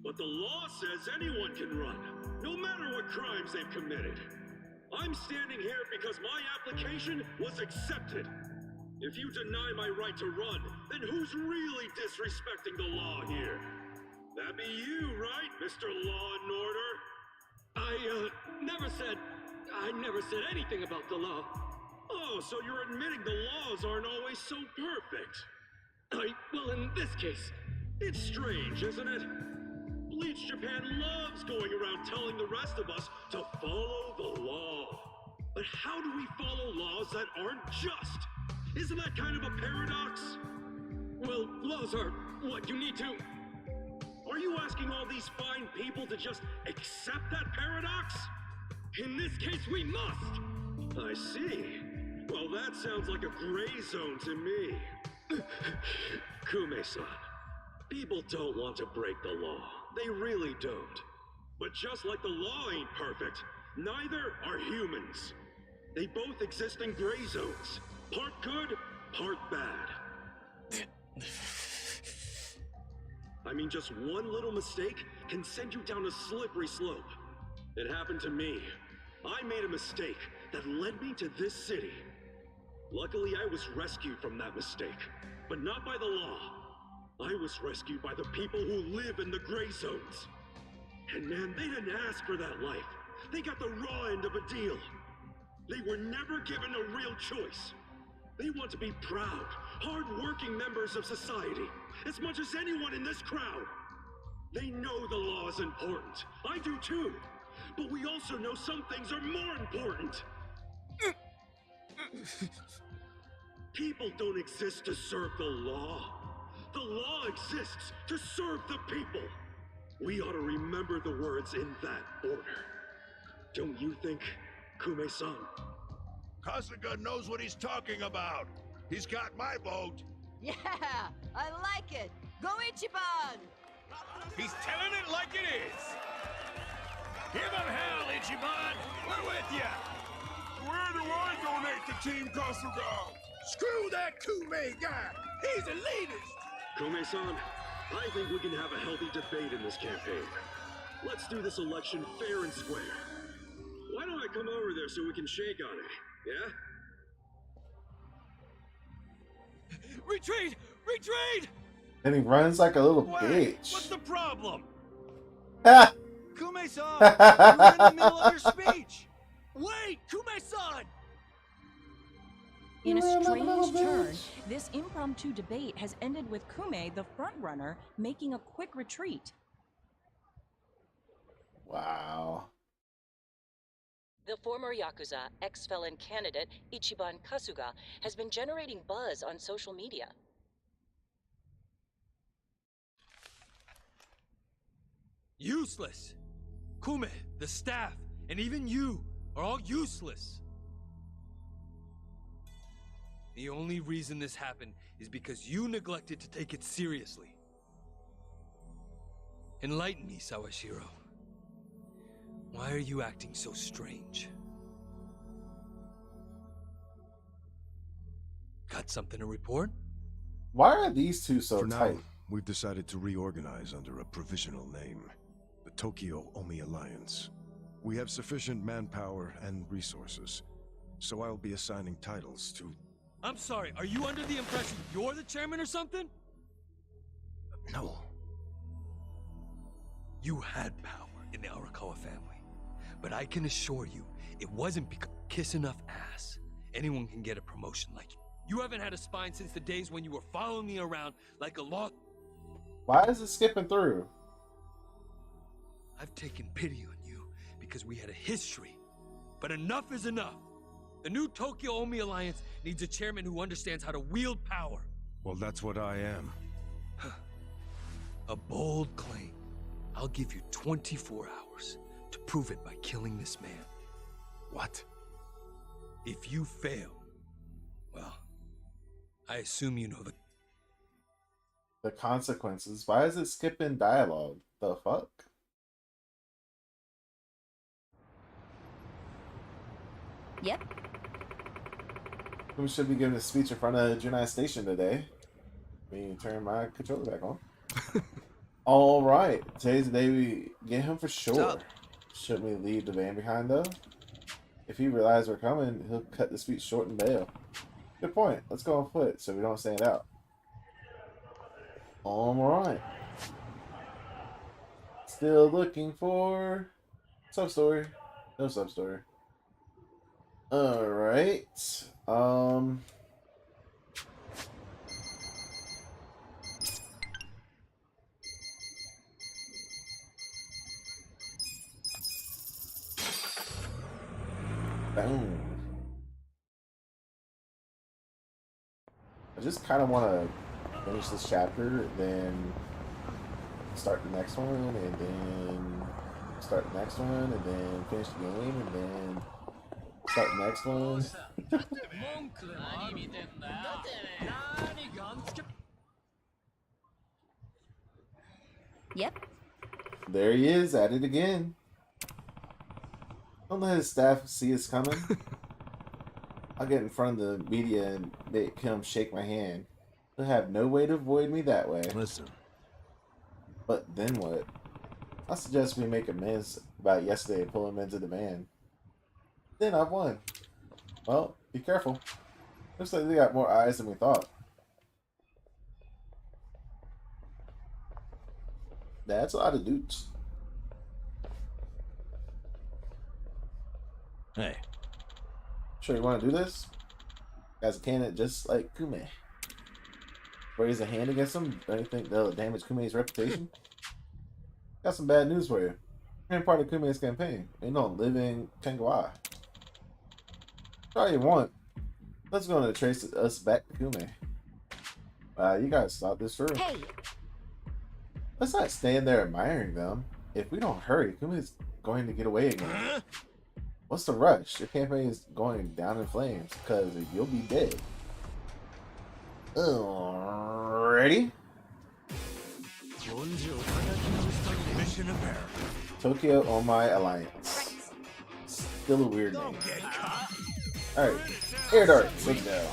But the law says anyone can run, no matter what crimes they've committed. I'm standing here because my application was accepted. If you deny my right to run, then who's really disrespecting the law here? That be you, right, Mr. Law and Order? I never said anything about the law. Oh, so you're admitting the laws aren't always so perfect. Well, in this case, it's strange, isn't it? Bleach Japan loves going around telling the rest of us to follow the law. But how do we follow laws that aren't just? Isn't that kind of a paradox? Well, laws are what you need to... Are you asking all these fine people to just accept that paradox? In this case, we must! I see. Well, that sounds like a gray zone to me. Kume-san, people don't want to break the law. They really don't. But just like the law ain't perfect, neither are humans. They both exist in gray zones. Part good, part bad. I mean, just one little mistake can send you down a slippery slope. It happened to me. I made a mistake that led me to this city. Luckily, I was rescued from that mistake, but not by the law. I was rescued by the people who live in the gray zones. And man, they didn't ask for that life. They got the raw end of a deal. They were never given a real choice. They want to be proud, hard-working members of society, as much as anyone in this crowd. They know the law is important. I do too. But we also know some things are more important. People don't exist to serve the law. The law exists to serve the people. We ought to remember the words in that order. Don't you think, Kume-san? Kasuga knows what he's talking about. He's got my vote. Yeah, I like it. Go Ichiban! He's telling it like it is. Give him hell, Ichiban. We're with ya. Where do I donate to Team Kasuga? Screw that Kume guy! He's a elitist! Kume-san, I think we can have a healthy debate in this campaign. Let's do this election fair and square. Why don't I come over there so we can shake on it, yeah? Retreat! Retreat! And he runs like a little Wait, bitch. what's the problem? Ah! Kume-san, you're in the middle of your speech. Wait, Kume-san! In a strange turn, this impromptu debate has ended with Kume, the frontrunner, making a quick retreat. Wow. The former Yakuza ex-felon candidate, Ichiban Kasuga, has been generating buzz on social media. Useless! Kume, the staff, and even you are all useless. The only reason this happened is because you neglected to take it seriously. Enlighten me, Sawashiro. Why are you acting so strange? Got something to report? Why are these two so For tight? now, we've decided to reorganize under a provisional name, the Tokyo Omi Alliance. We have sufficient manpower and resources, so I'll be assigning titles to... I'm sorry, are you under the impression you're the chairman or something? No. You had power in the Arakawa family, but I can assure you, it wasn't because kiss enough ass. Anyone can get a promotion like you. You haven't had a spine since the days when you were following me around like a law... Why is it skipping through? I've taken pity on you because we had a history, but enough is enough. The new Tokyo Omi Alliance needs a chairman who understands how to wield power. Well, that's what I am. A bold claim. I'll give you 24 hours to prove it by killing this man. What? If you fail, well, I assume you know The consequences. Why is it skipping dialogue? The fuck? Yep, We should be giving a speech in front of Junai Station today. Let me turn my controller back on. All right, today's the day we get him for sure. Shouldn't we leave the van behind though? If he realizes we're coming, he'll cut the speech short and bail. Good point. Let's go on foot so we don't stand out. All right. Still looking for sub-story. No sub-story. All right. Boom. I just kind of want to finish this chapter, then start the next one, and then start the next one, and then finish the game, and then start the next one. Yep. There he is, at it again. Don't let his staff see us coming. I'll get in front of the media and make him shake my hand. He'll have no way to avoid me that way. Listen. But then what? I suggest we make amends about yesterday and pull him into the van. Then I've won. Well, be careful. Looks like they got more eyes than we thought. That's a lot of dudes. Hey. Sure you want to do this? Guy's a candidate just like Kume. Raise a hand against him? Don't you think they'll damage Kume's reputation? Got some bad news for you. You're part of Kume's campaign. You don't live in Kangwa. Try you want. Let's go and trace us back to Kume. You gotta stop this room. Hey! Let's not stand there admiring them. If we don't hurry, Kume's going to get away again. What's the rush? Your campaign is going down in flames, because you'll be dead. Ready? Mission apparent. Tokyo Omai Alliance. Still a weird name. Alright. Air dart. Let's go.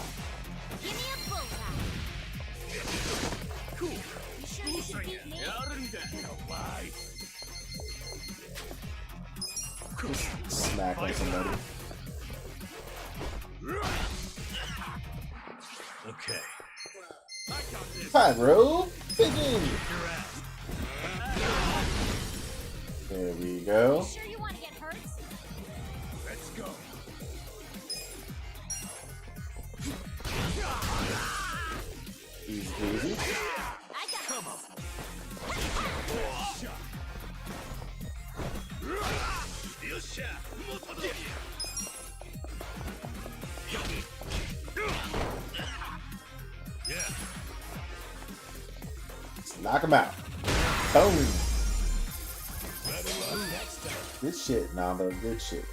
Smack on somebody. Okay. Pyro begin. There we go. Sure you want to get hurt? Let's go. Easy peasy. Come on. Yeah. Let's knock him out. Boom. Good shit, Nando. Good shit.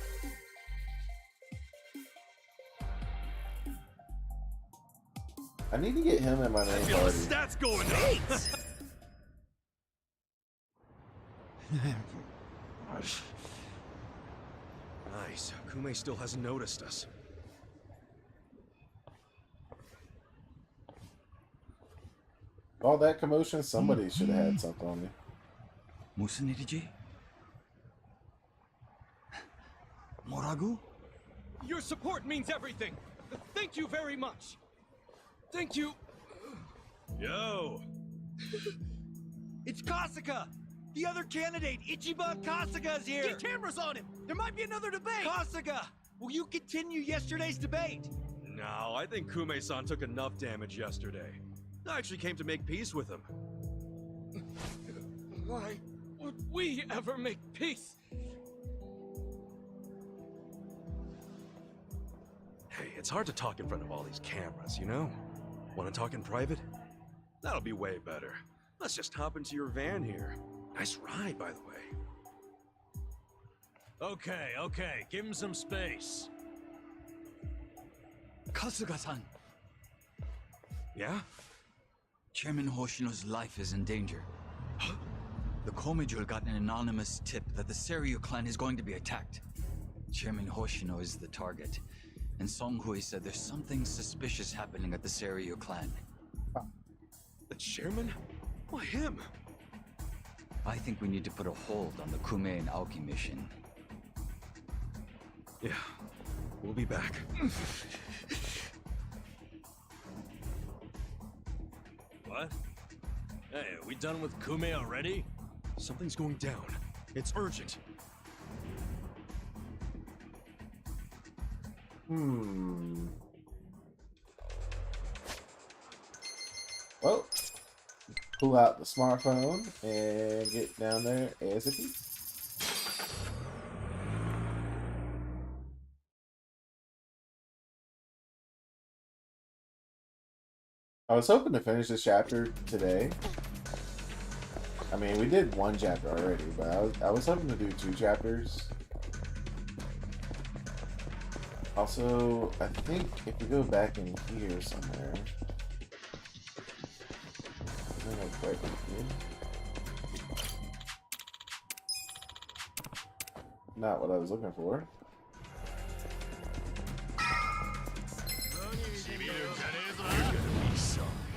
I need to get him in my main Feel the party. stats going up. Nice. Kume still hasn't noticed us. All that commotion, somebody should have had something on me. 무슨 일이지? 뭐라고? Your support means everything. Thank you very much. Thank you. Yo. It's Kasuga! The other candidate, Ichiban Kasuga's here! Get cameras on him! There might be another debate! Kasuga! Will you continue yesterday's debate? No, I think Kume-san took enough damage yesterday. I actually came to make peace with him. Why would we ever make peace? Hey, it's hard to talk in front of all these cameras, you know? Want to talk in private? That'll be way better. Let's just hop into your van here. Nice ride, by the way. Okay. Give him some space. Kasuga-san. Yeah? Chairman Hoshino's life is in danger. The Komijul got an anonymous tip that the Seiryu clan is going to be attacked. Chairman Hoshino is the target, and Song Hui said there's something suspicious happening at the Seiryu clan. The chairman? Why him? I think we need to put a hold on the Kume and Aoki mission. Yeah, we'll be back. What? Hey, are we done with Kume already? Something's going down. It's urgent. Well, pull out the smartphone and get down there ASAP. I was hoping to finish this chapter today. I mean, we did one chapter already, but I was hoping to do 2 chapters. Also, I think if we go back in here somewhere, right in here. Not what I was looking for.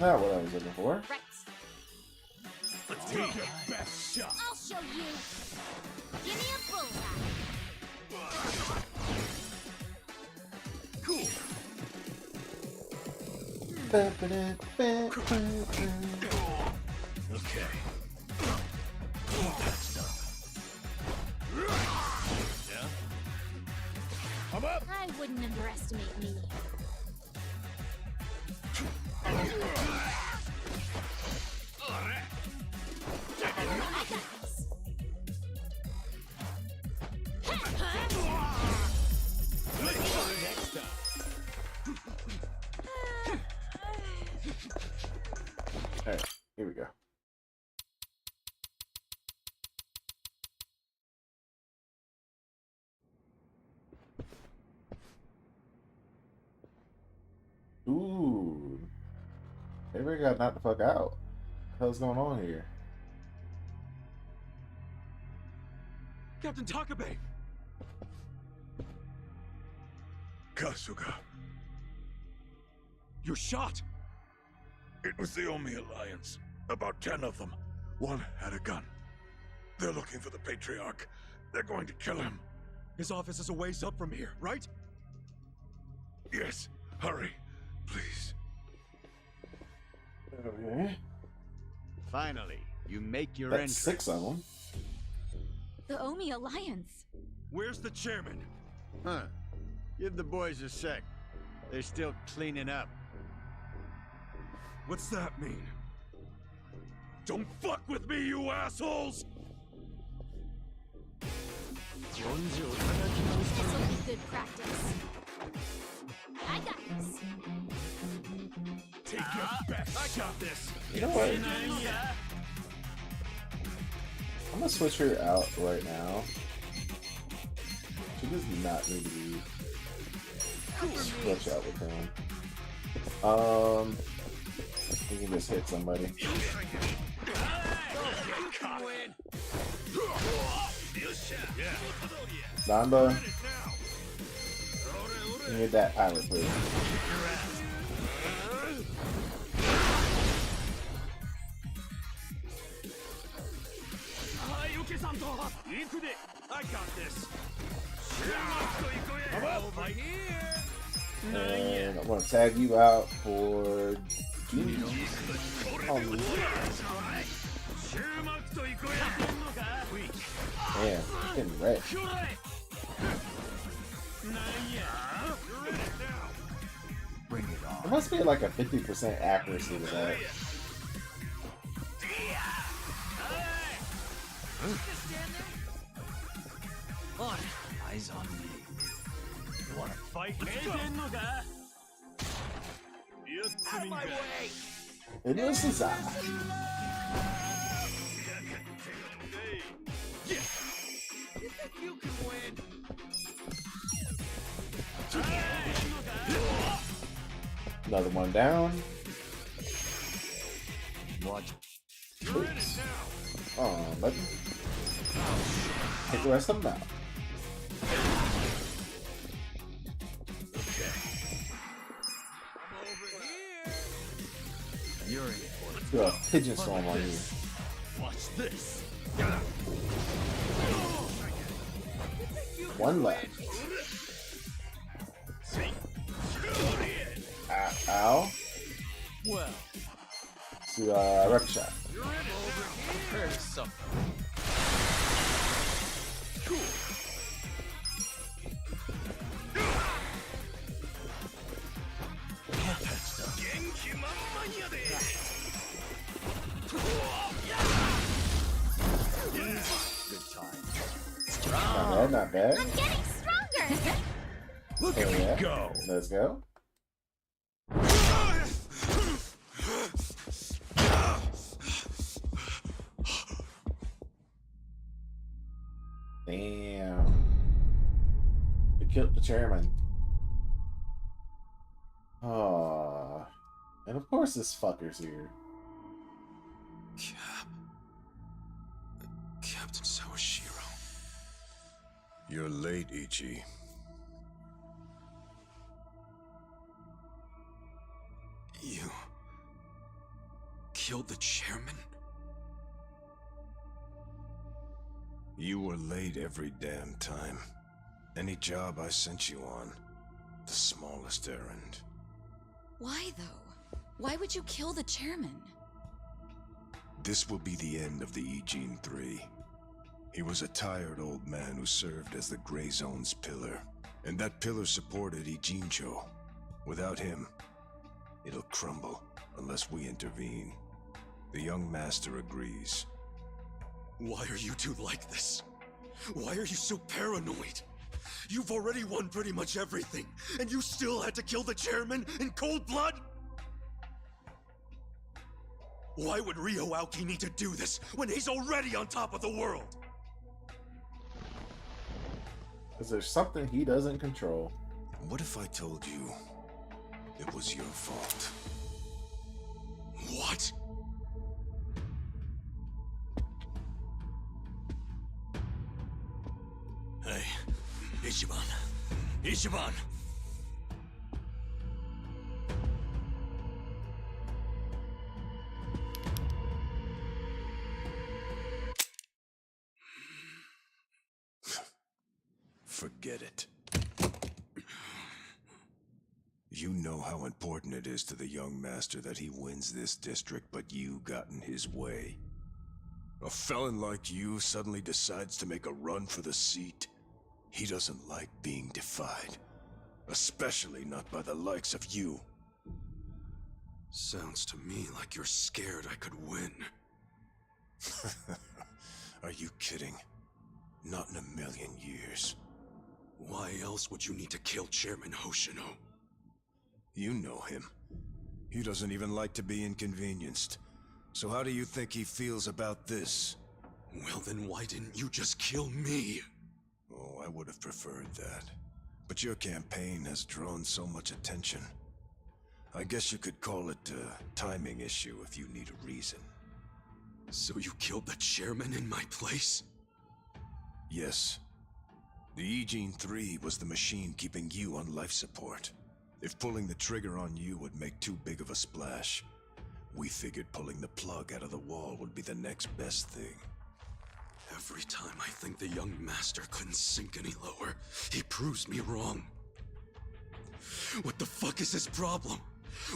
Not what I was looking for. Let's take your best shot. I'll show you. Give me a bullseye. Cool. Okay. That's done. Yeah? I'm up. I wouldn't underestimate me. I got this. Next time. Alright, here we go. Ooh. Everybody got knocked the fuck out. What the hell's going on here? Captain Takabe! Kasuga. You're shot! It was the Omi Alliance. About 10 of them. One had a gun. They're looking for the Patriarch. They're going to kill him. His office is a ways up from here, right? Yes. Hurry. Please. Okay. Finally, you make your That's entrance. 6 of them. The Omi Alliance. Where's the chairman? Huh. Give the boys a sec. They're still cleaning up. What's that mean? Don't fuck with me, you assholes! This'll be good practice. I got this. Take your best. I got this. You know what? I'm gonna switch her out right now. She does not need to be switched out with him. You can just hit somebody. Namba, you need that power, please. I got this. I'm over here. And I'm gonna tag you out for Junior. Damn, he's getting wrecked. Bring it on. There must be like a 50% accuracy to that. Eyes on me. You wanna fight? Out of my way. It was his eye. You think you can win? Another one down. Watch. Oops. Oh, buddy. Take the rest of them out. Okay. Do a pigeon storm on you. Watch this. One left. Ow. Well, To record shot. prepare to suffer. Cool. Good time. Not bad, not bad. I'm getting stronger. Look Oh, at yeah. me go. Let's go. Damn. They killed the chairman. Oh. And of course this fucker's here. Captain Sawashiro. You're late, Ichi. You killed the chairman? You were late every damn time. Any job I sent you on, the smallest errand. Why, though? Why would you kill the chairman? This will be the end of the Ijin 3. He was a tired old man who served as the Gray Zone's pillar. And that pillar supported Ijincho. Without him, it'll crumble unless we intervene. The young master agrees. Why are you two like this? Why are you so paranoid? You've already won pretty much everything, and you still had to kill the chairman in cold blood? Why would Ryo Aoki need to do this when he's already on top of the world? Because there's something he doesn't control. What if I told you it was your fault? What? Hey, Ichiban. Ichiban! Forget it. You know how important it is to the young master that he wins this district, but you got in his way. A felon like you suddenly decides to make a run for the seat. He doesn't like being defied. Especially not by the likes of you. Sounds to me like you're scared I could win. Are you kidding? Not in a million years. Why else would you need to kill Chairman Hoshino? You know him. He doesn't even like to be inconvenienced. So how do you think he feels about this? Well, then why didn't you just kill me? Oh, I would have preferred that. But your campaign has drawn so much attention. I guess you could call it a timing issue if you need a reason. So you killed the chairman in my place? Yes. The Ijin 3 was the machine keeping you on life support. If pulling the trigger on you would make too big of a splash, we figured pulling the plug out of the wall would be the next best thing. Every time I think the young master couldn't sink any lower, he proves me wrong. What the fuck is his problem?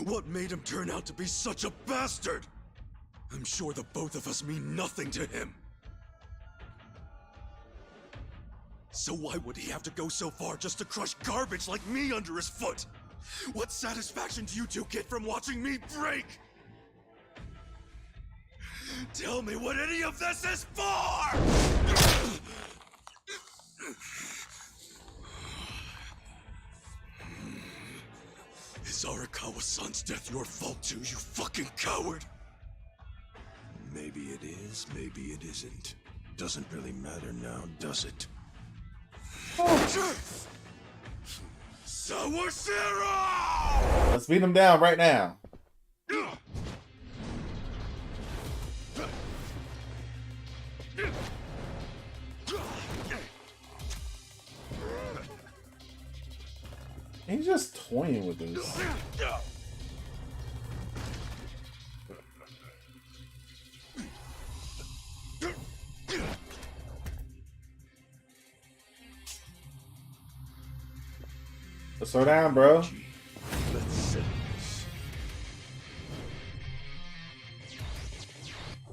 What made him turn out to be such a bastard? I'm sure the both of us mean nothing to him. So why would he have to go so far just to crush garbage like me under his foot? What satisfaction do you two get from watching me break? Tell me what any of this is for! Is Arakawa-san's death your fault too, you fucking coward? Maybe it is, maybe it isn't. Doesn't really matter now, does it? Sawashiro! Let's beat him down right now. He's just toying with this. Let's slow down, bro. Let's settle this.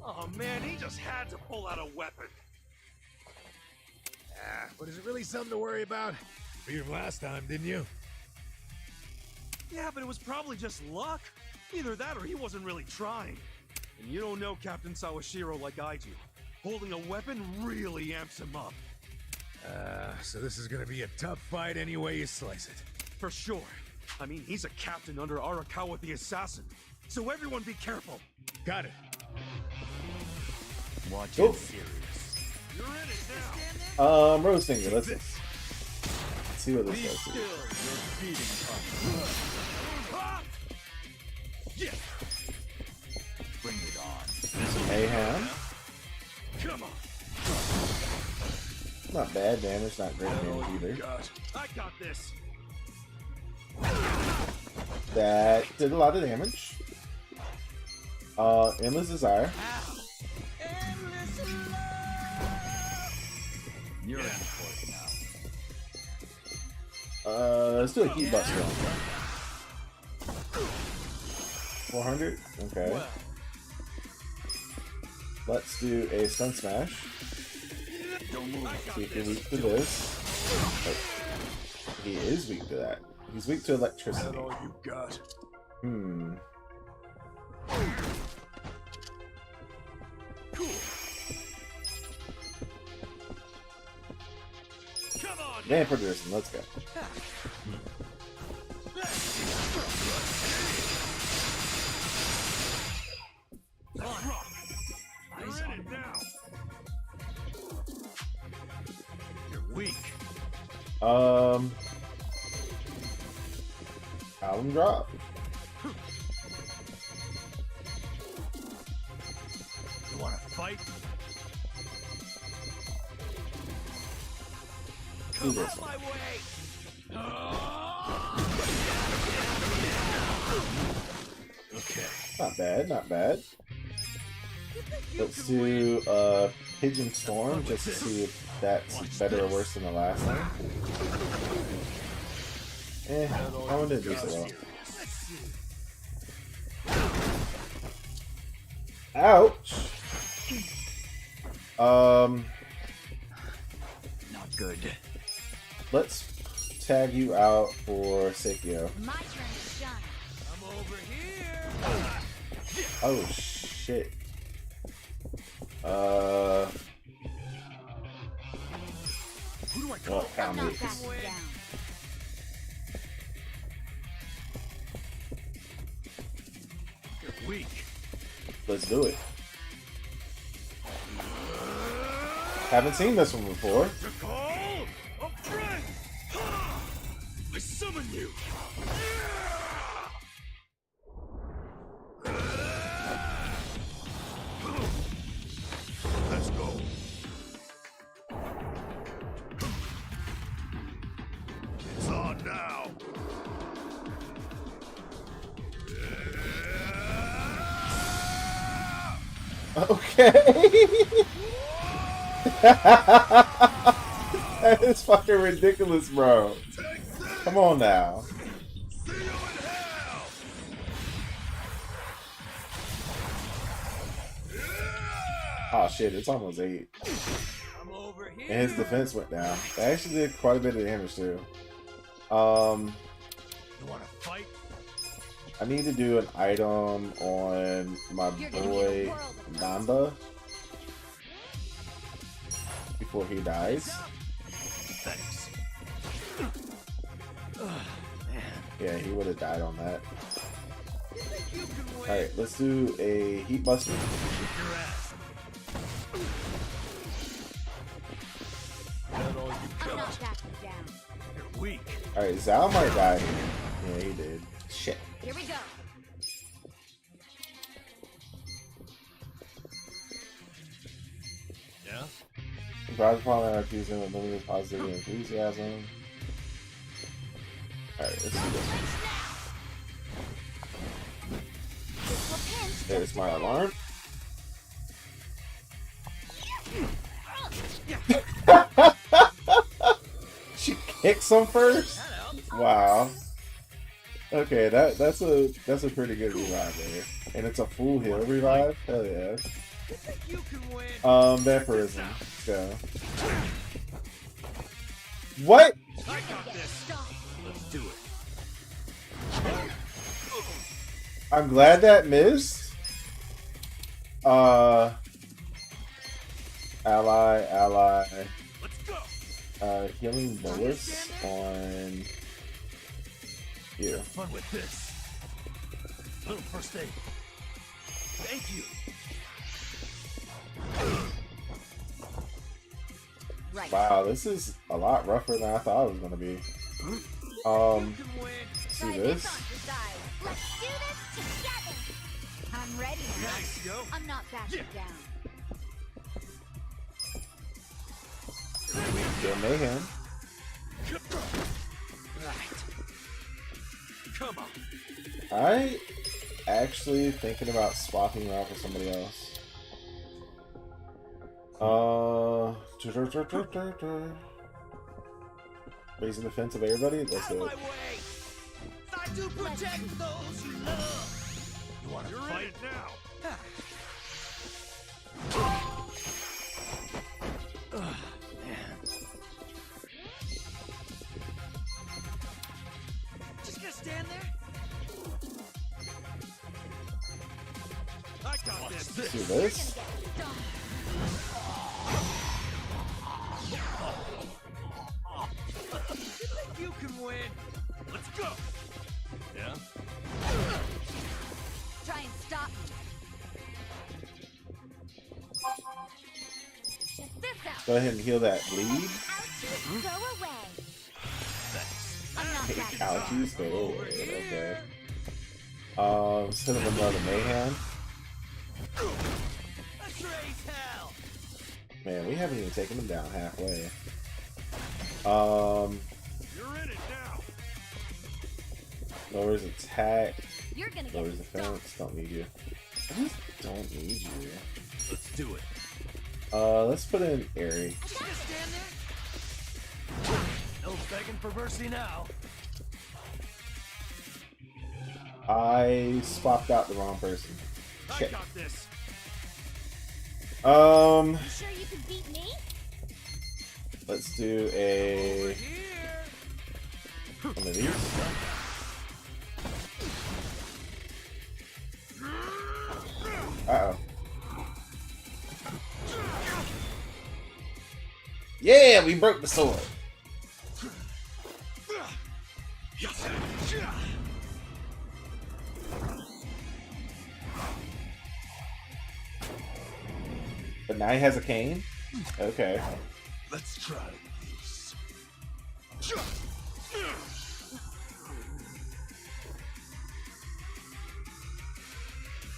Oh man, he just had to pull out a weapon. Ah, but is it really something to worry about? Beat him last time, didn't you? Yeah, but it was probably just luck. Either that or he wasn't really trying. And you don't know Captain Sawashiro like I do. Holding a weapon really amps him up. So this is gonna be a tough fight any way you slice it. For sure. I mean, he's a captain under Arakawa the Assassin. So everyone be careful. Got it. Watch Oh. it serious. You're in it now. Rose finger. Let's see what this Be does. still, you're feeding Yeah. Bring it on. Mayhem. Come on. Not bad damage, not great damage either. I got this. That did a lot of damage. Endless Desire. You're in for it now. Let's do a heat buster on 400. Okay. Let's do a stun smash. See if he's weak to this. Oh, he is weak to that. He's weak to electricity. All you got. Come on. Vampire Drison, let's go. You're in it now. You're weak. Album drop. You wanna fight? Do this one. My way. Okay. Not bad, not bad. Let's do Pigeon Storm just to see if that's better or worse than the last one. I wouldn't do so well. Ouch! Not good. Let's tag you out for Sekio. My turn to shine. I'm over here. Oh shit. Who do I Well, call? pound Knock it. that one down. You're weak. Let's do it. Haven't seen this one before. To call a friend. I summon you. Let's go. It's on now. Okay. That is fucking ridiculous, bro. Come on now. Oh shit, it's almost 8. I'm over here. And his defense went down. It actually did quite a bit of damage too. You wanna fight? I need to do an item on my boy Nanda before he dies. Thanks. Yeah, he would have died on that. Alright, let's do a heat buster. Your ass. That all you I'm got? not backing down. You're weak. Alright, Zal might die here. Yeah, he did. Shit. Here we go. Yeah? Surprise upon our accusing of limited positive enthusiasm. Alright, let's do this. This will pinch. There's my alarm. She kicks him first? Wow. Okay, that's a pretty good revive there. And it's a full heal revive? Hell yeah. Vampirism. Let's go. What? I got this. Let's do it. I'm glad that missed. Ally. Let's go. Healing bonus on you. Have fun with this. Little first aid. Thank you. Right. Wow, this is a lot rougher than I thought it was gonna be. See this? Let's do this together. I'm ready. Nice, yo. I'm not backing down. Get mayhem. Right. Come on. I actually thinking about swapping around for somebody else. Raising the defense of everybody. Let's do it. I do protect those you love. You want to fight now? Man. Just gonna stand there? I got this. See this? You think you can win? Let's go. Yeah. Try and stop me. Check this out. Go ahead and heal that bleed. Ouchies, go away. I'm not backing down. Ouchies, go away. Okay. Let's hit him with another mayhem. Let's raise hell. Man, we haven't even taken him down halfway. You're in it now. Lowers attack. You're gonna get Lowers defense. Don't need you. I just don't need you. Let's do it. Let's put in Airy. Just gonna stand there? No begging for mercy now. I swapped out the wrong person. I got this. You sure you can beat me? Let's do a one of these. Uh-oh. Yeah, we broke the sword. But now he has a cane? Okay. Let's try this.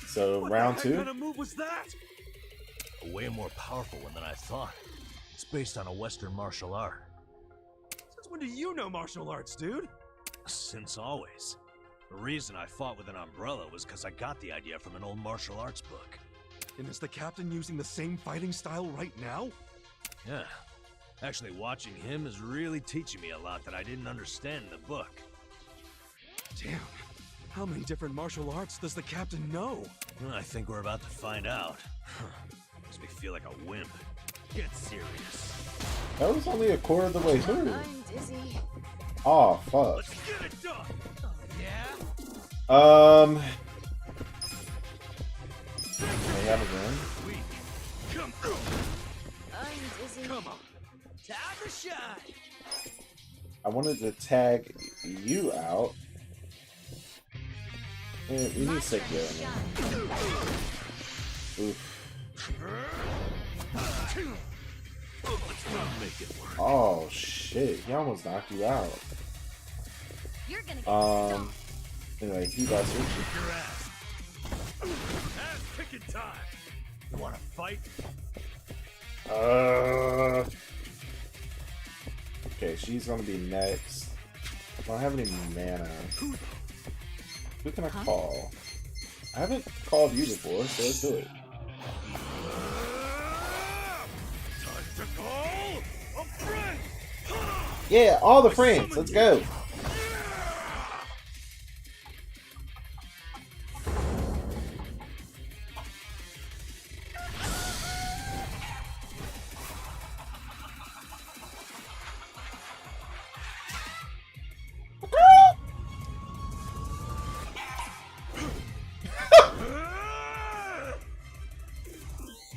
So round two? What kind of move was that? A way more powerful one than I thought. It's based on a Western martial art. Since when do you know martial arts, dude? Since always. The reason I fought with an umbrella was because I got the idea from an old martial arts book. And is the captain using the same fighting style right now? Yeah. Actually, watching him is really teaching me a lot that I didn't understand in the book. Damn. How many different martial arts does the captain know? Well, I think we're about to find out. Makes me feel like a wimp. Get serious. That was only a quarter of the way through. I'm dizzy. Oh, fuck. Let's get it done. Oh, yeah? They have a gun. Come I'm dizzy. Come on. Time to shine. I wanted to tag you out. Yeah, we need sick there. Oof. Let's not make it work. Oh shit, he almost knocked you out. You're gonna get Anyway, he got switched. Your ass. Ass kicking time. You wanna fight? Okay, she's gonna be next. I don't have any mana. Who can I call? I haven't called you before, so let's do it. Time to call a friend. Yeah, all the friends. Let's go.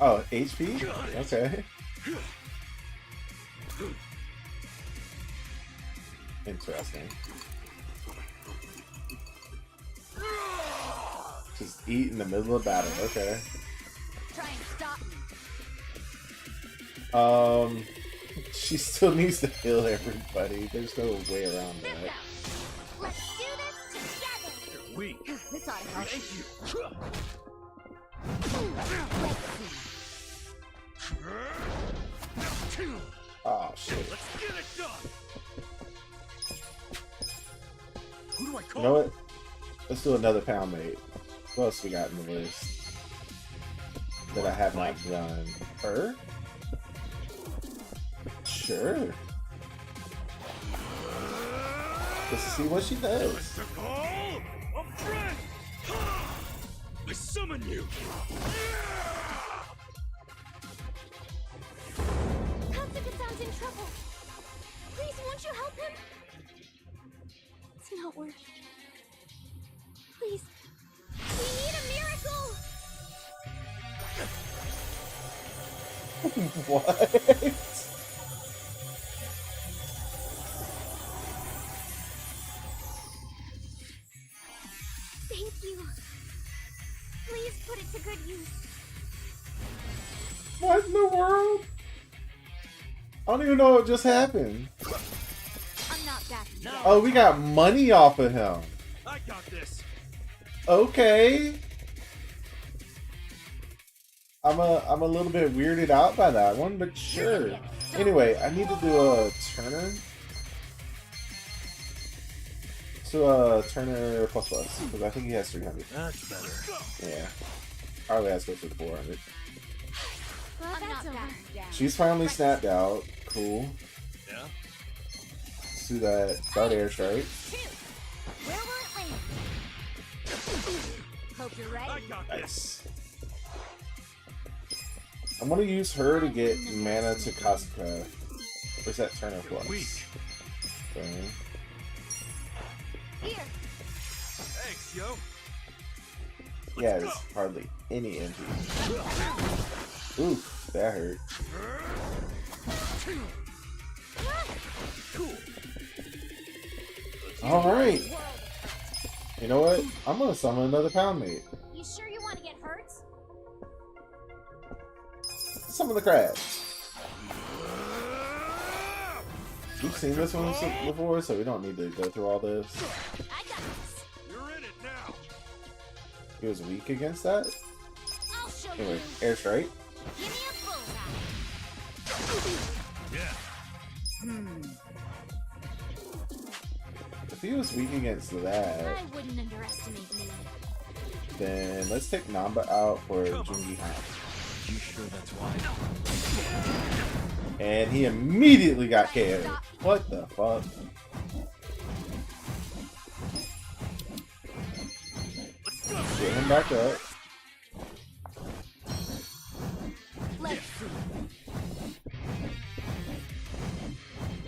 Oh, HP? Okay. Interesting. Just eat in the middle of battle. Okay. Try and stop me. She still needs to heal everybody. There's no way around that. Let's do this together. You're weak. This ought to help. Thank you. Oh shit. Let's get it done. Who do I call? You know what? Let's do another pound mate. What else we got in the list that I have not done? Her? Sure. Let's see what she does. I summon you. Katsuka-san's in trouble. Please, won't you help him? It's not working. Please, we need a miracle. What? Thank you. Please put it to good use. What in the world? I don't even know what just happened. I'm not backing down. Oh, we got money off of him. I got this. Okay. I'm a little bit weirded out by that one, but sure. Anyway, I need to do a Turner. So Turner plus because I think he has 300. That's better. Yeah. Harley has to go for 400. Well, that's over. She's finally snapped out. Cool. Yeah. Let's do that Dart Air Strike. Where will it land? Hope you're ready. I got this. Nice. I'm gonna use her to get mana to Kasuka. Where's that Turner plus? Weak. Okay. Here. Thanks, yo. He has hardly any MP. Oof, that hurt. Cool. Alright. You know what? I'm gonna summon another pound mate. You sure you want to get hurt? Summon the crabs. We've seen this one before, so we don't need to go through all this. I got this. You're in it now. He was weak against that. I'll show Anyway, you. airstrike. Give me a bullseye. Yeah. If he was weak against that, I wouldn't underestimate me. then let's take Namba out for Jungi Han. You sure that's why? And he immediately got KO'd. What the fuck? Get him back up. Let's see.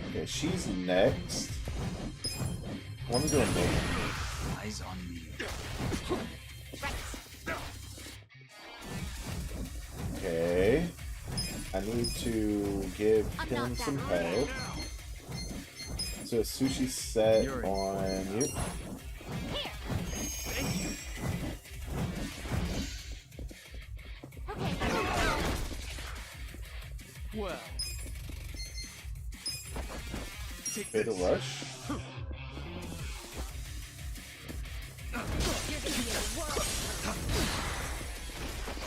Okay, she's next. I want to do a name. Eyes on me. Okay. I need to give him some help. So a sushi set on you. Well. Bit of rush.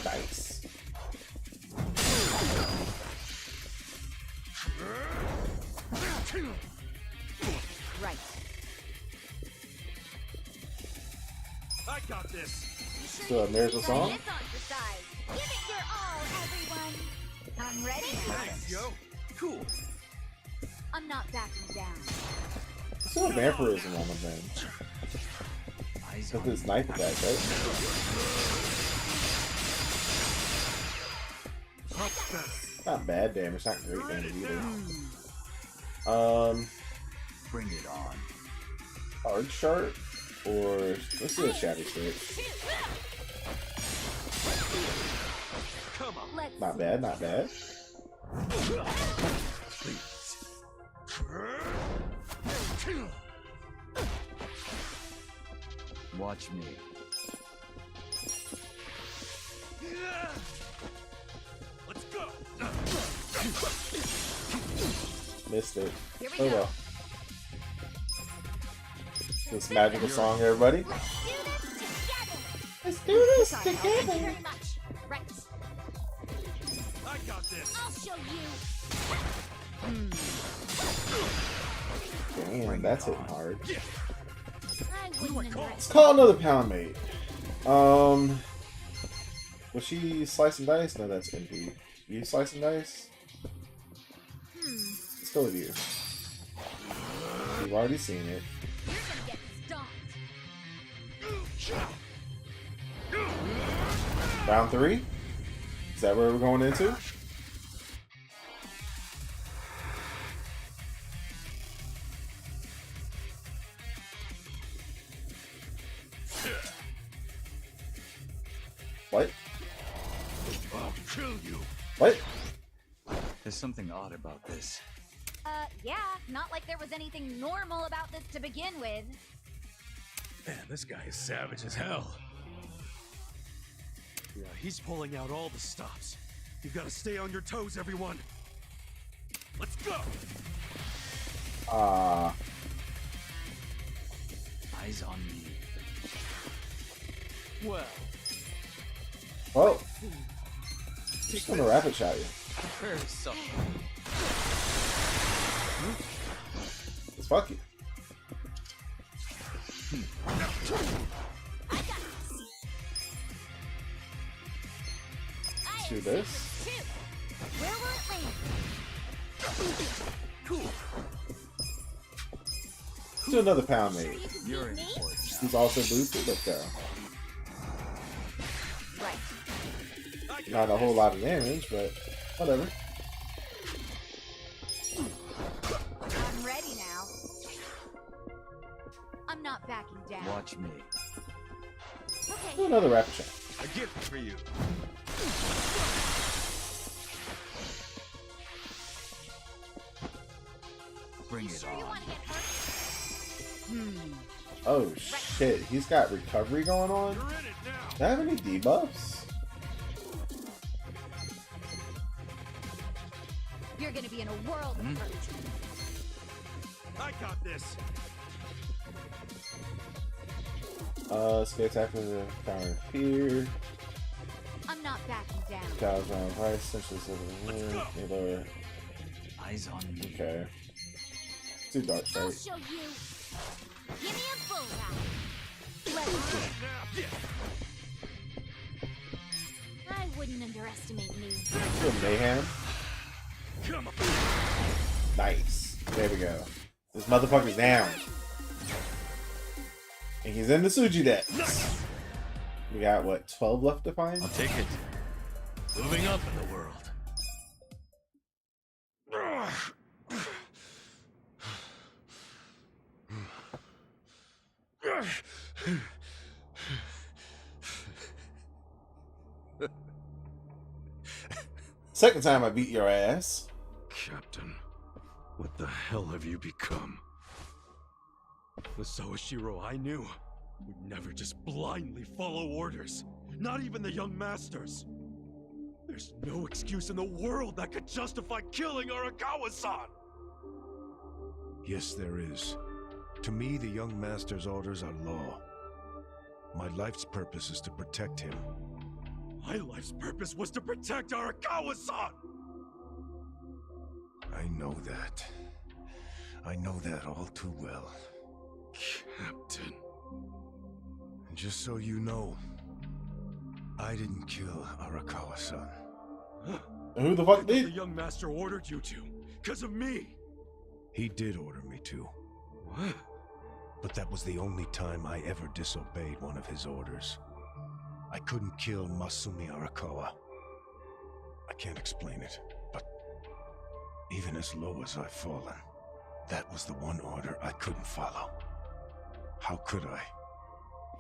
Nice. Right. I got this. So a miracle song? This on the side. Give it your all, everyone. I'm ready. Thanks, yo. Cool. I'm not backing down. So vampirism on them then. With his knife attack, right? Not bad damage, not great damage either. Bring it on. Hard sharp or let's do a shadow switch. Come on. Let's Not bad, not bad. Watch me. Let's go. Missed it. Here we Oh go. well. This magical song, everybody. Let's do Let's do this Thank you together. very much. Right. I got this. I'll show you. Damn, that's hitting hard. I wouldn't Let's call another pound mate. Was she slice and dice? No, that's empty. You slice and dice? Let's go with you. We've already seen it. You're gonna get stomped. Round 3? Is that where we're going into? What? I'll kill you. What? There's something odd about this. Yeah, not like there was anything normal about this to begin with. Man, this guy is savage as hell. Yeah, he's pulling out all the stops. You've got to stay on your toes, everyone. Let's go. Eyes on me. Well, just gonna rapid shot you. Prepare yourself. Let's fuck you. Let's do this. Where will it land? Cool. Let's do another pound mate. You're in for it. He's also boosted. Let's go. Right. Not a whole lot of damage, but whatever. I'm ready now. I'm not backing down. Watch me. Do Okay. another rapid shot. A gift for you. Bring it Sure you on. want to get hurt? Oh shit, he's got recovery going on? You're in it now. Do I have any debuffs? You're gonna be in a world of hurt. I got this. Skill attack with the power here. I'm not backing down. Cows around price, essentially lower. Eyes on me. Okay. Too dark, I'll right? show you. Give me a bullseye. Let's go. I wouldn't underestimate me. Do a mayhem. Come on. Nice. There we go. This motherfucker's down. And he's in the Suji deck. We got, what, 12 left to find? I'll take it. Moving up in the world. Second time I beat your ass. Captain, what the hell have you become? The Sawashiro I knew would never just blindly follow orders. Not even the young masters. There's no excuse in the world that could justify killing Arakawa-san! Yes, there is. To me, the young master's orders are law. My life's purpose is to protect him. My life's purpose was to protect Arakawa-san! I know that. I know that all too well. Captain. And just so you know, I didn't kill Arakawa-san. Who the fuck The did? young master ordered you to, because of me! He did order me to. What? But that was the only time I ever disobeyed one of his orders. I couldn't kill Masumi Arakawa. I can't explain it, but even as low as I've fallen, that was the one order I couldn't follow. How could I?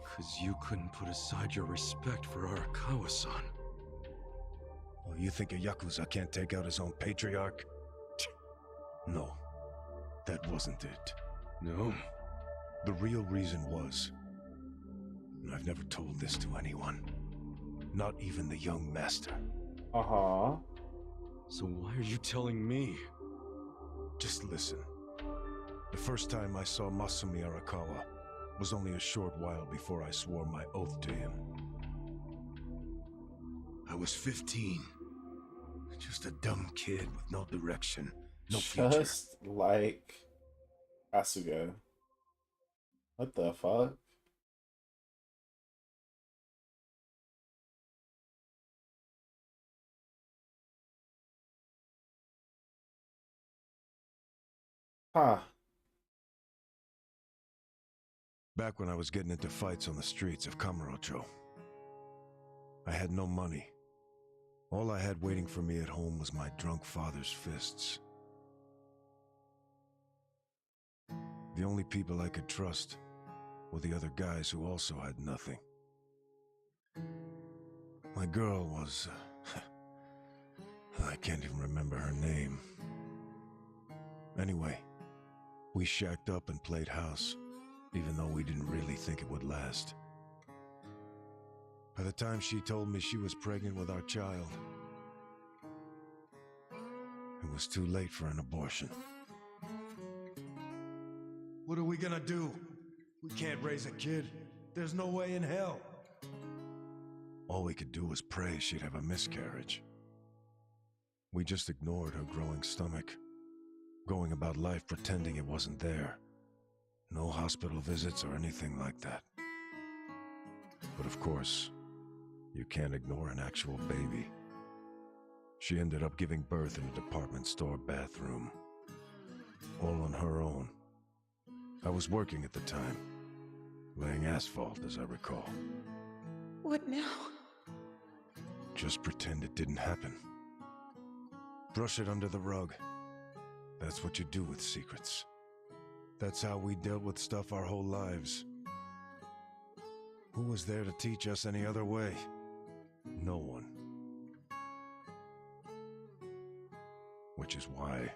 'Cause you couldn't put aside your respect for Arakawa-san. You think a Yakuza can't take out his own patriarch? No, that wasn't it. No? The real reason was, and I've never told this to anyone, not even the young master. Uh-huh. So why are you telling me? Just listen. The first time I saw Masumi Arakawa was only a short while before I swore my oath to him. I was 15. Just a dumb kid with no direction, no future. Just like Asuga. What the fuck? Huh. Back when I was getting into fights on the streets of Kamurocho, I had no money. All I had waiting for me at home was my drunk father's fists. The only people I could trust were the other guys who also had nothing. My girl was... I can't even remember her name. Anyway, we shacked up and played house, even though we didn't really think it would last. By the time she told me she was pregnant with our child, it was too late for an abortion. What are we gonna do? We can't raise a kid. There's no way in hell. All we could do was pray she'd have a miscarriage. We just ignored her growing stomach, going about life pretending it wasn't there. No hospital visits or anything like that. But of course, you can't ignore an actual baby. She ended up giving birth in a department store bathroom. All on her own. I was working at the time, laying asphalt as I recall. What now? Just pretend it didn't happen. Brush it under the rug. That's what you do with secrets. That's how we dealt with stuff our whole lives. Who was there to teach us any other way? No one. Which is why...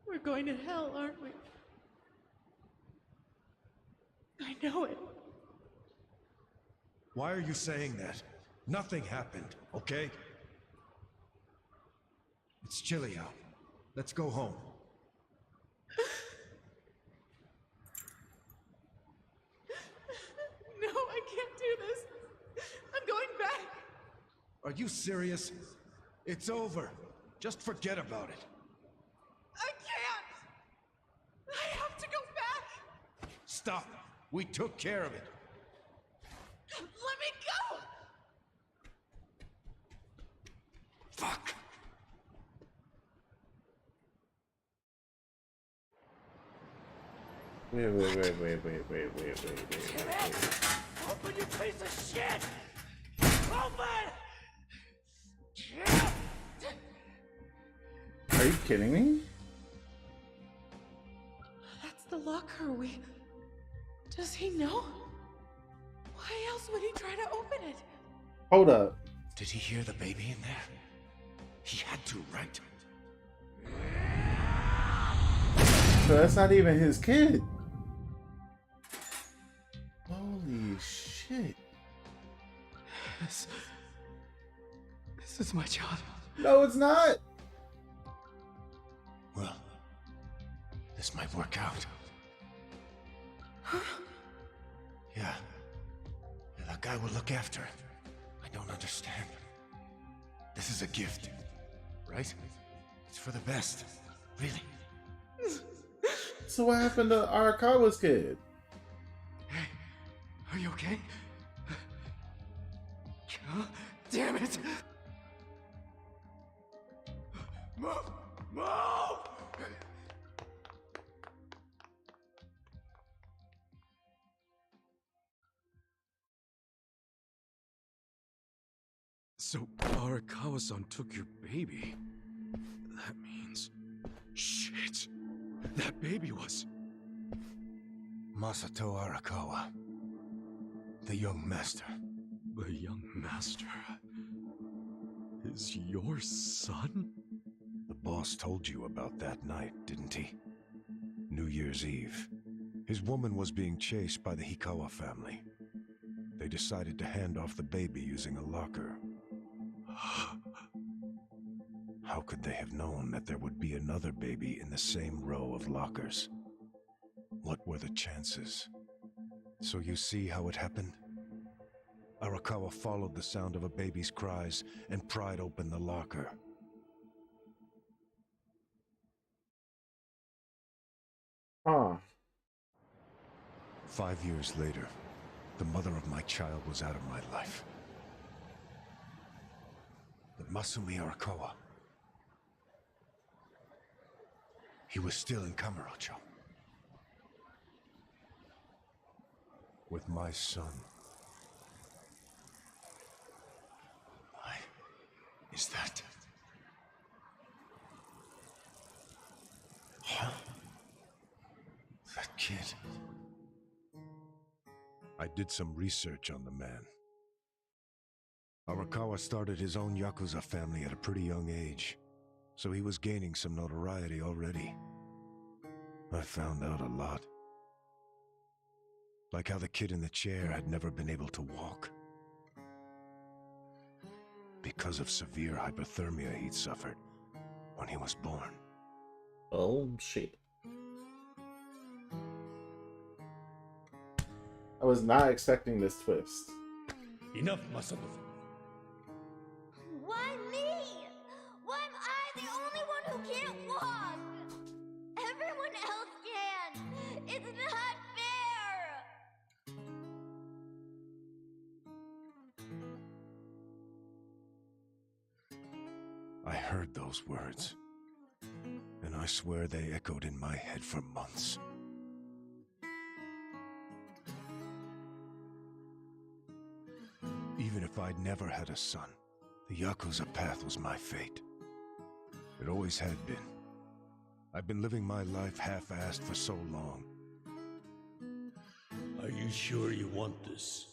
We're going to hell, aren't we? I know it. Why are you saying that? Nothing happened, okay? It's chilly out. Let's go home. No, I can't do this. I'm going back. Are you serious? It's over. Just forget about it. I can't. I have to go back. Stop. We took care of it. Let me go. Fuck. Wait. Open, you piece of shit! Open! Are you kidding me? That's the locker. Does he know? Why else would he try to open it? Hold up. Did he hear the baby in there? He had to, right? So that's not even his kid. Holy shit. This is my child. No, it's not. Well, this might work out. Yeah, that guy will look after it. I don't understand. This is a gift, right? It's for the best, really. So what happened to Arakawa's kid? Hey, are you okay? Damn it! Move! Move! So, Arakawa-san took your baby. That means... Shit! That baby was... Masato Arakawa. The young master. The young master... is your son? The boss told you about that night, didn't he? New Year's Eve. His woman was being chased by the Hikawa family. They decided to hand off the baby using a locker. How could they have known that there would be another baby in the same row of lockers? What were the chances? So you see how it happened? Arakawa followed the sound of a baby's cries and pried open the locker. Huh. 5 years later, the mother of my child was out of my life. But Masumi Arakawa, he was still in Kamurocho. With my son. Why is that? Huh? That kid. I did some research on the man. Arakawa started his own Yakuza family at a pretty young age, so he was gaining some notoriety already. I found out a lot. Like how the kid in the chair had never been able to walk. Because of severe hypothermia he'd suffered when he was born. Oh, shit. I was not expecting this twist. Enough, Masato. Why me? Why am I the only one who can't walk? Everyone else can. It's not fair. I heard those words, and I swear they echoed in my head for months. Even if I'd never had a son, the Yakuza path was my fate. It always had been. I've been living my life half-assed for so long. Are you sure you want this?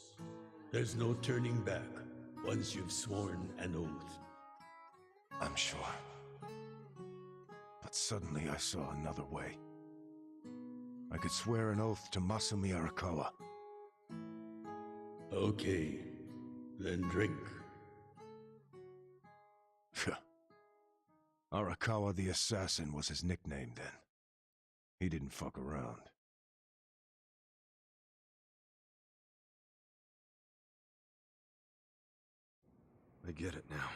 There's no turning back once you've sworn an oath. I'm sure. But suddenly I saw another way. I could swear an oath to Masumi Arakawa. Okay, then drink. Arakawa the Assassin was his nickname then. He didn't fuck around. I get it now.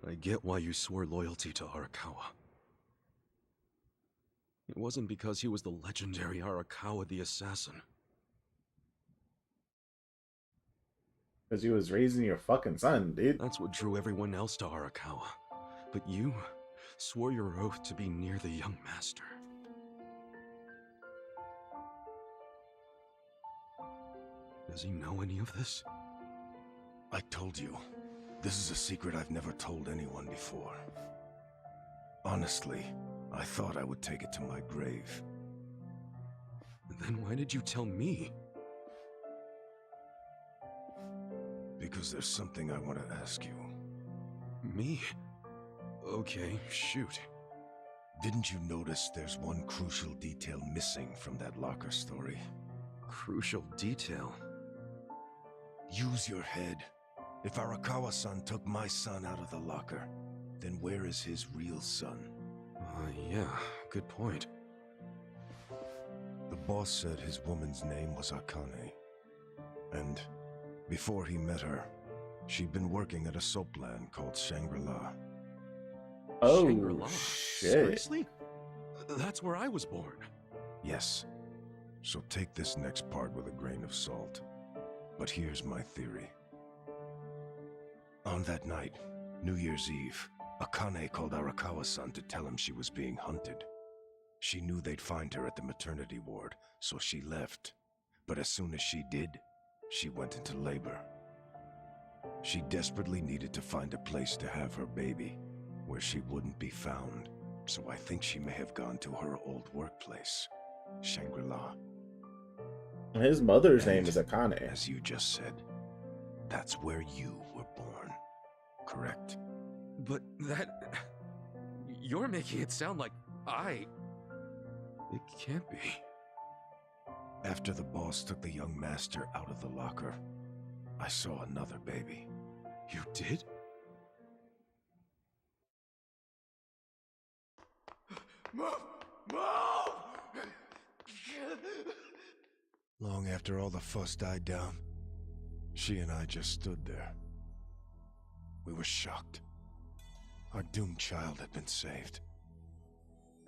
I get why you swore loyalty to Arakawa. It wasn't because he was the legendary Arakawa the Assassin. Because he was raising your fucking son, dude. That's what drew everyone else to Arakawa. But you swore your oath to be near the young master. Does he know any of this? I told you, this is a secret I've never told anyone before. Honestly, I thought I would take it to my grave. Then why did you tell me? Because there's something I want to ask you. Me? Okay, shoot. Didn't you notice there's one crucial detail missing from that locker story? Crucial detail? Use your head. If Arakawa-san took my son out of the locker, then where is his real son? Yeah, good point. The boss said his woman's name was Akane. And before he met her, she'd been working at a soap land called Shangri-La. Oh, Shangri-La? shit. Seriously? That's where I was born. Yes. So take this next part with a grain of salt. But here's my theory. On that night, New Year's Eve, Akane called Arakawa-san to tell him she was being hunted. She knew they'd find her at the maternity ward, so she left. But as soon as she did, she went into labor. She desperately needed to find a place to have her baby, where she wouldn't be found. So I think she may have gone to her old workplace, Shangri-La. His mother's name is Akane. As you just said, that's where you were born, correct? But that... You're making it sound like It can't be. After the boss took the young master out of the locker, I saw another baby. You did? Move! Move! Long after all the fuss died down, she and I just stood there. We were shocked. Our doomed child had been saved.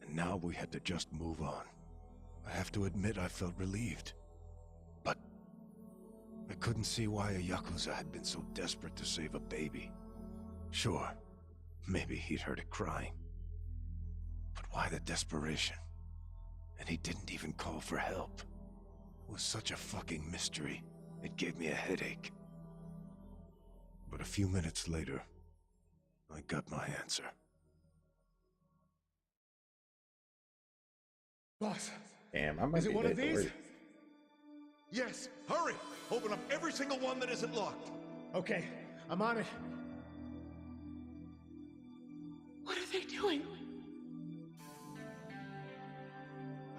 And now we had to just move on. I have to admit I felt relieved. But I couldn't see why a Yakuza had been so desperate to save a baby. Sure, maybe he'd heard it crying. But why the desperation? And he didn't even call for help. It was such a fucking mystery. It gave me a headache. But a few minutes later, I got my answer. Boss. Damn, I might Is it be one late of to these? work. Yes, hurry! Open up every single one that isn't locked. Okay, I'm on it. What are they doing?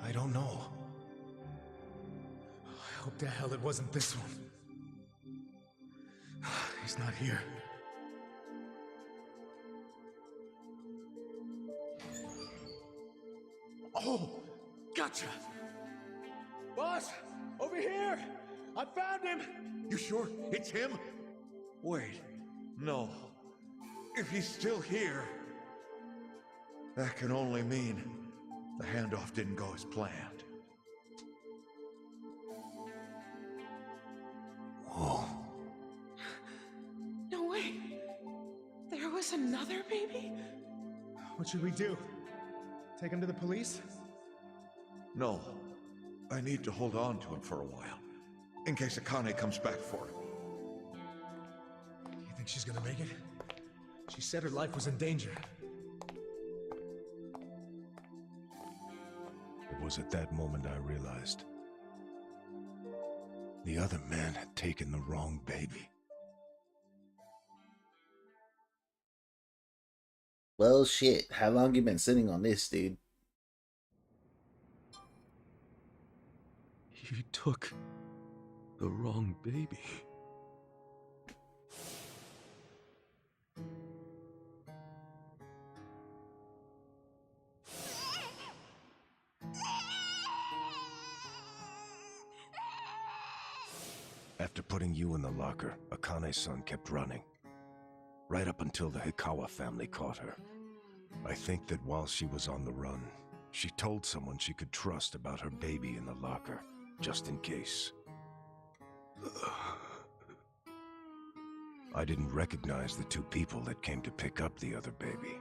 I don't know. I hope to hell it wasn't this one. He's not here. Oh, gotcha! Boss, over here! I found him! You sure it's him? Wait, no. If he's still here, that can only mean the handoff didn't go as planned. Whoa. No way. There was another baby? What should we do? Take him to the police? No. I need to hold on to him for a while, in case Akane comes back for him. You think she's gonna make it? She said her life was in danger. It was at that moment I realized. The other man had taken the wrong baby. Well, shit. How long you been sitting on this, dude? He took the wrong baby. After putting you in the locker, Akane's son kept running. Right up until the Hikawa family caught her. I think that while she was on the run, she told someone she could trust about her baby in the locker, just in case. I didn't recognize the two people that came to pick up the other baby.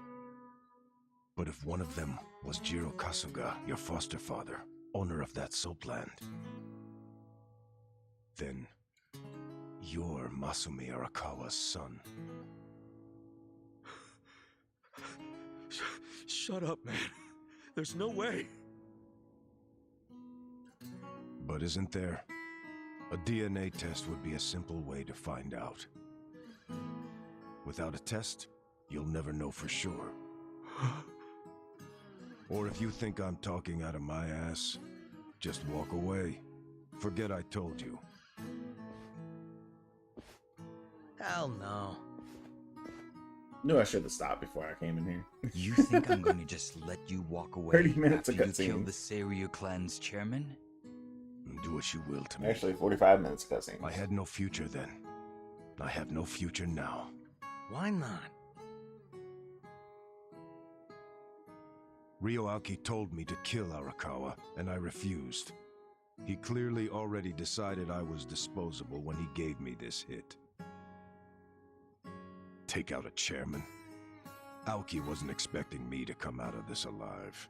But if one of them was Jiro Kasuga, your foster father, owner of that soapland, then you're Masumi Arakawa's son. Shut up, man. There's no way. But isn't there? A DNA test would be a simple way to find out. Without a test, you'll never know for sure. Or if you think I'm talking out of my ass, just walk away. Forget I told you. Hell no. Knew I should have stopped before I came in here. You think I'm going to just let you walk away 30 minutes after of you kill cutscene. the Seiryu clan's chairman? Do what you will to me. Actually, 45 minutes of cutscene. I had no future then. I have no future now. Why not? Ryoaki told me to kill Arakawa, and I refused. He clearly already decided I was disposable when he gave me this hit. take out a chairman. Aoki wasn't expecting me to come out of this alive.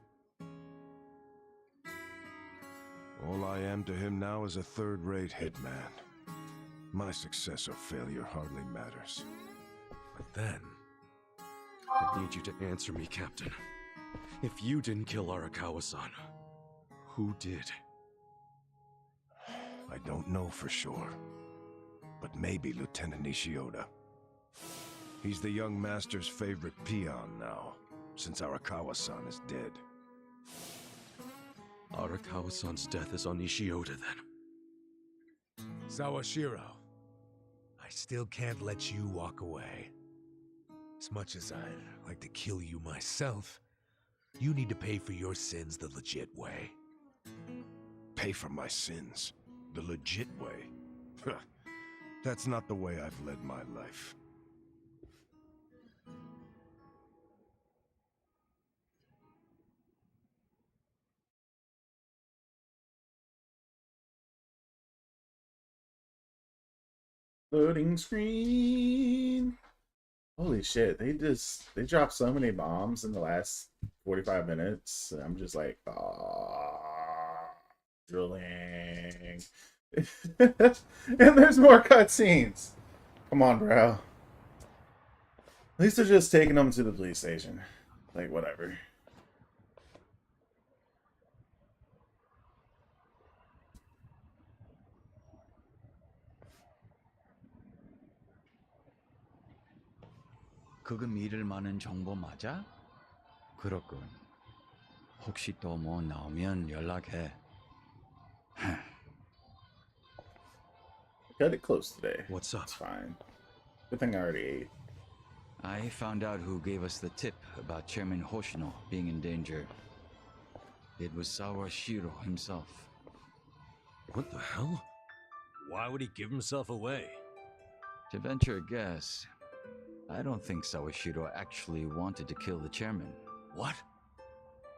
All I am to him now is a third-rate hitman. My success or failure hardly matters. But then, I need you to answer me, Captain. If you didn't kill Arakawa-san, who did? I don't know for sure, but maybe Lieutenant Nishioda. He's the young master's favorite peon now, since Arakawa-san is dead. Arakawa-san's death is on Nishioda, then. Sawashiro, I still can't let you walk away. As much as I'd like to kill you myself, you need to pay for your sins the legit way. Pay for my sins? The legit way? That's not the way I've led my life. Loading screen. Holy shit, they dropped so many bombs in the last 45 minutes. I'm just like, drilling. And there's more cutscenes. Come on, bro. At least they're just taking them to the police station. Like, whatever. 그거 믿을 만한 정보 맞아? 그렇군. 혹시 또 뭐 나오면 연락해. Cut it close today. What's up? It's fine. Good thing I already ate. I found out who gave us the tip about Chairman Hoshino being in danger. It was Sawashiro himself. What the hell? Why would he give himself away? To venture a guess, I don't think Sawashiro actually wanted to kill the chairman. What?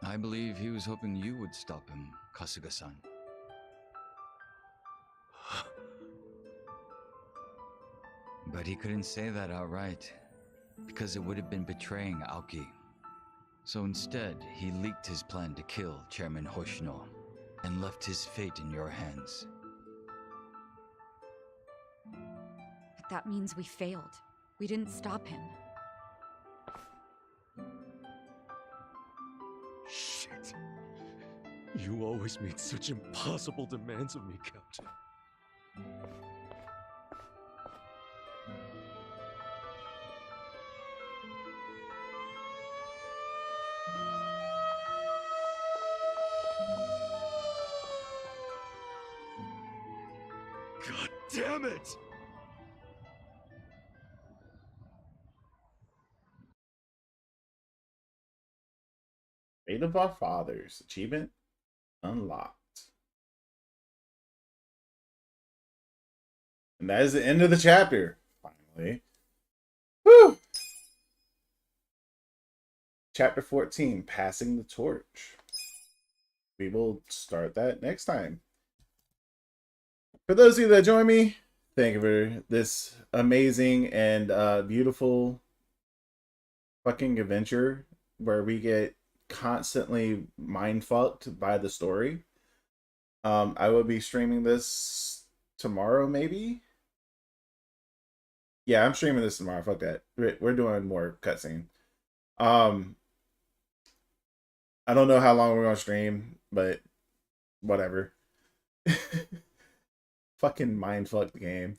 I believe he was hoping you would stop him, Kasuga-san. But he couldn't say that outright, because it would have been betraying Aoki. So instead, he leaked his plan to kill Chairman Hoshino, and left his fate in your hands. But that means we failed. We didn't stop him. Shit. You always made such impossible demands of me, Captain. God damn it! Fate of Our Fathers. Achievement unlocked. And that is the end of the chapter. Finally. Woo! Chapter 14, Passing the Torch. We will start that next time. For those of you that join me, thank you for this amazing and beautiful fucking adventure where we get constantly mind fucked by the story. I will be streaming this tomorrow, maybe. Yeah, I'm streaming this tomorrow. Fuck that. We're doing more cutscene. I don't know how long we're gonna stream, but whatever. Fucking mind fuck the game.